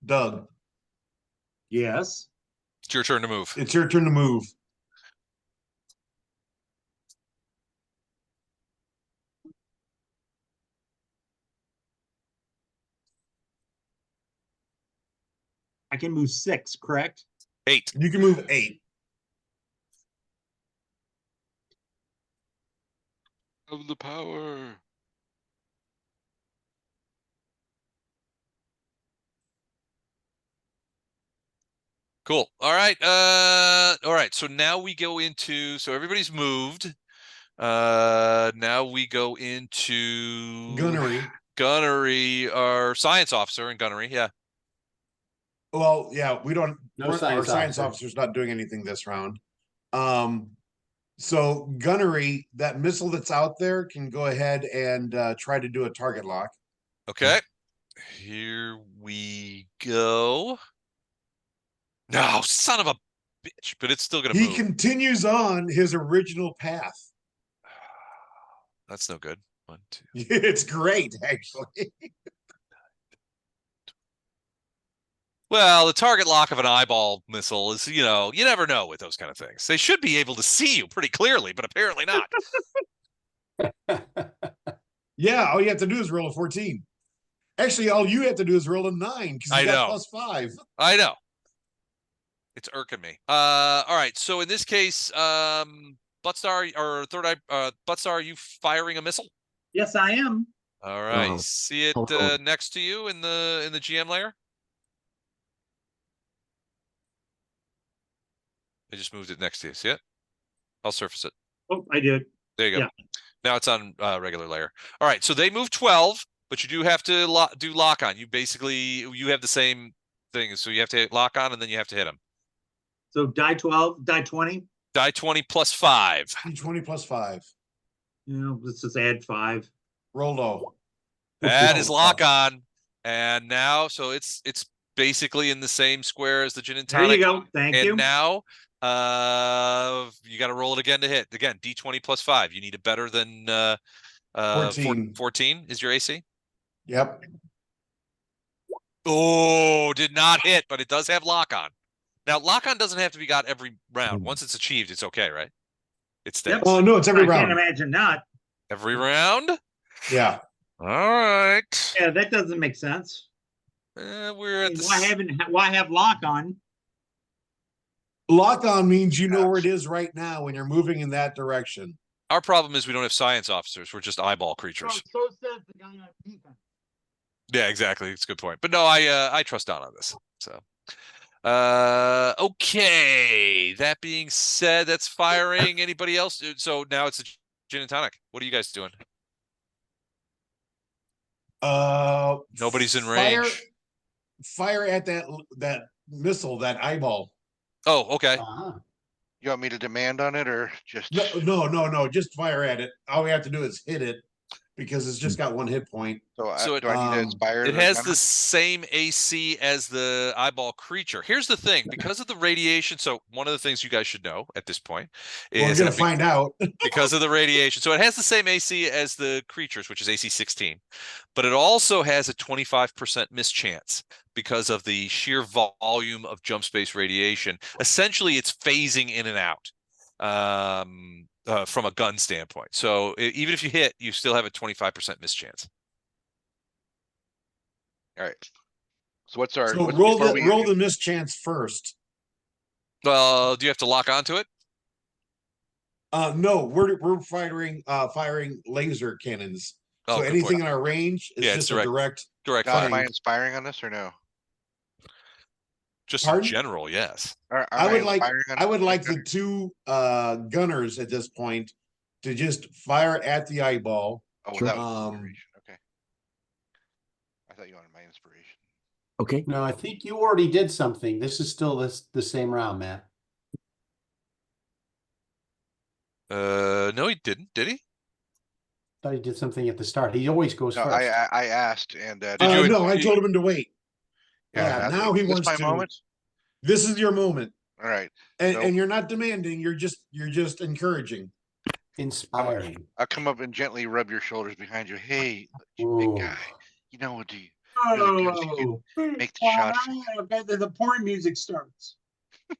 Doug, Yes. It's your turn to move. it's your turn to move. I can move 6, correct? 8. You can move 8. of the power. Cool. All right. All right. So now we go into, so everybody's moved. Now we go into Gunnery. Gunnery, our science officer in Gunnery. Yeah. Well, yeah, we don't. No Our science science officer. officer's not doing anything this round. So gunnery, that missile that's out there can go ahead and try to do a target lock. Okay. Here we go. No, son of a bitch, but it's still gonna He move. continues on his original path. That's no good. 1, 2. It's great, actually. Well, the target lock of an eyeball missile is, you never know with those kind of things. They should be able to see you pretty clearly, but apparently not. Yeah, all you have to do is roll a 14. Actually, all you have to do is roll a 9 because I you know. got +5. I know. It's irking me. All right. So in this case, Buttstar or Third Eye, Buttstar, are you firing a missile? Yes, I am. All right. Oh, See it hold on. next to you in the GM layer. I just moved it next to you. See it? I'll surface it. Oh, I did. There you go. Yeah. Now it's on regular layer. All right. So they move 12, but you do have to do lock on. You have the same thing. So you have to lock on and then you have to hit them. So die 12, die 20. Die 20 plus 5. D20 +5. Let's just add 5. Roll low. That is lock on. And now, so it's basically in the same square as the Gin and There you Tonic. go. Thank And you. now, you got to roll it again to hit. Again, D20 plus 5. You need it better than 14. 14 is your AC. Yep. Oh, did not hit, but it does have lock on. Now, lock on doesn't have to be got every round. Once it's achieved, it's okay, right? It stays. Yep. Oh, no, it's every I can't round. imagine not. Every round? Yeah. All right. Yeah, that doesn't make sense. We're at the Why have lock on? Lock on means you know where it is right now when you're moving in that direction. Our problem is we don't have science officers. We're just eyeball creatures. So says the guy on defense. Yeah, exactly. It's a good point. But no, I trust Don on this. So okay. That being said, that's firing. Anybody else? So now it's a gin and tonic. What are you guys doing? Nobody's in Fire, range. fire at that missile, that eyeball. Oh, okay. You want me to demand on it or just? No. Just fire at it. All we have to do is hit it because it's just got one hit point. So do I need to inspire? It the has gunner? the same AC as the eyeball creature. Here's the thing, because of the radiation. So one of the things you guys should know at this point We're is gonna that find out. because of the radiation. So it has the same AC as the creatures, which is AC 16, but it also has a 25% mischance because of the sheer volume of jump space radiation. Essentially, it's phasing in and out from a gun standpoint. So even if you hit, you still have a 25% mischance. All right. So what's our? So what's roll before the mischance first. Well, do you have to lock onto it? No, we're firing laser cannons. Oh, So good anything point. in our range is Yeah, it's just a direct. Direct Don, fire. am I inspiring on this or no? Just Pardon? in general, yes. I would like the the two gunners at this point to just fire at the eyeball. Oh, Sure. that was inspiration. Okay. I thought you wanted my inspiration. Okay. No, I think you already did something. This is still the same round, Matt. No, he didn't. Did he? Thought he did something at the start. He always goes No, first. I asked and Did you- No, I told him to wait. yeah, Yeah, now he is this wants my to. moment? This is your moment, All right. and, So- and you're not demanding. You're just encouraging. Inspiring. I'll come up and gently rub your shoulders behind you. Hey, you Ooh. big guy. You know what? Do you really good if you can make the shot? Okay, the porn music starts.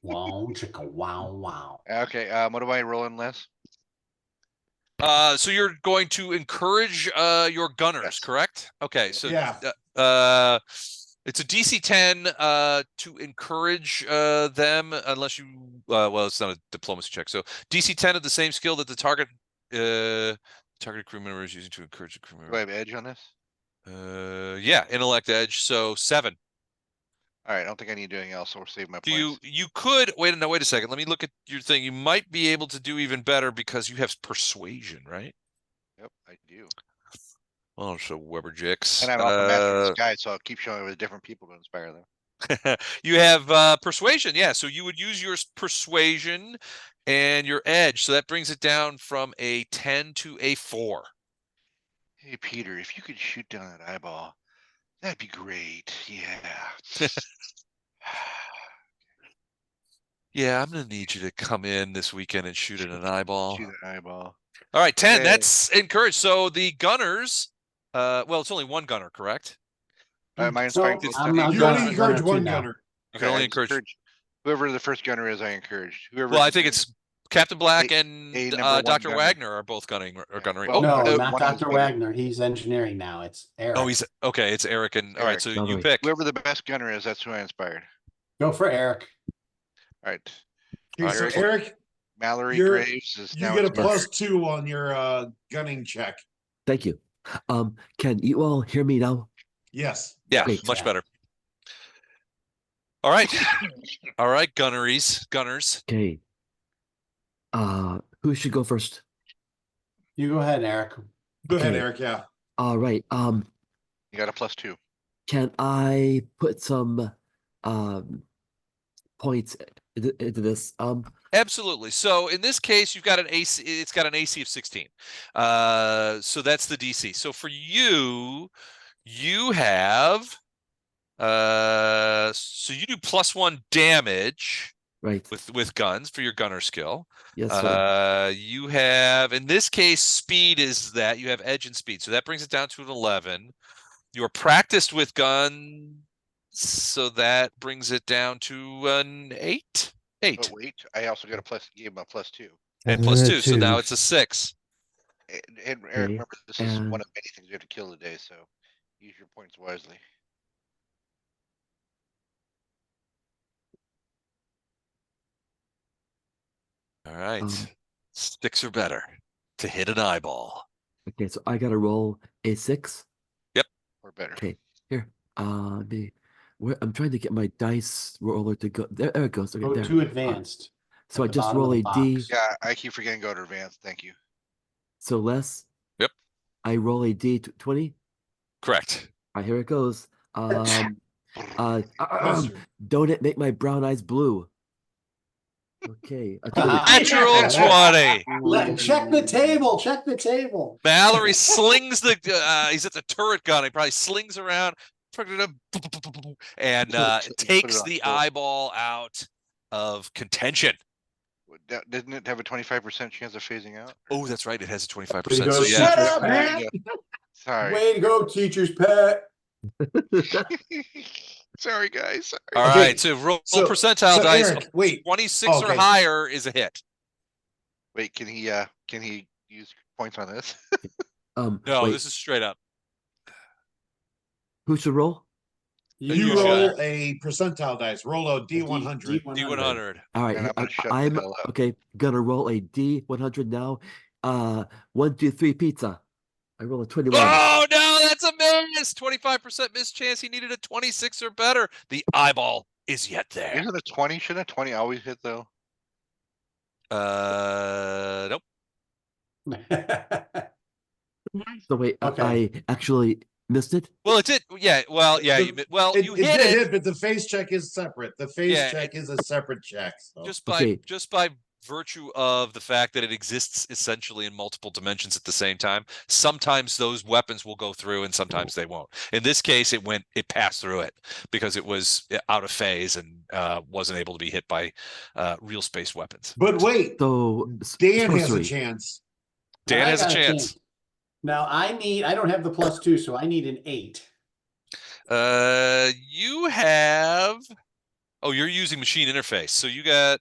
Wow, chicka, wow, wow. Okay. What do I roll in, Les? So you're going to encourage your gunners, Yes. correct? Okay, so Yeah. it's a DC 10 to encourage them unless you well, it's not a diplomacy check. So DC 10 of the same skill that the targeted crew member is using to encourage the crew Do I member. have edge on this? Yeah, intellect edge. So 7. All right. I don't think I need to do anything else. So we'll save my Do points. you could wait a second. Let me look at your thing. You might be able to do even better because you have persuasion, right? Yep, I do. Oh, so Weber Jix. And I'm also master of this guy, so I'll keep showing it with different people to inspire them. You have persuasion, yeah. So you would use your persuasion and your edge. So that brings it down from a 10 to a 4. Hey, Peter, if you could shoot down that eyeball, that'd be great. Yeah. Yeah, I'm gonna need you to come in this weekend and shoot at an eyeball. Shoot an eyeball. All right, 10. Okay. That's encouraged. So the gunners, well, it's only one gunner, correct? Am I So inspiring to I'm You gunner- only encourage gunner one too now. gunner. You can Okay, only I just encourage. whoever the first gunner is, I encouraged. Whoever. Well, I think it's Captain Black A and number one Dr. gunner. Wagner are both gunning or Yeah, gunnery. well, Oh, No, one not of them's Dr. Peter. Wagner. He's engineering now. It's Eric. he's okay. It's Eric and all right. Eric. So All you right. pick. Whoever the best gunner is, that's who I inspired. Go for Eric. All right. Here, so Eric- Eric, Mallory You're- Graves is you now get a inspired. +2 on your gunning check. Thank you. Can you all hear me now? Yes. Yeah, Great. much Yeah. better. All right. All right, gunners. Okay. Who should go first? You go ahead, Eric. Go ahead, Okay. Eric. Yeah. All right. You got a +2. Can I put some points into this? Absolutely. So in this case, you've got an AC. It's got an AC of 16. So that's the DC. So for you, you have so you do +1 damage Right. with guns for your gunner skill. Yes, sir. You have, in this case, speed is that you have edge and speed. So that brings it down to an 11. You're practiced with guns, so that brings it down to an 8. But wait, I also got gave him a +2. And +2. So now it's a 6. And Eric, Okay, remember, this is one and- of many things you have to kill today, so use your points wisely. All right. Um, 6 or better to hit an eyeball. Okay, so I gotta roll a 6. Or better. Okay, here. I'm trying to get my dice roller to go. There it goes. Okay, Go there. to advanced. So I at the just bottom of roll the a D. box. Yeah, I keep forgetting go to advanced. Thank you. So less. Yep. I roll a D 20. Correct. All right, here it goes. Closer. Don't it make my brown eyes blue? Okay. Natural 20. Check the table. Check the table. Mallory slings the he's at the turret gun. He probably slings around and takes on the full. eyeball out of contention. Didn't it have a 25% chance of phasing out? Oh, that's right. It has a Way 25%. to go, So yeah. shut up, man. Sorry. Way to go, teacher's pet. Sorry, guys. Sorry. All Okay, right. So roll so- percentile so dice. Eric, wait. 26 or Okay. higher is a hit. Wait, can he use points on this? No, wait, this is straight up. who should roll? You should. roll a percentile dice. Roll a D100. D100. All right, And I'm gonna shut the I'm hell up. okay. Gonna roll a D100 now. 1, 2, 3, pizza. I roll a 21. Oh no, that's a miss. 25% miss chance. He needed a 26 or better. The eyeball is yet there. Isn't a 20? Shouldn't a 20 always hit though? Nope. So wait, Okay. I actually missed it. Well, it did. Yeah. Well, yeah. The- You well, It, you it hit did it hit, but the face check is separate. The face Yeah, check is a separate check. So. Okay. just by virtue of the fact that it exists essentially in multiple dimensions at the same time. Sometimes those weapons will go through, and sometimes they won't. In this case, it passed through it because it was out of phase and wasn't able to be hit by real space weapons. But wait, So Dan has a sorcery. chance. Dan I has a got chance. Now I don't have the +2, so I need an 8. You have. Oh, you're using machine interface, so you got.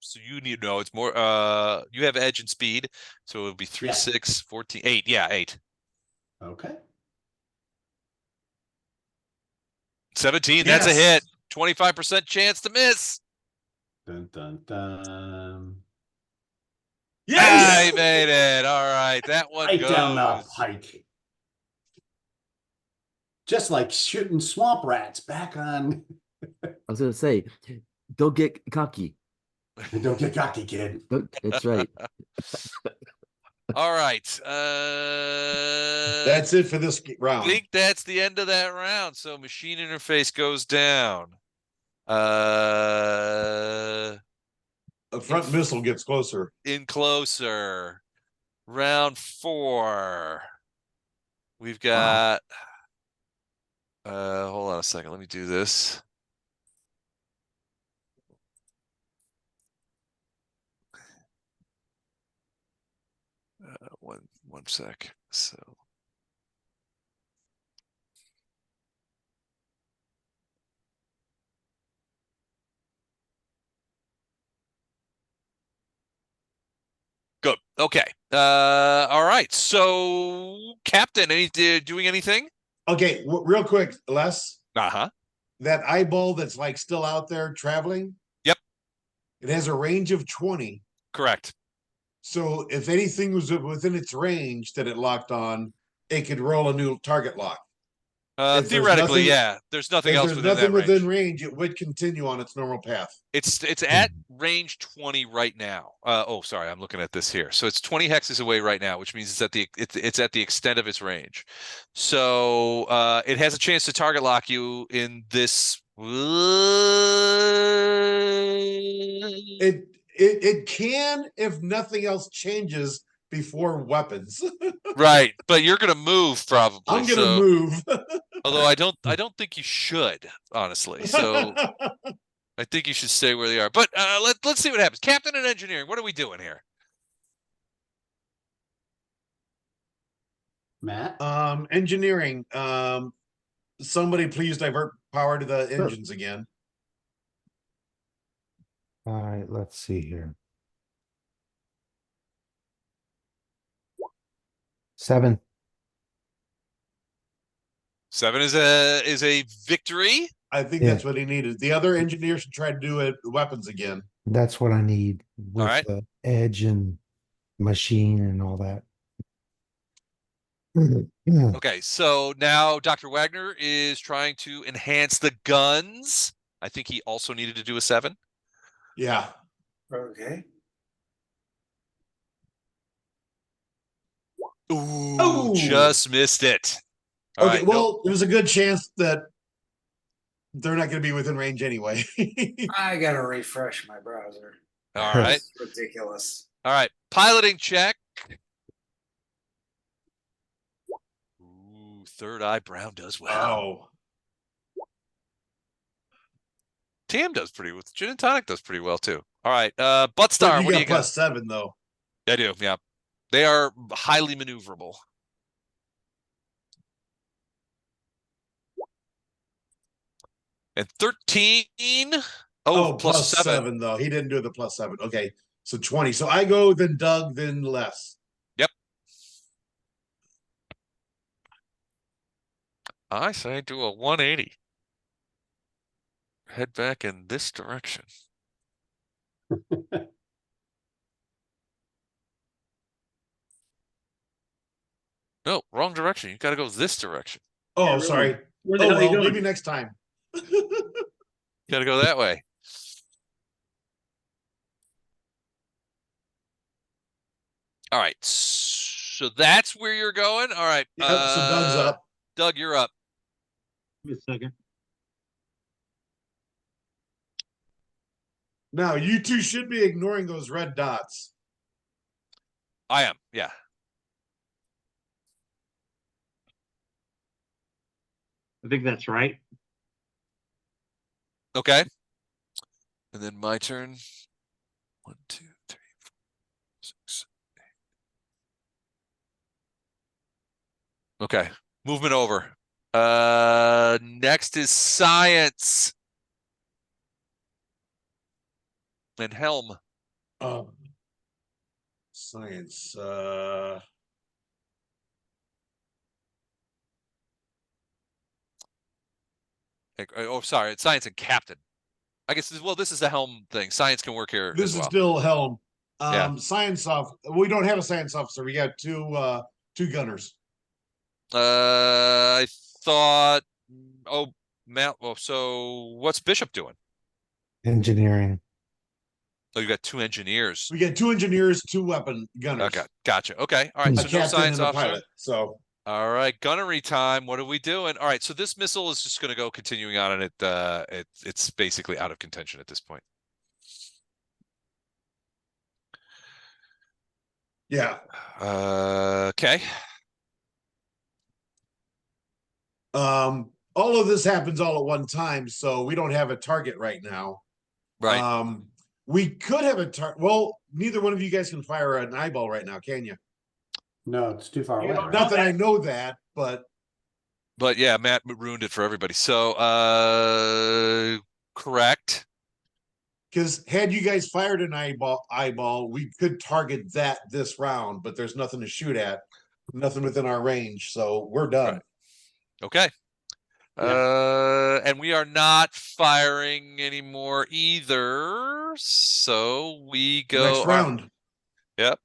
So you need no. It's more. You have edge and speed, so it would be 3, Yeah. 6, 14, 8. Yeah, 8. Okay. 17. That's a Yes. hit. 25% chance to miss. Dun dun dun. I made it. All right, that one Right goes. down the pike. Just like shooting swamp rats back on. I was gonna say, don't get cocky. Don't get cocky, kid. That's right. All right. That's it for this I round. think that's the end of that round. So machine interface goes down. A front missile gets closer. In closer. Round 4. We've got hold on a second. Let me do this. One sec. So good. Okay. All right. So Captain, doing anything? Okay, real quick, Les. Uh-huh. That eyeball that's like still out there traveling. Yep. It has a range of 20. Correct. So if anything was within its range that it locked on, it could roll a new target lock. If there's Theoretically, nothing- yeah. There's nothing If else there's within nothing that range. within range, it would continue on its normal path. It's at range 20 right now. Oh, sorry, I'm looking at this here. So it's 20 hexes away right now, which means it's at the extent of its range. So it has a chance to target lock you in this. It can if nothing else changes before weapons. Right, but you're gonna move probably. I'm gonna so, move. although I don't think you should, honestly. So I think you should stay where they are. But let's see what happens. Captain and engineering, what are we doing here? Matt? Engineering. Somebody please divert power to the engines again. All right, let's see here. 7. 7 is a victory. I think Yeah. that's what he needed. The other engineer should try to do it weapons again. That's what I need with right. the edge and machine and all that. Okay, so now Dr. Wagner is trying to enhance the guns. I think he also needed to do a 7. Yeah. Okay. Ooh, Oh! just missed it. All Okay, right, well, there's a good chance that they're not going to be within range anyway. I gotta refresh my browser. all right, It's ridiculous. all right. Piloting check. Ooh, third eye Brown does well. Oh. TM does pretty well. Gin and Tonic does pretty well too. All right, Butt But Star, you what do got you got? +7 though. I do, yeah. They are highly maneuverable. And 13. Oh, plus 7. +7 though. He didn't do the +7. Okay. So 20. So I go, then Doug, then Les. Yep. I say do a 180. Head back in this direction. No, wrong direction. You got to go this direction. Oh, Yeah, really. sorry. Where the Oh, hell are you well, going? maybe next time. You got to go that way. All right. So that's where you're going. All right. Yep, so Doug's up. Doug, you're up. Give me a second. Now, you two should be ignoring those red dots. I am. Yeah. I think that's right. Okay. And then my turn. 1, 2, 3, 4, 6, 8. Okay. Movement over. Next is science. And Helm. Science. Oh, sorry. It's science and captain. I guess, well, this is the Helm thing. Science can work here This as is well. still Helm. Yeah. Science off. We don't have a science officer. We got two gunners. I thought, Matt, well, so what's Bishop doing? Engineering. Oh, you got 2 engineers. We got 2 engineers, 2 weapon gunners. Okay, gotcha. Okay, all right. A So no captain science and a officer. pilot. So All right, gunnery time. What are we doing? All right, so this missile is just going to go continuing on, and it's basically out of contention at this point. yeah. Okay. All of this happens all at one time, so we don't have a target right now. Right. We could have a target. Well, neither one of you guys can fire an eyeball right now, can you? No, it's too far You away. don't right? Not that I know that, but But yeah, Matt ruined it for everybody. So, correct. because had you guys fired an eyeball, we could target that this round, but there's nothing to shoot at, nothing within our range, so we're done. Right. Okay. Yeah. And we are not firing anymore either. So we go Next round. Yep.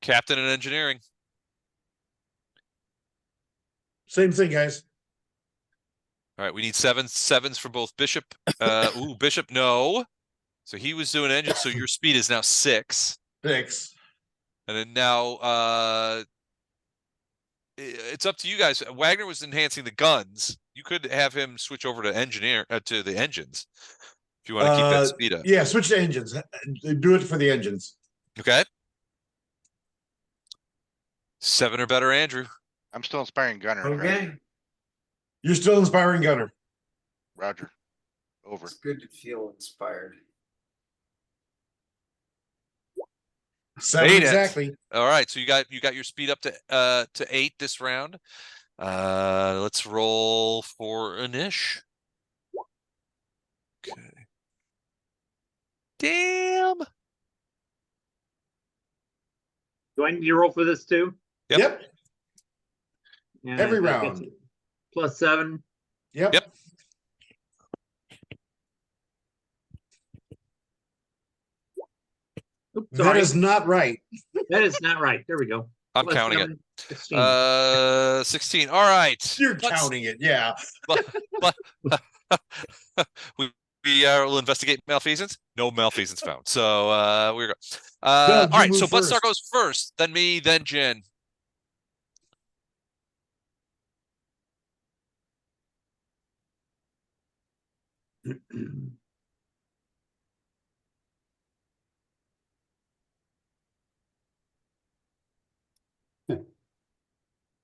Captain and engineering. Same thing, guys. All right, we need 7s for both Bishop. Bishop, no. So he was doing engine. So your speed is now 6. 6. And then now it's up to you guys. Wagner was enhancing the guns. You could have him switch over to to the engines if you want to keep that speed up. Yeah, switch to engines. Do it for the engines. Okay. 7 or better, Andrew. I'm still inspiring gunner. Okay. You're still inspiring gunner. Roger. Over. It's good to feel inspired. 7 Made it. exactly. All right, so you got your speed up to 8 this round. Let's roll for an ish. Okay. Damn. Do I need to roll for this too? Yep. Every I guess round. +7. Yep. Yep. Oops, That sorry. is not right. That is not right. There we go. I'm counting it. 16. 16. All right. You're Let's- counting it, yeah. but we will investigate malfeasance. No malfeasance found. So we're good. Doug, All you right. So move Buttstar first. goes first, then me, then Jen.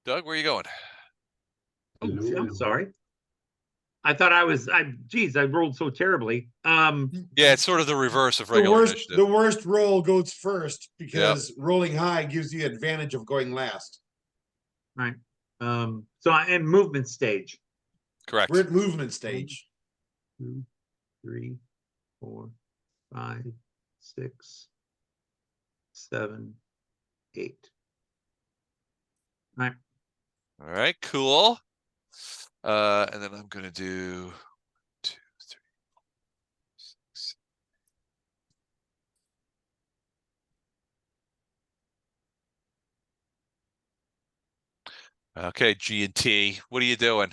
Doug, where are you going? Oh, I'm Hello. sorry. I thought geez, I rolled so terribly. Yeah, it's sort of the reverse of The regular worst, initiative. the worst roll goes first because rolling high gives you advantage of going last. Right. So I am movement stage. Correct. We're at movement stage. 2, 3, 4, 5, 6, 7, 8. Right. All right, cool. And then I'm gonna do 2, 3, 6. Okay, G and T. What are you doing?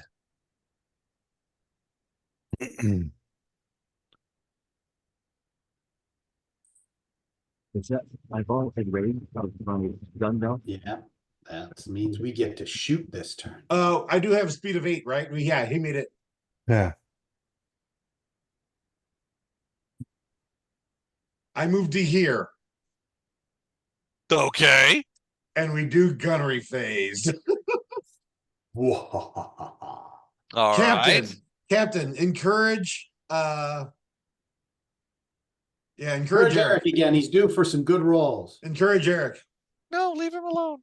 Is that I've already ready of my gun now? Yeah, that means we get to shoot this turn. Oh, I do have a speed of 8, right? Yeah, he made it. Yeah. I moved to here, Okay. and we do gunnery phase. Whoa. All Captain, right. Captain, encourage. Yeah, encourage Encourage Eric. Eric again. He's due for some good rolls. Encourage Eric. No, leave him alone.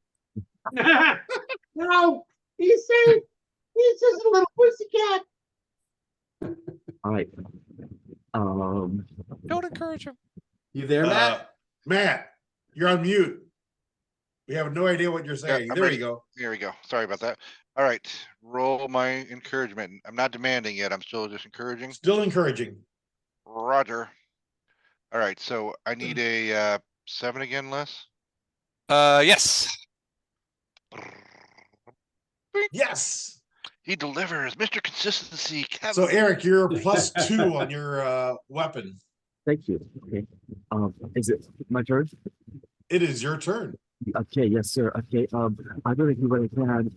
No, he's just a little pussycat. All right. Don't encourage him. You there, Matt? Matt, you're on mute. We have no idea what you're saying. I'm There ready. you go. Here we go. Sorry about that. All right, roll my encouragement. I'm not demanding yet. I'm still just encouraging. Still encouraging. Roger. All right, so I need a 7 again, Les. Yes. Yes. He delivers, Mr. Consistency. Kevin. So Eric, you're a +2 on your weapon. Thank you. Okay. Is it my turn? It is your turn. Okay, yes, sir. Okay. I'm gonna do what I can.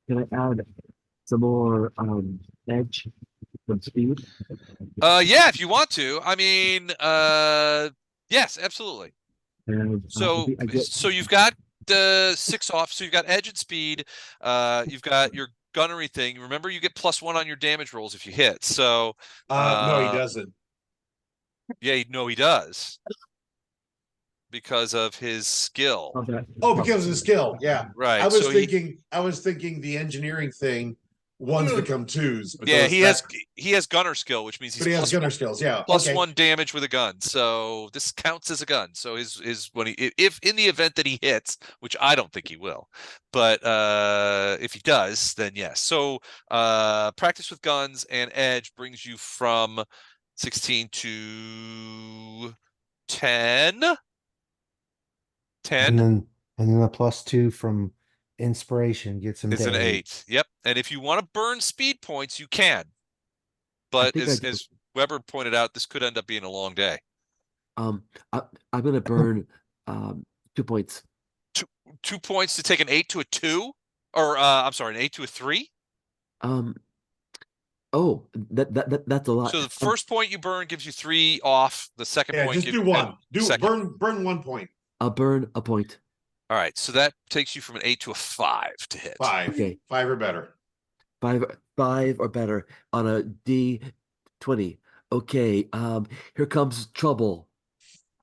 Can I add some more edge, some speed? Yeah, if you want to. I mean, yes, absolutely. And So I get so you've got the 6 off, so you've got edge and speed. You've got your gunnery thing. Remember, you get +1 on your damage rolls if you hit. So No, he doesn't. yeah, no, he does. Because of his skill. okay. Oh, because of the skill. Yeah. Right. I was so thinking the engineering thing, 1s become 2s. But yeah, those- he has gunner skill, which means he's But he has plus gunner one- skills. Yeah. plus okay. 1 damage with a gun. So this counts as a gun. So his when if in the event that he hits, which I don't think he will, but if he does, then yes. So practice with guns and edge brings you from 16 to 10. 10 and then the +2 from inspiration gets him is to an 8. Yep. And if you want to burn speed points, you can. But think I as do. Weber pointed out, this could end up being a long day. I'm gonna burn 2 points. 2 points to take an 8 to a 2, or I'm sorry, an 8 to a 3. Oh, that's a lot. So the first point you burn gives you 3 off. The second Yeah, point just gives do you one. second. Burn 1 point. I'll burn a point. All right, so that takes you from an 8 to a 5 to hit. 5. Okay. 5 or better. Five or better on a D20. Okay. Here comes trouble.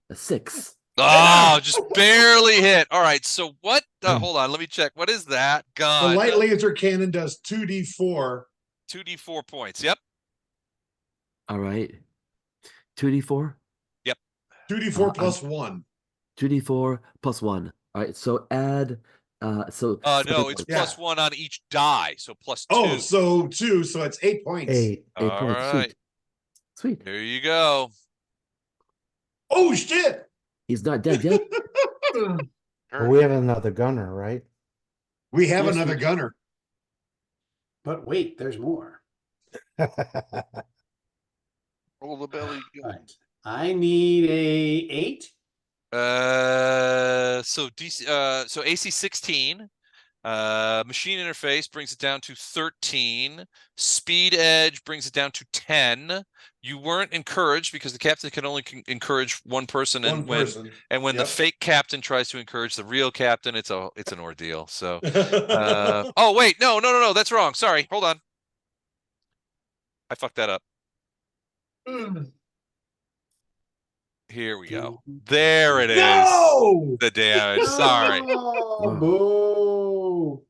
A 6. Oh, just barely hit. All right, so what? Hold on, let me check. What is that? The Gun. light laser cannon does 2d4. 2d4 points. Yep. All right. 2d4. 2d4 Uh, plus 1. 2d4 plus 1. All right. So add So No, 7 it's points. plus Yeah. 1 on each die, so plus 2. Oh, so 2, so it's 8 points. Eight All points. right. Sweet. Here you go. Oh shit! He's not dead yet. Well, Sure. we have another gunner, right? We have Yes, another we- gunner. But wait, there's more. Roll the belly. All right. I need a 8. So AC 16. Machine interface brings it down to 13. Speed edge brings it down to 10. You weren't encouraged because the captain can only encourage one person, One person. when the Yep. fake captain tries to encourage the real captain, it's an ordeal. So oh wait, no, that's wrong. Sorry, hold on. I fucked that up. Here we go. There it is. No! The damage. Sorry. Oh, boo.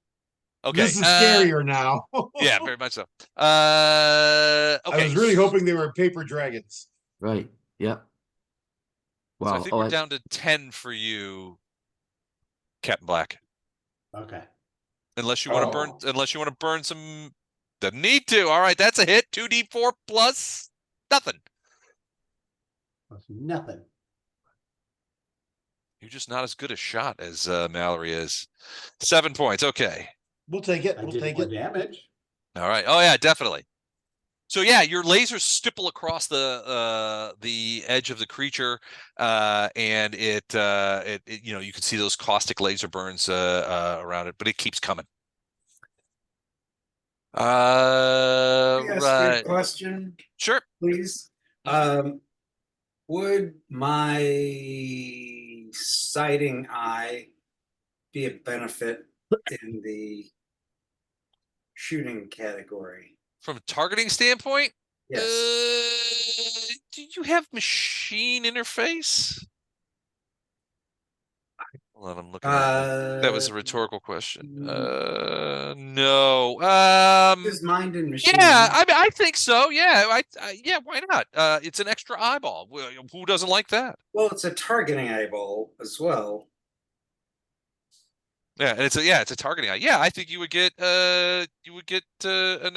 Okay. This is scarier now. Yeah, very much so. Okay. I was really hoping they were paper dragons. Right. Yep. So I Wow. think we're down to 10 for you, Captain Black. Okay. Unless you want to burn, Oh. unless you want to burn some. Doesn't need to. All right, that's a hit. 2d4 plus nothing. That's nothing. You're just not as good a shot as Mallory is. 7 points. Okay. We'll take it. I We'll did take more it. damage. All right. Oh yeah, definitely. So yeah, your lasers stipple across the edge of the creature, and it you can see those caustic laser burns around it, but it keeps coming. Can I ask you a Right. question, Sure. please? Would my sighting eye be a benefit in the shooting category? From a targeting standpoint, Yes. do you have machine interface? Hold on, I'm looking at that was a rhetorical question. No. Is mind and machine? Yeah, I mean, I think so. Yeah, yeah, why not? It's an extra eyeball. Who doesn't like that? Well, it's a targeting eyeball as well. Yeah, and it's a targeting eye. Yeah, I think you would get an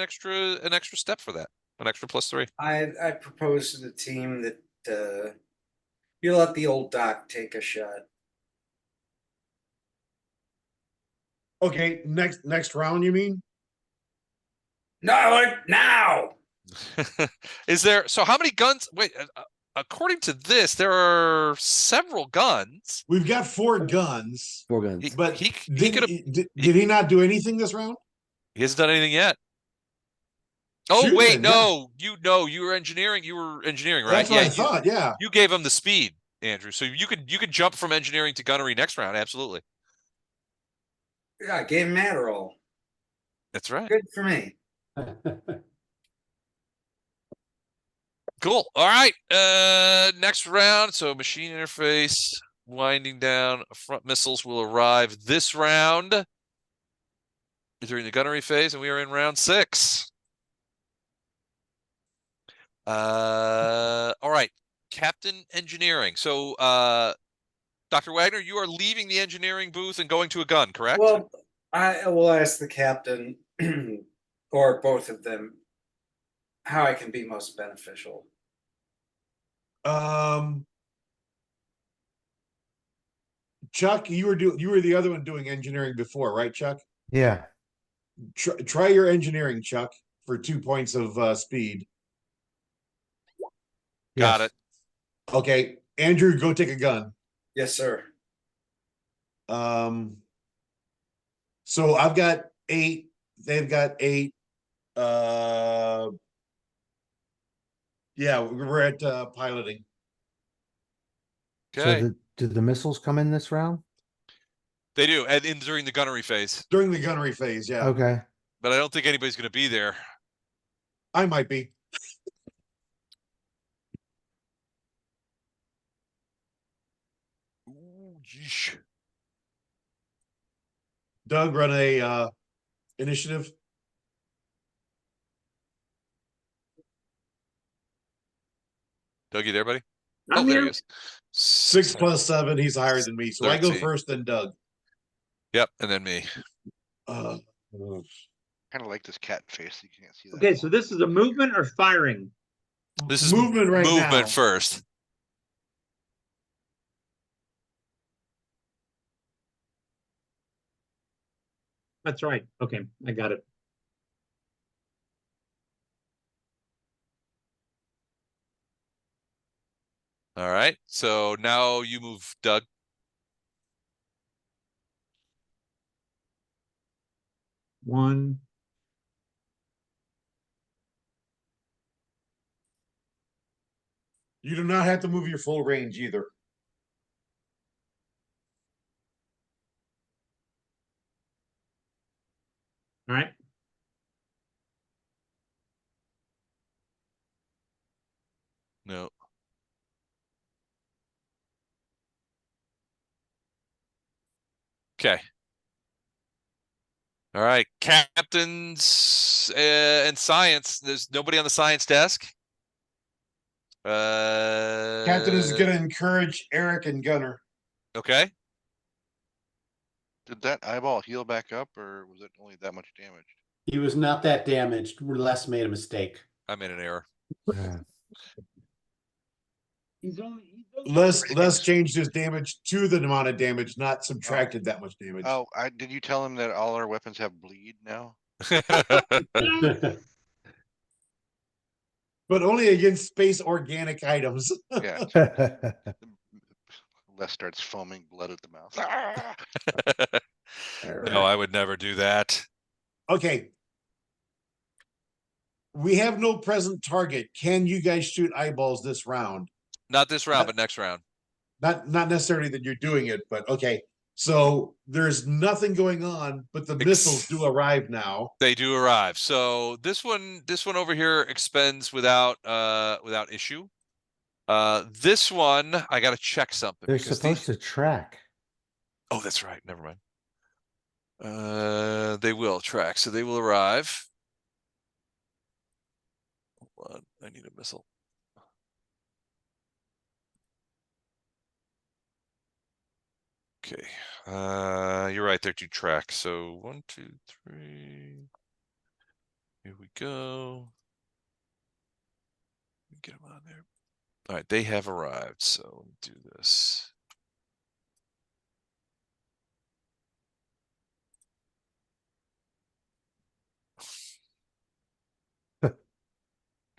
extra step for that, an extra +3. I propose to the team that you let the old doc take a shot. Okay, next round, you mean? No, now. Is there? So how many guns? Wait, according to this, there are several guns. We've got 4 guns, 4 guns. but he did, could have. did he not do anything this round? He hasn't done anything yet. Oh Shoot, wait, then, yeah. no, you were engineering. You were engineering, right? That's what I thought. Yeah. You gave him the speed, Andrew. So you could jump from engineering to gunnery next round. Absolutely. Yeah, I gave him Adderall. That's right. Good for me. Cool. All right. Next round. So machine interface winding down. Front missiles will arrive this round during the gunnery phase, and we are in round 6. All right. Captain Engineering. So Dr. Wagner, you are leaving the engineering booth and going to a gun, correct? Well, I will ask the captain or both of them how I can be most beneficial. Chuck, you were the other one doing engineering before, right, Chuck? Yeah. Try your engineering, Chuck, for 2 points of speed. Got Yes. it. Okay, Andrew, go take a gun. Yes, sir. So I've got 8. They've got 8. Yeah, we're at piloting. Okay. So did the missiles come in this round? They do, and during the gunnery phase. During the gunnery phase, yeah. Okay. But I don't think anybody's going to be there. I might be. Ooh, yeesh. Doug, run a initiative. Doug, you there, buddy? I'm there here. he is. 6 + 7. He's higher than me, so I go 13. first, then Doug. Yep, and then me. Uh, Kind of like this cat face. You can't see that. Okay, so this is a movement or firing? This is movement right now. movement first. That's right. Okay, I got it. All right. So now you move, Doug. One. You do not have to move your full range either. All right. No. Okay. All right, captains and science. There's nobody on the science desk. Captain is going to encourage Eric and Gunner. Okay. Did that eyeball heal back up, or was it only that much damage? He was not that damaged. Les made a mistake. I made an error. Yeah. Les changed his damage to the amount of damage, not subtracted that much damage. Oh, did you tell him that all our weapons have bleed now? But only against space organic items. Yeah. Les starts foaming blood at the mouth. No, I would never do that. Okay. We have no present target. Can you guys shoot eyeballs this round? Not this round, but next round. Not necessarily that you're doing it, but okay. So there's nothing going on, but the missiles do arrive now. They do arrive. So this one over here expends without issue. This one I gotta check something. They're because supposed to track. Oh, that's right. Never mind. They will track, so they will arrive. Hold on, I need a missile. Okay. You're right, they're to track. So 1, 2, 3. Here we go. Get them on there. All right, they have arrived. So let me do this.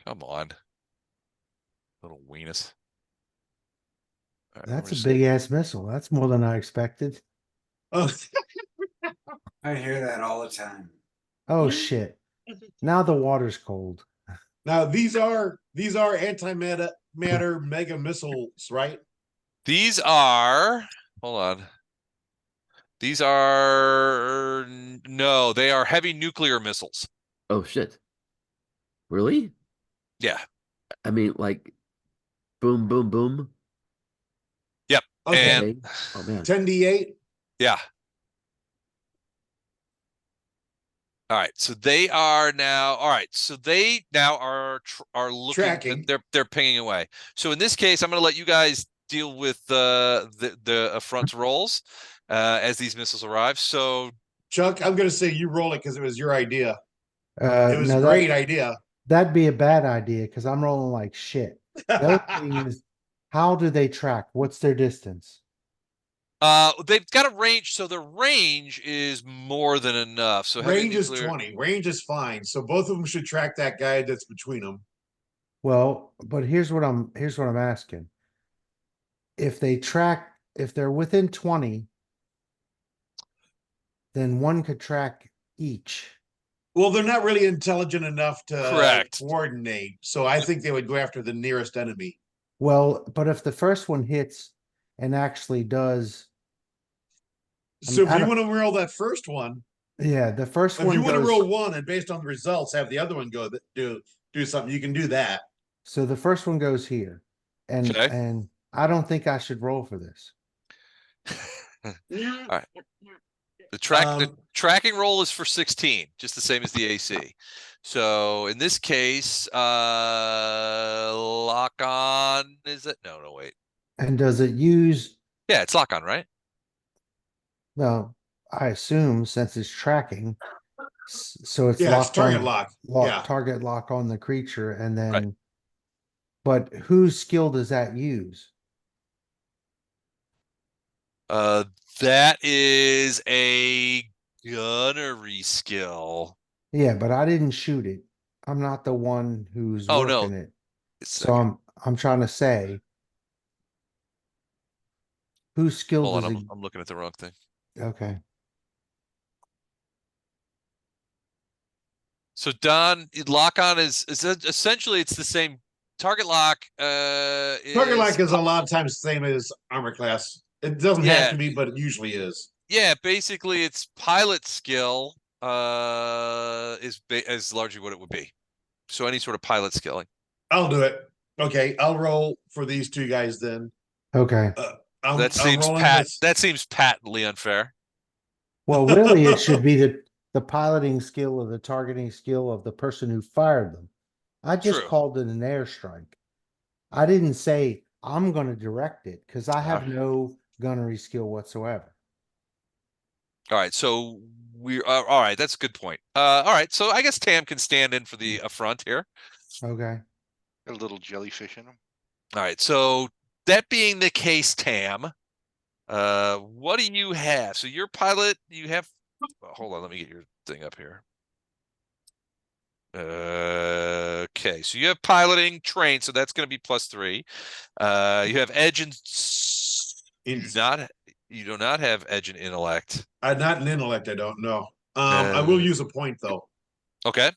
Come on. Little weenus. Right, That's a big ass missile. That's more than I expected. Oh, I hear that all the time. Oh shit. Now the water's cold. now these are antimatter mega missiles, right? These are, hold on. These are, no, they are heavy nuclear missiles. Oh shit. Really? Yeah. I mean, like, boom, boom, boom. Okay. And Okay. Oh man. 10d8. yeah. All right, so they are now. All right, so they now are looking. Tracking. They're pinging away. So in this case, I'm going to let you guys deal with the affront rolls as these missiles arrive. So Chuck, I'm going to say you roll it because it was your idea. It It was a great idea. That'd be a bad idea because I'm rolling like shit. The other thing is, how do they track? What's their distance? they've got a range, so the range is more than enough. So heavy Range is nuclear- 20. Range is fine. So both of them should track that guy that's between them. Well, but here's what I'm asking. If they're within 20, then one could track each. Well, they're not really intelligent enough to Correct. coordinate. So I think they would go after the nearest enemy. Well, but if the first one hits and actually does, So if I you don't- want to roll that first one, yeah, the first if one you want to goes, roll one and based on the results, have the other one go do something, you can do that. so the first one goes here. And Okay. and I don't think I should roll for this. Yeah. All right. The tracking roll is for 16, just the same as the AC. So in this case, lock on, is it? No, wait. And does it use Yeah, it's lock on, right? no, I assume since it's tracking, so it's Yeah, it's locked target on, lock. Yeah. target lock on the creature, and then. Right. But whose skill does that use? That is a gunnery skill. Yeah, but I didn't shoot it. I'm not the one who's Oh, no. working it. It's So I'm trying to say, whose skill Hold does on, it? I'm looking at the wrong thing. Okay. So Don, lock on is essentially it's the same. Target lock Target lock is a lot of times the same as armor class. It doesn't have to be, but it usually is. Yeah, basically it's pilot skill is largely what it would be. So any sort of pilot skilling. I'll do it. Okay, I'll roll for these two guys then. Okay. I'm That rolling with. seems patently unfair. Well, really, it should be the piloting skill or the targeting skill of the person who fired them. I just True. called it an airstrike. I didn't say I'm going to direct it because I have no gunnery skill whatsoever. All right, so all right. That's a good point. All right, so I guess Tam can stand in for the affront here. Okay. A little jellyfish in them. All right, so that being the case, Tam, what do you have? So your pilot, you have. Hold on, let me get your thing up here. Okay, so you have piloting train, so that's going to be +3. You have edge and you do not have edge and intellect. Not an intellect, I don't know. I will use a point though. Okay.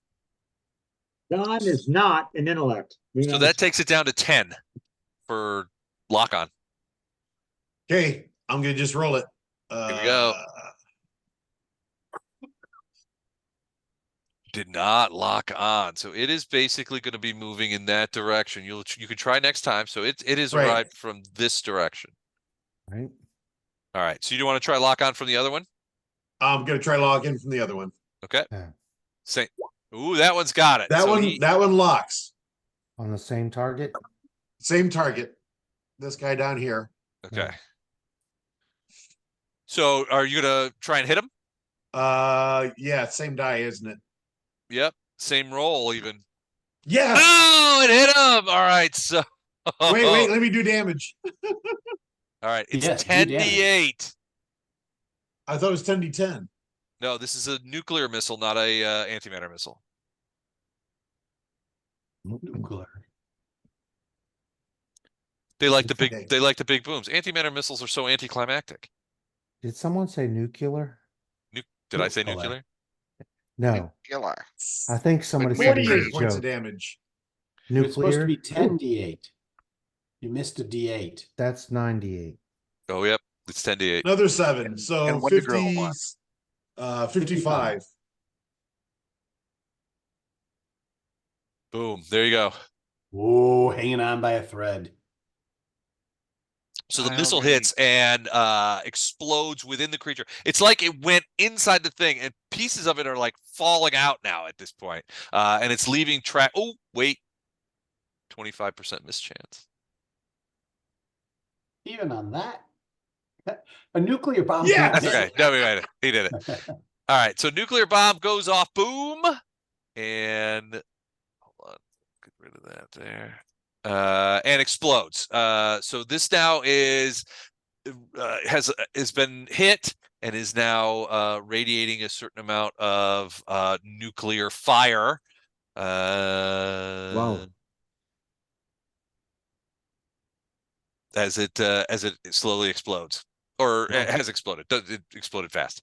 Don is not an intellect. So that takes it down to 10 for lock on. Okay, I'm gonna just roll it. Here we go. Did not lock on, so it is basically going to be moving in that direction. You can try next time. So it is Right. arrived from this direction. Right. All right. So you do want to try lock on from the other one? I'm gonna try log in from the other one. Okay. Yeah. Say, ooh, that one's got it. That So one locks. On the same target. Same target. This guy down here. Okay. So are you gonna try and hit him? Yeah, same die, isn't it? Yep. Same roll even. Yes. Oh, it hit him. All right. So Wait, let me do damage. all right. It's Yeah, do 10d8. I thought it was 10d10. No, this is a nuclear missile, not a antimatter missile. Nuclear. They like the big booms. Antimatter missiles are so anticlimactic. Did someone say nuclear? Did I say nuclear? No. Killer. I think somebody We said have it 30 was a points of joke. damage. It's supposed to Nuclear. be 10d8. You missed a d8. That's 98. Oh, yep. It's 10d8. Another 7. So And what did 50, girl want? 55. Boom. There you go. Whoa, hanging on by a thread. So the I missile already- hits and explodes within the creature. It's like it went inside the thing, and pieces of it are like falling out now at this point. And it's leaving track. Oh, wait. 25% mischance. Even on that. A nuclear bomb. Yeah, That's okay. No, we made it. He did it. All right. So nuclear bomb goes off. Boom. And hold on. Get rid of that there. And explodes. So this now has been hit and is now radiating a certain amount of nuclear fire. Wow. As it slowly explodes, or it has exploded. It exploded fast.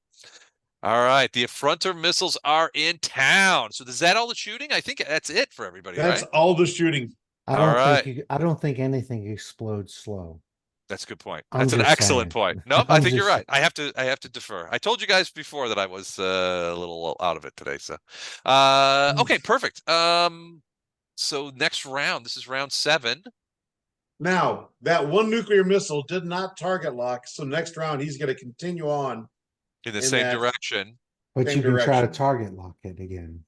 All right, the Affronter missiles are in town. So is that all the shooting? I think that's it for everybody, That's right? all the shooting. I don't think anything explodes slow. That's a good point. I'm That's an just excellent saying. point. Nope, I I'm think you're just- right. I have to defer. I told you guys before that I was a little out of it today. So, okay, perfect. So next round, this is round 7. Now, that one nuclear missile did not target lock. So next round, he's going to continue on. In the In same that- direction. But Same you can try to direction. target lock it again.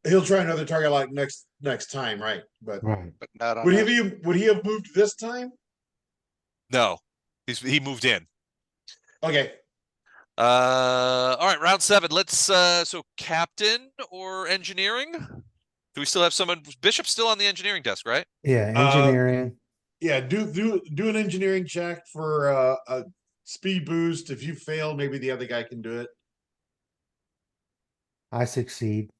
He'll try another target lock next time, right? But Right. But not on would that. he have moved this time? No, he moved in. Okay. All right, round 7. Let's so captain or engineering? Do we still have someone? Bishop's still on the engineering desk, right? Yeah, engineering. Yeah, do an engineering check for a speed boost. If you fail, maybe the other guy can do it. I succeed.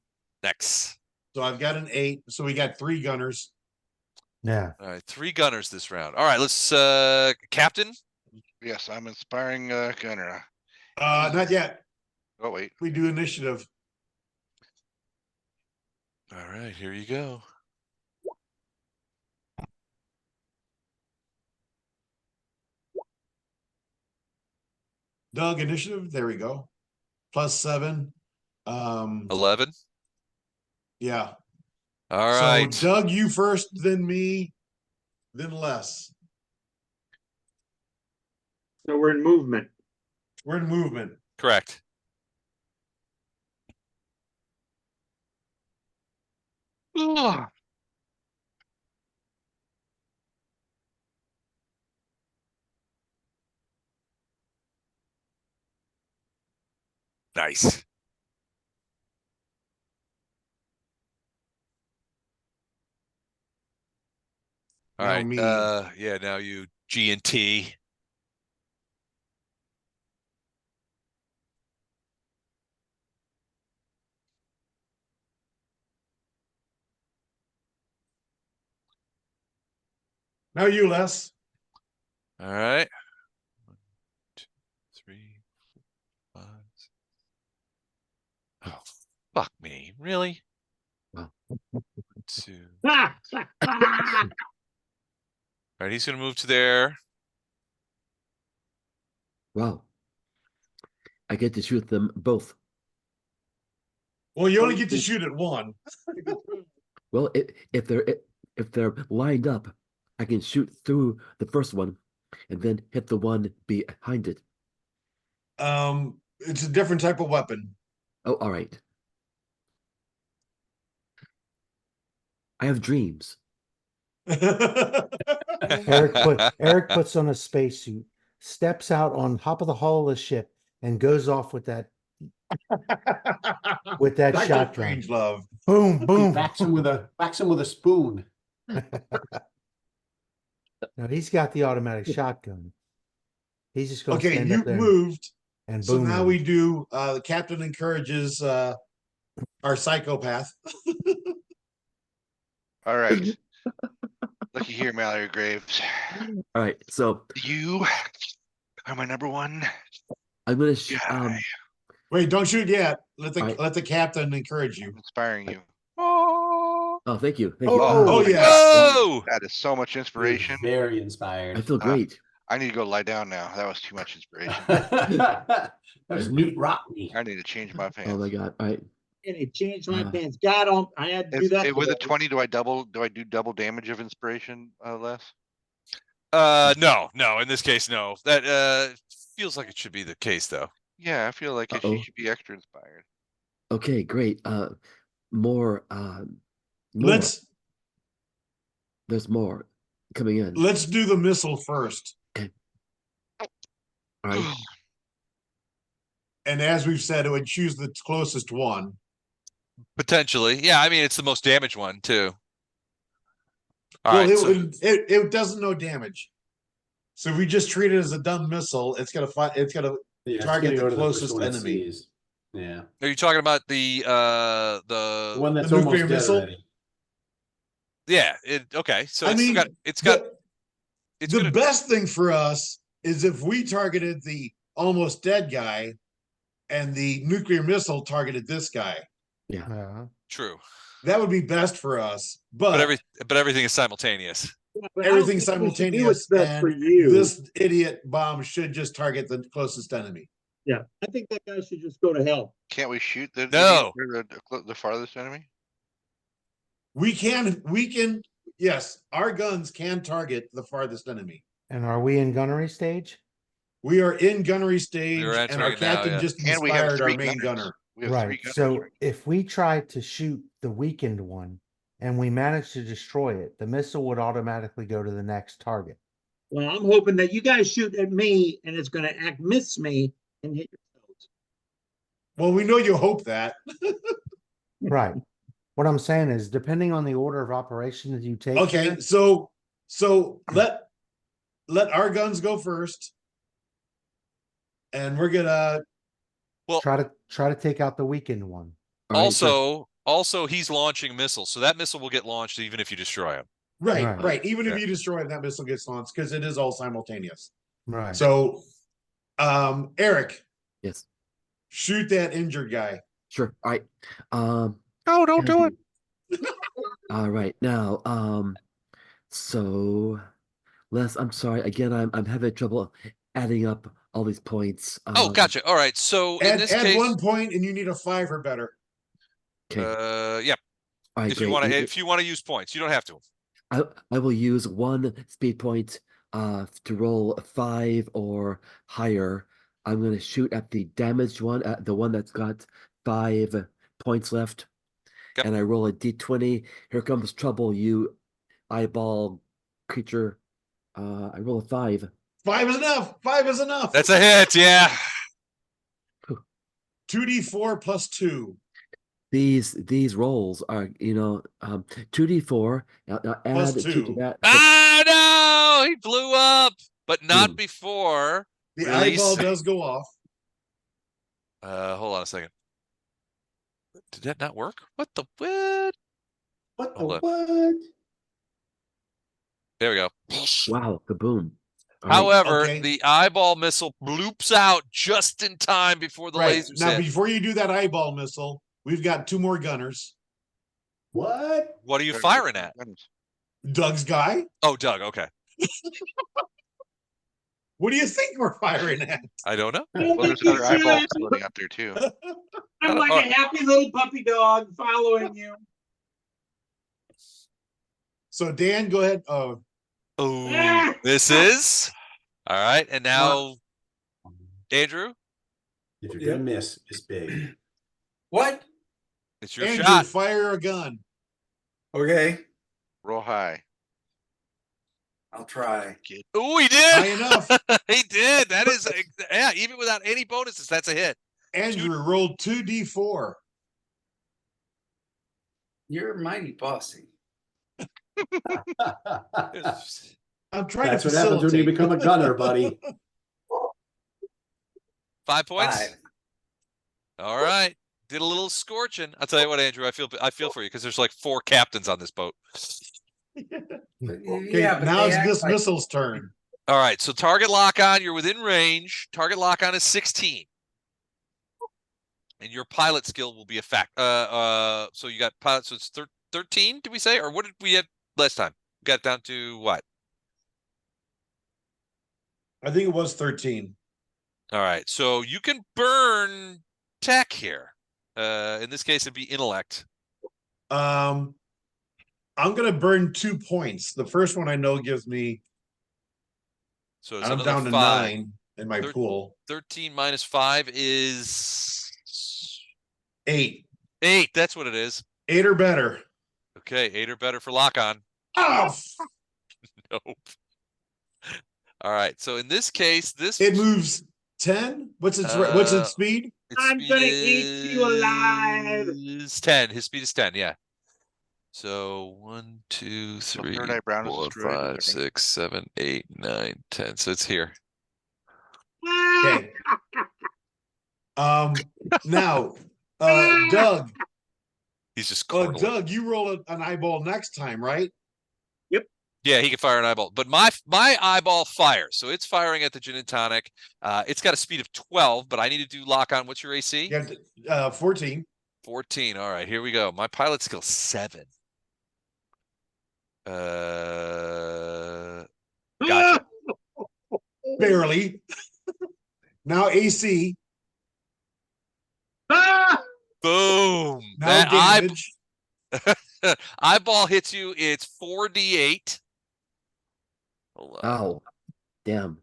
Next. So I've got an 8. So we got 3 gunners. Yeah. All right, 3 gunners this round. All right, let's captain. Yes, I'm inspiring gunner. Not yet. Oh wait, We do initiative. All right, here you go. Doug, initiative. There we go. +7. 11. Yeah. All So right. Doug, you first, then me, then Les. So we're in movement. We're in movement. Correct. Ugh. Nice. All Now right. me. Yeah, now you G and T. Now you, Les. All right. 1, 2, 3, 4, 5. Oh, fuck me. Really? Wow. 1, 2. All right, he's gonna move to there. Wow. I get to shoot them both. Well, you only get to shoot at one. Well, if they're lined up, I can shoot through the first one and then hit the one behind it. It's a different type of weapon. Oh, all right. I have dreams. Eric puts on a spacesuit, steps out on top of the hull of the ship, and goes off with that Dr. shotgun. Strangelove. Boom, He boom. whacks him with a spoon. No, he's got the automatic shotgun. He's just going to Okay, stand up you've there moved. and So boom. now him. we do the captain encourages our psychopath. All right. Looky here, Mallory Graves. All right, so You are my number 1 I'm gonna guy. Wait, don't shoot yet. Let Alright. the captain encourage you. I'm inspiring you. Oh, oh, thank you, thank you. Oh, my yes. Whoa! that is so much He was inspiration. very inspired. I feel great. I need to go lie down now. That was too much inspiration. That was Newt Rockney. I need to change my pants. Oh my god! All right, And it changed my Uh, pants. God, I had to do that. With a today. 20, do I do double damage of inspiration, Les? No. In this case, no. That feels like it should be the case, though. Yeah, I feel like Uh-oh. she should be extra inspired. okay, great. More. Let's There's more coming in. let's do the missile first. All right. And as we've said, it would choose the closest one. Potentially. Yeah, I mean, it's the most damaged one, too. All Well, right, so it doesn't know damage. So if we just treat it as a dumb missile, it's gonna Yeah, target it's gonna the go to first closest one it enemy. sees. Yeah. are you talking about the The one that's the almost nuclear dead missile? already. yeah, okay. So I it's mean, the the best thing for us is if we targeted the almost dead guy and the nuclear missile targeted this guy. Yeah. true. That would be best for us. But, But everything is simultaneous. Yeah, but I don't everything's think we should do simultaneous. what's best for And you. this idiot bomb should just target the closest enemy. Yeah, I think that guy should just go to hell. Can't we shoot the No. the farthest enemy? We can, yes, our guns can target the farthest enemy. And are we in gunnery stage? We are in gunnery stage, We're and entering our it now, captain yeah. just And we have inspired our 3 main gunners. gunner. We have 3 Right. gunners. So if we try to shoot the weakened one and we manage to destroy it, the missile would automatically go to the next target. Well, I'm hoping that you guys shoot at me and it's gonna miss me and hit yourself. Well, we know you hope that. Right. What I'm saying is, depending on the order of operation that you take. Okay, here- so let our guns go first. And we're gonna try to take out the weekend one. All right, so Also, he's launching missiles, so that missile will get launched even if you destroy him. right. Right. Even Yeah. if you destroy it, that missile gets launched because it is all simultaneous. Right. So Eric, yes, shoot that injured guy. sure. All right. No, don't do it. All right, now, so I'm sorry again. I'm having trouble adding up all these points. Oh, gotcha. All right. So in Add this add case, 1 point and you need a 5 or better. Okay. yeah. All right, If you great. want to, if you want to use points, you don't have to. I will use 1 speed point to roll a 5 or higher. I'm gonna shoot at the damaged one, at the one that's got 5 points left. Yep. And I roll a d20. Here comes trouble, you eyeball creature. I roll a 5. 5 is enough. 5 is enough. That's a hit. Yeah. 2d4 plus 2 These rolls are 2d4. Now Plus add 2 to 2. that. Oh no, he blew up, but not Boom. before. The Release. eyeball does go off. Hold on a second. Did that not work? What the what? What the Hold on. what? There we go. Wow, kaboom. All right. However, Okay. the eyeball missile bloops out just in time before the Right. lasers Now, hit. before you do that eyeball missile, we've got 2 more gunners. What? What are you firing at? Doug's guy. Oh, Doug. Okay. What do you think we're firing at? I don't know. Well, there's another eyeball floating out there too. I'm like a happy little puppy dog following you. So Dan, go ahead. Oh, Oh, this is all right. And now, Andrew, If you're Yep. gonna miss, it's big. What? it's your Andrew, shot. fire a gun. Okay, Roll high. I'll try. Oh, he High did. enough. He did. That is, yeah. Even without any bonuses, that's a hit. Andrew rolled 2d4. You're mighty bossy. I'm trying That's to what happens when you facilitate. become a gunner, buddy. 5 points. 5. All right. Did a little scorching. I'll tell you what, Andrew. I feel for you because there's like 4 captains on this boat. Okay, Yeah, but now they it's act this like- missile's turn. All right. So target lock on. You're within range. Target lock on is 16. And your pilot skill will be a fact. So you got pilot. So it's 13. Did we say, or what did we have last time? We got down to what? I think it was 13. All right. So you can burn tech here. In this case, it'd be intellect. I'm gonna burn 2 points. The first one I know gives me. So it's I'm another down to 5. 9 in my Thir- pool. 13 minus 5 is 8. 8. That's what it is. 8 or better. Okay, 8 or better for lock on. Oh, Nope. All right. So in this case, this it moves 10. What's its speed? its I'm speed gonna eat you alive. is 10. His speed is 10. Yeah. So 1, 2, 3, Third Eye Brown is 4, destroyed, is 5, that right? 6, 7, 8, 9, 10. So it's here. Okay. Now, Doug. He's just cornered. Doug, you roll an eyeball next time, right? Yeah, he can fire an eyeball, but my eyeball fires, so it's firing at the Gin Tonic. It's got a speed of 12, but I need to do lock on. What's your AC? Yeah, 14. 14. All right, here we go. My pilot skill 7. Gotcha. Barely. Now AC. Boom. Now That damage. eyeball hits you. It's 4d8. Hold on. Ow. Damn.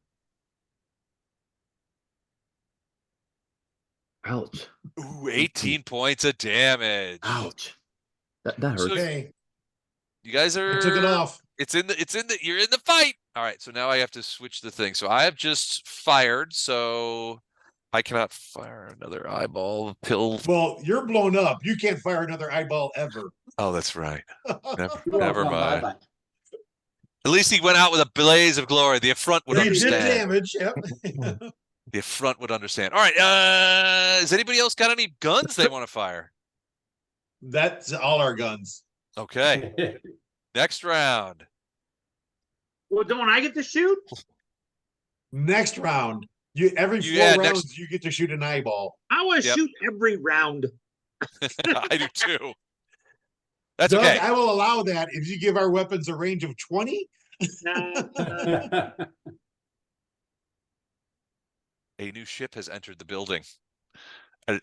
Ouch. Ooh, 18 points of damage. Ouch. That hurts. So- Okay, You guys I are. took it off. You're in the fight. All right, so now I have to switch the thing. So I have just fired. So I cannot fire another eyeball pill. Well, you're blown up. You can't fire another eyeball ever. Oh, that's right. Never, You're never welcome. mind. Bye-bye. At least he went out with a blaze of glory. The affront would They did understand. damage. Yep. The affront would understand. All right. Has anybody else got any guns they want to fire? That's all our guns. Okay. Next round. Well, don't I get to shoot? Next round, every 4 Yeah, rounds you get to shoot an eyeball. I want to Yep. shoot every round. I do too. That's Doug, okay. I will allow that if you give our weapons a range of 20. Nah, A new ship has entered the building. A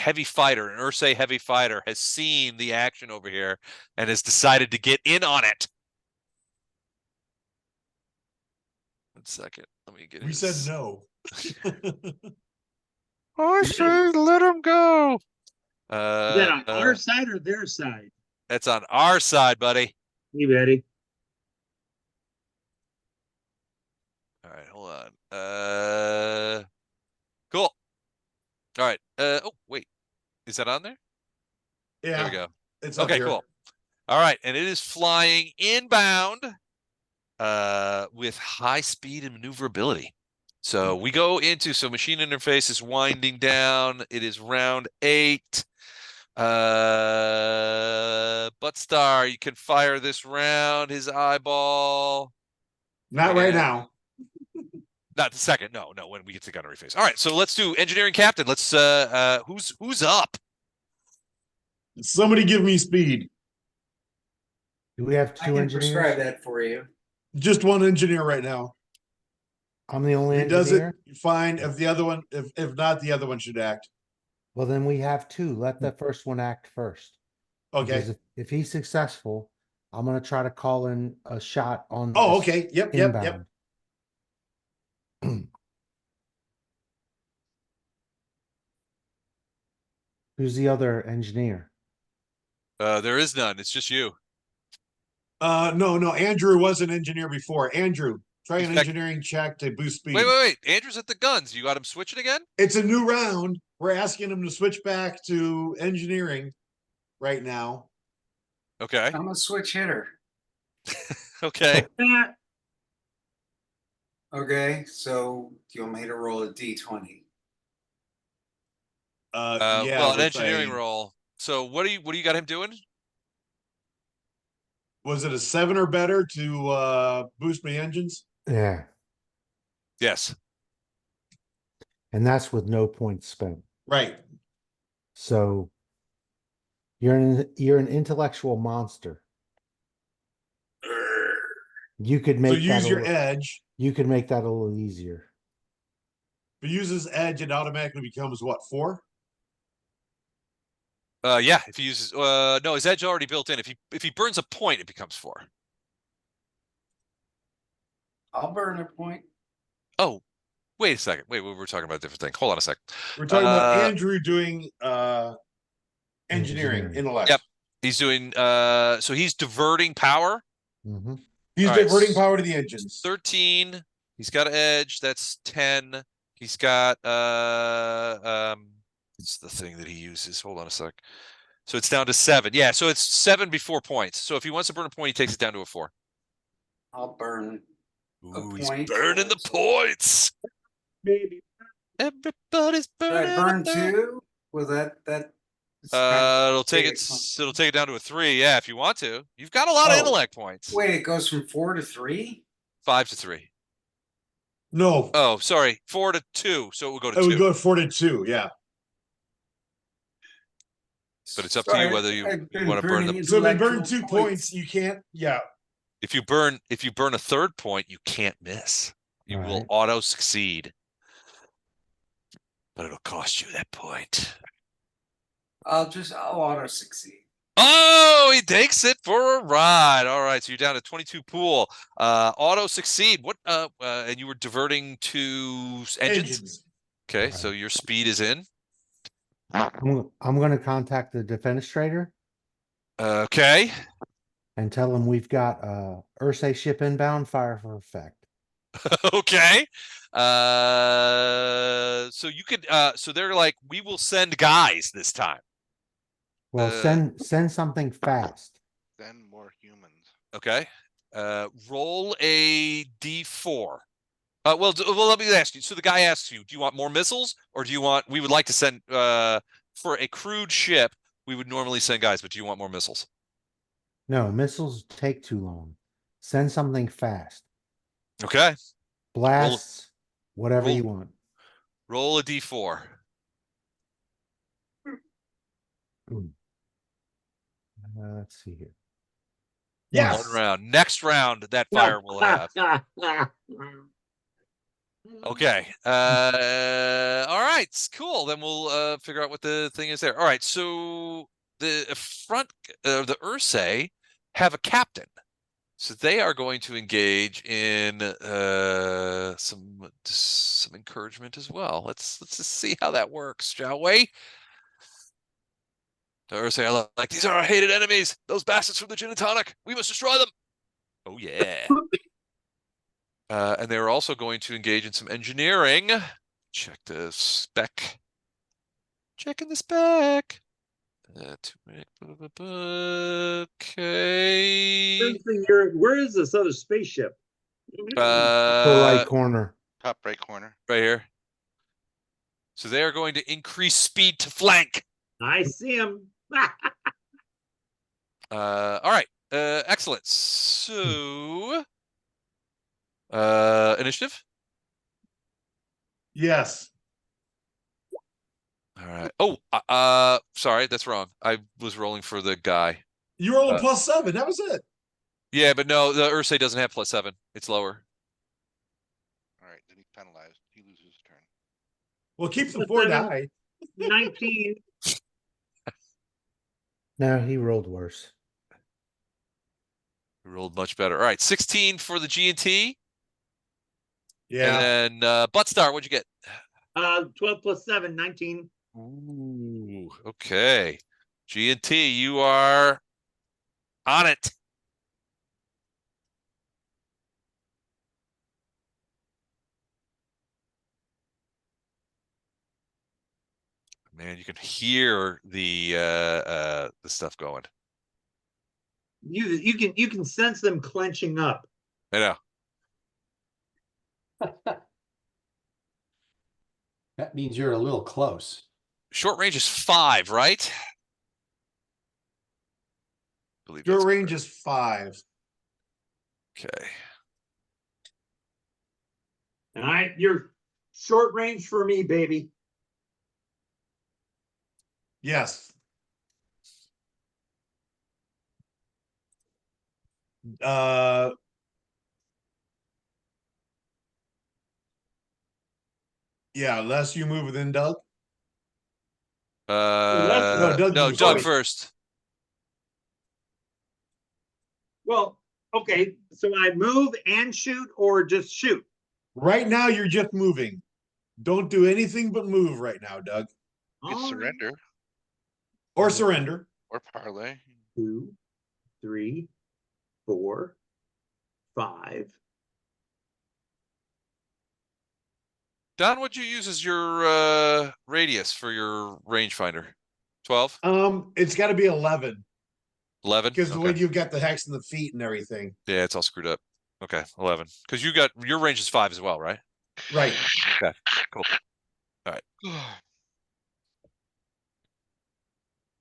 heavy fighter, an Ursae heavy fighter, has seen the action over here and has decided to get in on it. 1 second. Let me get We his... said no. I say let him go. is that on our side or their side? That's on our side, buddy. You ready? All right, hold on. Cool. All right. Oh, wait. Is that on there? Yeah, There we go. it's up Okay, here. cool. All right, and it is flying inbound with high speed and maneuverability. So we go into, so machine interface is winding down. It is round 8. Buttstar, you can fire this round. His eyeball. Not right Yeah. now. Not the second. No, when we get to gunnery phase. All right, so let's do engineering captain. Let's who's up? Somebody give me speed. Do we have I two can prescribe engineers? that for you. Just one engineer right now. I'm the only If he does it, engineer. fine. If the other one, if not, the other one should act. Well, then we have two. Let the first one act first. Okay. Because if he's successful, I'm gonna try to call in a shot on. Oh, this okay. Yep, yep, yep. inbound. Who's the other engineer? There is none. It's just you. No. Andrew was an engineer before. Andrew, try an Check. engineering check to boost speed. Wait. Andrew's at the guns. You got him switching again? It's a new round. We're asking him to switch back to engineering right now. Okay. I'm a switch hitter. Okay. Matt, Okay, so do you want me to roll a D20? Yeah, Well, an with engineering a- role. So what do you got him doing? Was it a 7 or better to boost my engines? Yeah, Yes. and that's with no points spent. Right. So you're an intellectual monster. You could So make that use a your little- edge. You could make that a little easier. If you use this edge, it automatically becomes what, 4? Yeah, if he uses no, his edge already built in. If he burns a point, it becomes 4. I'll burn a point. Oh, wait a second. Wait, we were talking about a different thing. Hold on a sec. We're talking about Uh, Andrew doing engineering, Engineering. intellect. Yep. He's doing so he's diverting power. Mhm. He's All right, diverting power to the engines. 13. He's got edge. That's 10. He's got it's the thing that he uses. Hold on a sec. So it's down to 7. Yeah, so it's 7 before points. So if he wants to burn a point, he takes it down to a 4. I'll burn. Ooh, A he's point burning the towards- points. baby. Everybody's Did burning. I burn the- 2? Was that? it's kind of It'll take big. it'll take it down to a 3. Yeah, if you want to. You've got a lot of Oh. intellect points. Wait, it goes from 4 to 3? 5 to 3. No, Oh, sorry, 4 to 2. So it would go to it 2. would go 4 to 2. Yeah. But it's up to you whether you wanna burn the- So if you burn 2 points, you can't. Yeah. If you burn a third point, you can't miss. You will Right. auto succeed. But it'll cost you that point. I'll auto succeed. Oh, he takes it for a ride. All right, so you're down to 22 pool. Auto succeed. What and you were diverting to engines? Okay, so your speed is in. I'm gonna contact the Defenstrator Okay. and tell him we've got Ursae ship inbound, fire for effect. Okay. So you could so they're like, we will send guys this time. Well, Uh, send something fast. Then more humans. Okay. Roll a D4. Well, let me ask you. So the guy asks you, do you want more missiles, or do you want? We would like to send for a crewed ship. We would normally send guys, but do you want more missiles? No, missiles take too long. Send something fast. Okay. Blasts, whatever roll- you want. Roll a D4. Ooh. Let's see here. Yes. One round. Next round, that fire will have. Okay. All right. Cool. Then we'll figure out what the thing is there. All right. So the front, the Ursae have a captain, so they are going to engage in some encouragement as well. Let's just see how that works, shall we? The Ursae are like, these are our hated enemies. Those bastards from the Gin Tonic. We must destroy them. Oh yeah. And they're also going to engage in some engineering. Check the spec. Checking the spec. Okay. Where is this other spaceship? Upper right corner. Top right corner. Right here. So they are going to increase speed to flank. I see him. All right. Excellent. So, initiative. Yes. All right. Oh, sorry, that's wrong. I was rolling for the guy. You were on +7. That was it. Yeah, but no, the Ursae doesn't have +7. It's lower. All right, then he's penalized. He loses his turn. Well, keep the 4 die. 19. No, he rolled worse. We rolled much better. All right, 16 for the G&T. Yeah. And then Buttstar, what'd you get? 12 plus 7, 19. Ooh, okay. G&T, you are on it. Man, you can hear the stuff going. You can sense them clenching up. I know. That means you're a little close. Short range is 5, right? I believe Your that's range correct. is 5. Okay. And you're short range for me, baby. Yes. Yeah, unless you move within Doug. No, Doug No, moves Doug first. first. Well, okay. So I move and shoot, or just shoot. Right now, you're just moving. Don't do anything but move right now, Doug. You can surrender Or surrender. or parlay. 2, 3, 4, 5. Don, what'd you use as your radius for your rangefinder? 12? It's got to be 11 11? because the way Okay. you've got the hex and the feet and everything. Yeah, it's all screwed up. Okay, 11. Because you got your range is 5 as well, right? Right. Okay, cool. All right.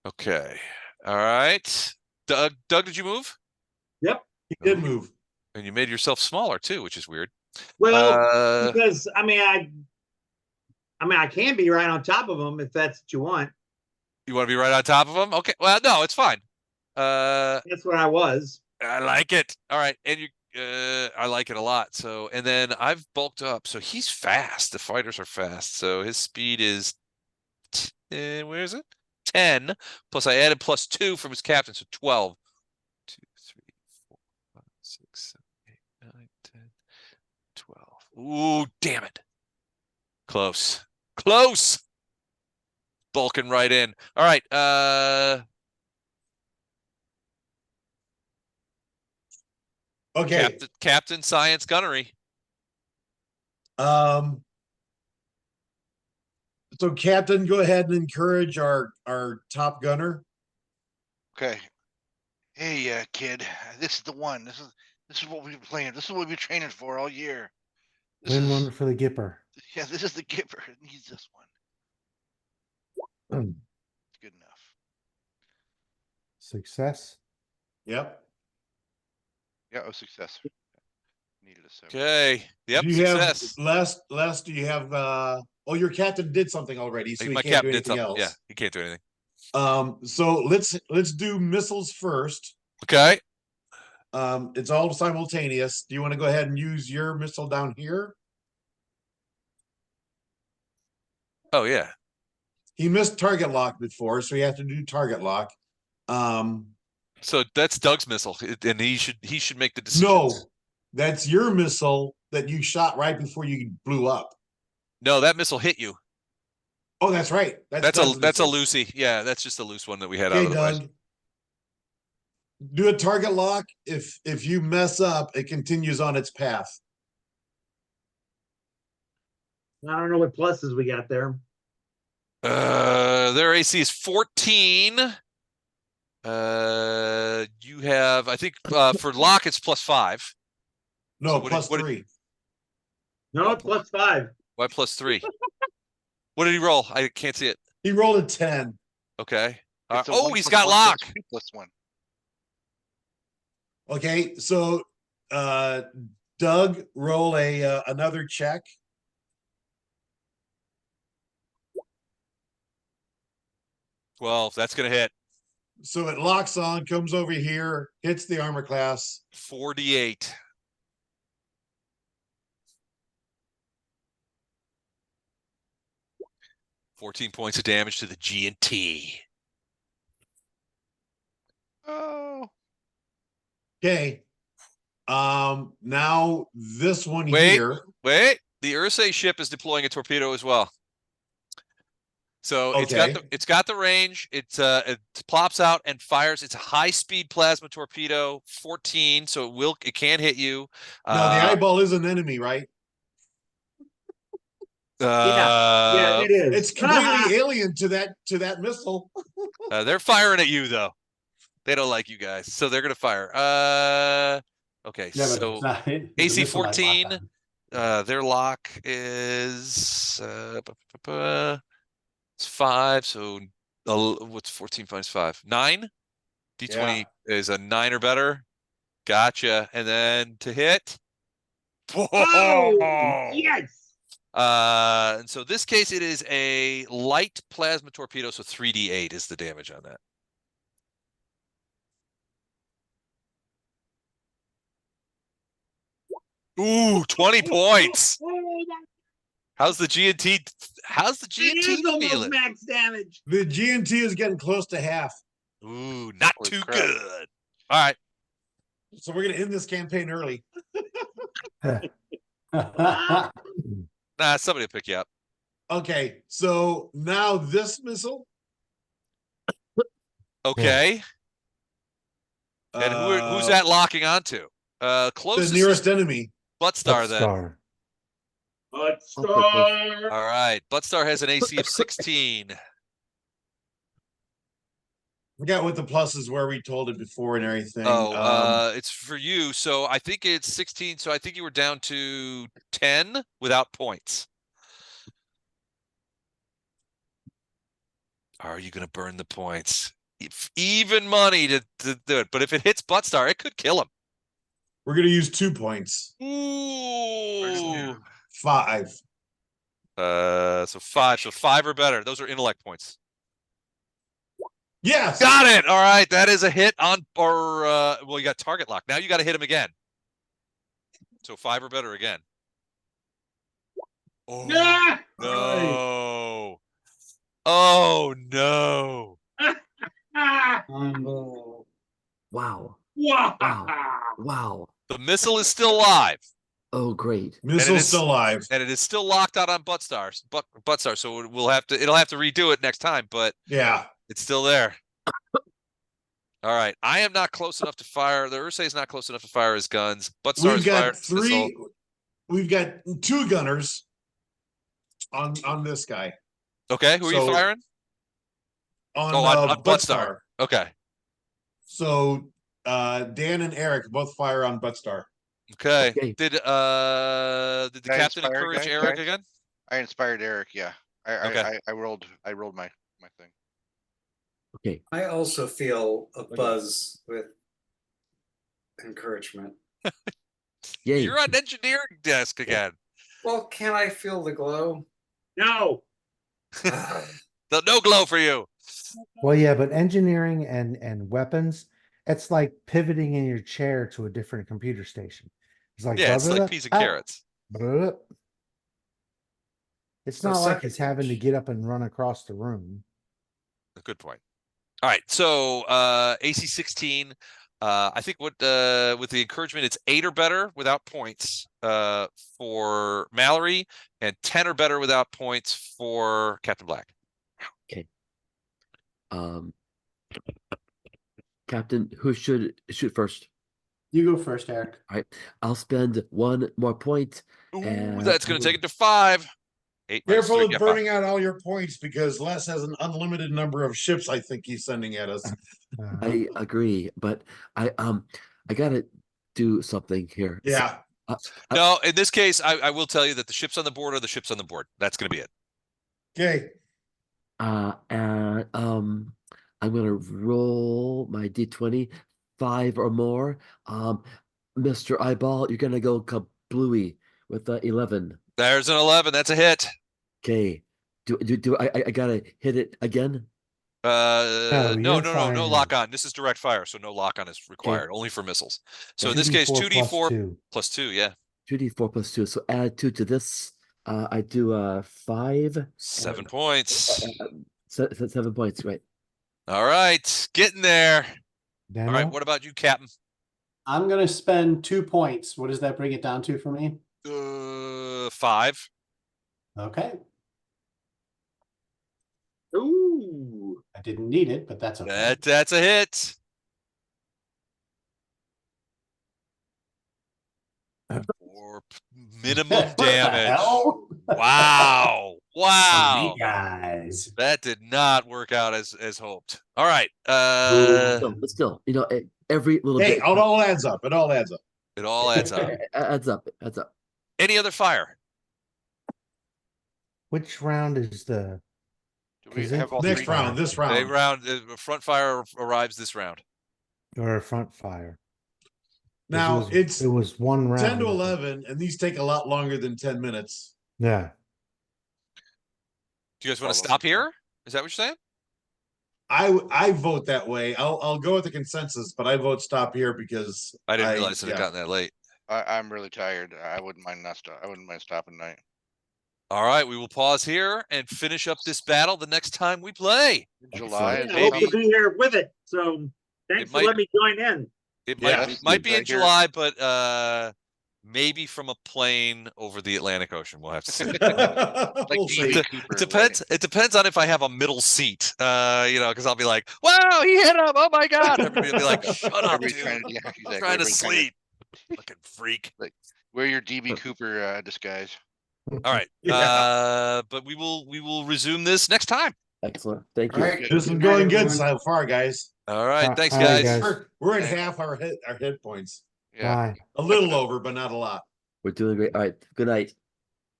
Okay. All right. Doug, did you move? Yep. He did move. And you made yourself smaller too, which is weird. Well, because I can be right on top of them if that's what you want. You want to be right on top of him? Okay. Well, no, it's fine. That's what I was. I like it. All right. And I like it a lot. So, and then I've bulked up. So he's fast. The fighters are fast. So his speed is, where is it? 10. Plus I added +2 from his captain. So 12. 2, 3, 4, 5, 6, 7, 8, 9, 10, 12. Ooh, damn it. Close. Close. Bulking right in. All right. Okay. Captain Science Gunnery. So Captain, go ahead and encourage our top gunner. Okay. Hey, kid, this is the one. This is what we've been playing. This is what we've been training for all year. This Win is, one for the Gipper. yeah, this is the giver. It needs this one. It's good enough. Success. Yep. Yeah, oh, success. Needed a 7. Okay. Yep. Do you Success. have Les? Do you have? Oh, your captain did something already, so he My can't do captain did anything something. else. Yeah, he can't do anything. So let's do missiles first. Okay. It's all simultaneous. Do you want to go ahead and use your missile down here? Oh yeah. He missed target lock before, so he has to do target lock. So that's Doug's missile, and he should make the decision. No, that's your missile that you shot right before you blew up. No, that missile hit you. Oh, that's right. That's Doug's a missile. loosey. Yeah, that's just a loose one that we had out Okay, of the way. Doug. Do a target lock. If you mess up, it continues on its path. I don't know what pluses we got there. Their AC is 14. You have, I think, for lock it's +5. No, So what plus did- 3. No, +5. Why +3? What did he roll? I can't see it. He rolled a 10. Okay. It's a Oh, 1 he's plus got 1 lock. plus 2 plus 1. Okay, so Doug, roll a another check. Well, that's gonna hit. So it locks on, comes over here, hits the armor class. 48. $14 points of damage to the G&T. Oh. Okay. Now this one Wait. here. Wait, the Ursae ship is deploying a torpedo as well. So Okay. it's got the range. It plops out and fires. It's a high speed plasma torpedo, 14. So it can hit you. Now the eyeball is an enemy, right? Yeah, it is. It's completely alien to that missile. They're firing at you though. They don't like you guys, so they're gonna fire. Okay, Yeah, but so it's not, the AC missile might lock 14. on. Their lock is it's 5. So what's 14 minus 5? 9. D20 is a 9 or better. Gotcha. And then to hit. Oh, yes. And so this case it is a light plasma torpedo, so 3d8 is the damage on that. Ooh, 20 points. How's the G&T? How's the It G&T is almost feeling? max damage. The G&T is getting close to half. Ooh, not Holy too crap. good. All right. So we're gonna end this campaign early. Nah, somebody will pick you up. Okay, so now this missile. Okay. And who's uh, that locking onto? The Closest nearest enemy. Buttstar then. Star. But All right. Buttstar has an AC of 16. Forgot what the pluses were. We told it before and everything. It's for you. So I think it's 16. So I think you were down to 10 without points. Are you going to burn the points? Even money to do it. But if it hits Buttstar, it could kill him. We're gonna use 2 points. Ooh. 5. So 5. So 5 or better. Those are intellect points. Yes. Got it. All right. That is a hit on, well, you got target lock. Now you got to hit him again. So 5 or better again. Oh, Ah! no. Oh, no. Ah! Unbelievable. Wow. Wow. Wow. The missile is still live. Oh, great. Missile's is- still alive. And it is still locked out on Buttstar. So it'll have to redo it next time, but Yeah. it's still there. All right. I am not close enough to fire. The Ursae is not close enough to fire his guns. Buttstar We've is got fired. 3. we've got 2 gunners on this guy. Okay, who are you So- firing? On, on Butt Star. Okay. So Dan and Eric both fire on Butt Star. Okay. Okay. Did the Did I captain inspire encourage guys? Eric again? I inspired Eric, yeah. Okay. I rolled my thing. Okay. I also feel a Okay. buzz with encouragement. Yay. You're on engineering desk again. Well, can I feel the glow? No. No glow for you. Well, yeah, but engineering and weapons, it's like pivoting in your chair to a different computer station. It's like Yeah, it's blah, blah, like blah, peas and ah, carrots. blah, blah. It's So not like suck he's it, having to bitch. get up and run across the room. Good point. All right, so AC 16. I think what with the encouragement, it's 8 or better without points for Mallory, and 10 or better without points for Captain Black. Captain, who should shoot first? You go first, Eric. All right. I'll spend 1 more point. Ooh, And that's going to take it to 5. 8 minus Careful 3, of yeah, burning out all your points because Les has an unlimited number of ships I think he's sending at us. I agree, but I gotta do something here. Yeah. No, in this case, I will tell you that the ships on the board are the ships on the board. That's going to be it. Okay. And I'm gonna roll my d20, 5 or more. Mr. Eyeball, you're gonna go kablooey with 11. There's an 11. That's a hit. Okay. Do I gotta hit it again? No, you're no firing. lock on. This is direct fire, so no lock on is required, only for missiles. So in this case, 2d4 2d4 2. plus 2, yeah. 2d4 plus 2. So add 2 to this. I do 5. 7 points. 7 points, right? All right, getting there. Dano? All right, what about you, Captain? I'm gonna spend 2 points. What does that bring it down to for me? 5. Okay, Ooh. I didn't need it, but that's okay. That's a hit. Or minimum What the damage. hell? Wow. Wow. Sweet guys. That did not work out as hoped. All right. But still, every little Hey, bit it all adds up. It all adds up. It all adds up. adds up. Adds up. Any other fire? Which round is the Do we Is it have all Next 3? round, this A round. round. Front fire arrives this round. or front fire? 'Cause Now it's it was 1 round. 10 to 11, and these take a lot longer than 10 minutes. Yeah. Do you guys want to Follow. stop here? Is that what you're saying? I vote that way. I'll go with the consensus, but I vote stop here because I didn't realize it had yeah. gotten that late. I'm really tired. I wouldn't mind I wouldn't mind stopping tonight. All right, we will pause here and finish up this battle the next time we play. In July, Excellent. I hope Maybe- to be here with it. So thanks for might- letting me join in. It Yeah. might be in Right here. July, but maybe from a plane over the Atlantic Ocean. We'll have to see. like We'll DB see. Cooper It depends. It depends on if I have a middle seat. Because I'll be like, "Wow, he hit him! Oh my god!" Everybody will be like, "Shut up, Everybody's dude! trying to, yeah, I'm exactly. trying to Everybody's trying to sleep." Fucking freak. wear your DB Cooper disguise. All right. Yeah. But we will resume this next time. Excellent. Thank All you. right. This is Good going night, good everyone. so far, guys. All right. Thanks, All right, guys. guys. We're at Thanks. half our hit points. Yeah. Bye. A little over, but not a lot. We're doing great. All right. Good night.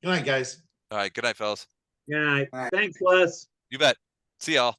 Good night, guys. All right. Good night, fellas. Yeah. Bye. Thanks, Les. You bet. See y'all.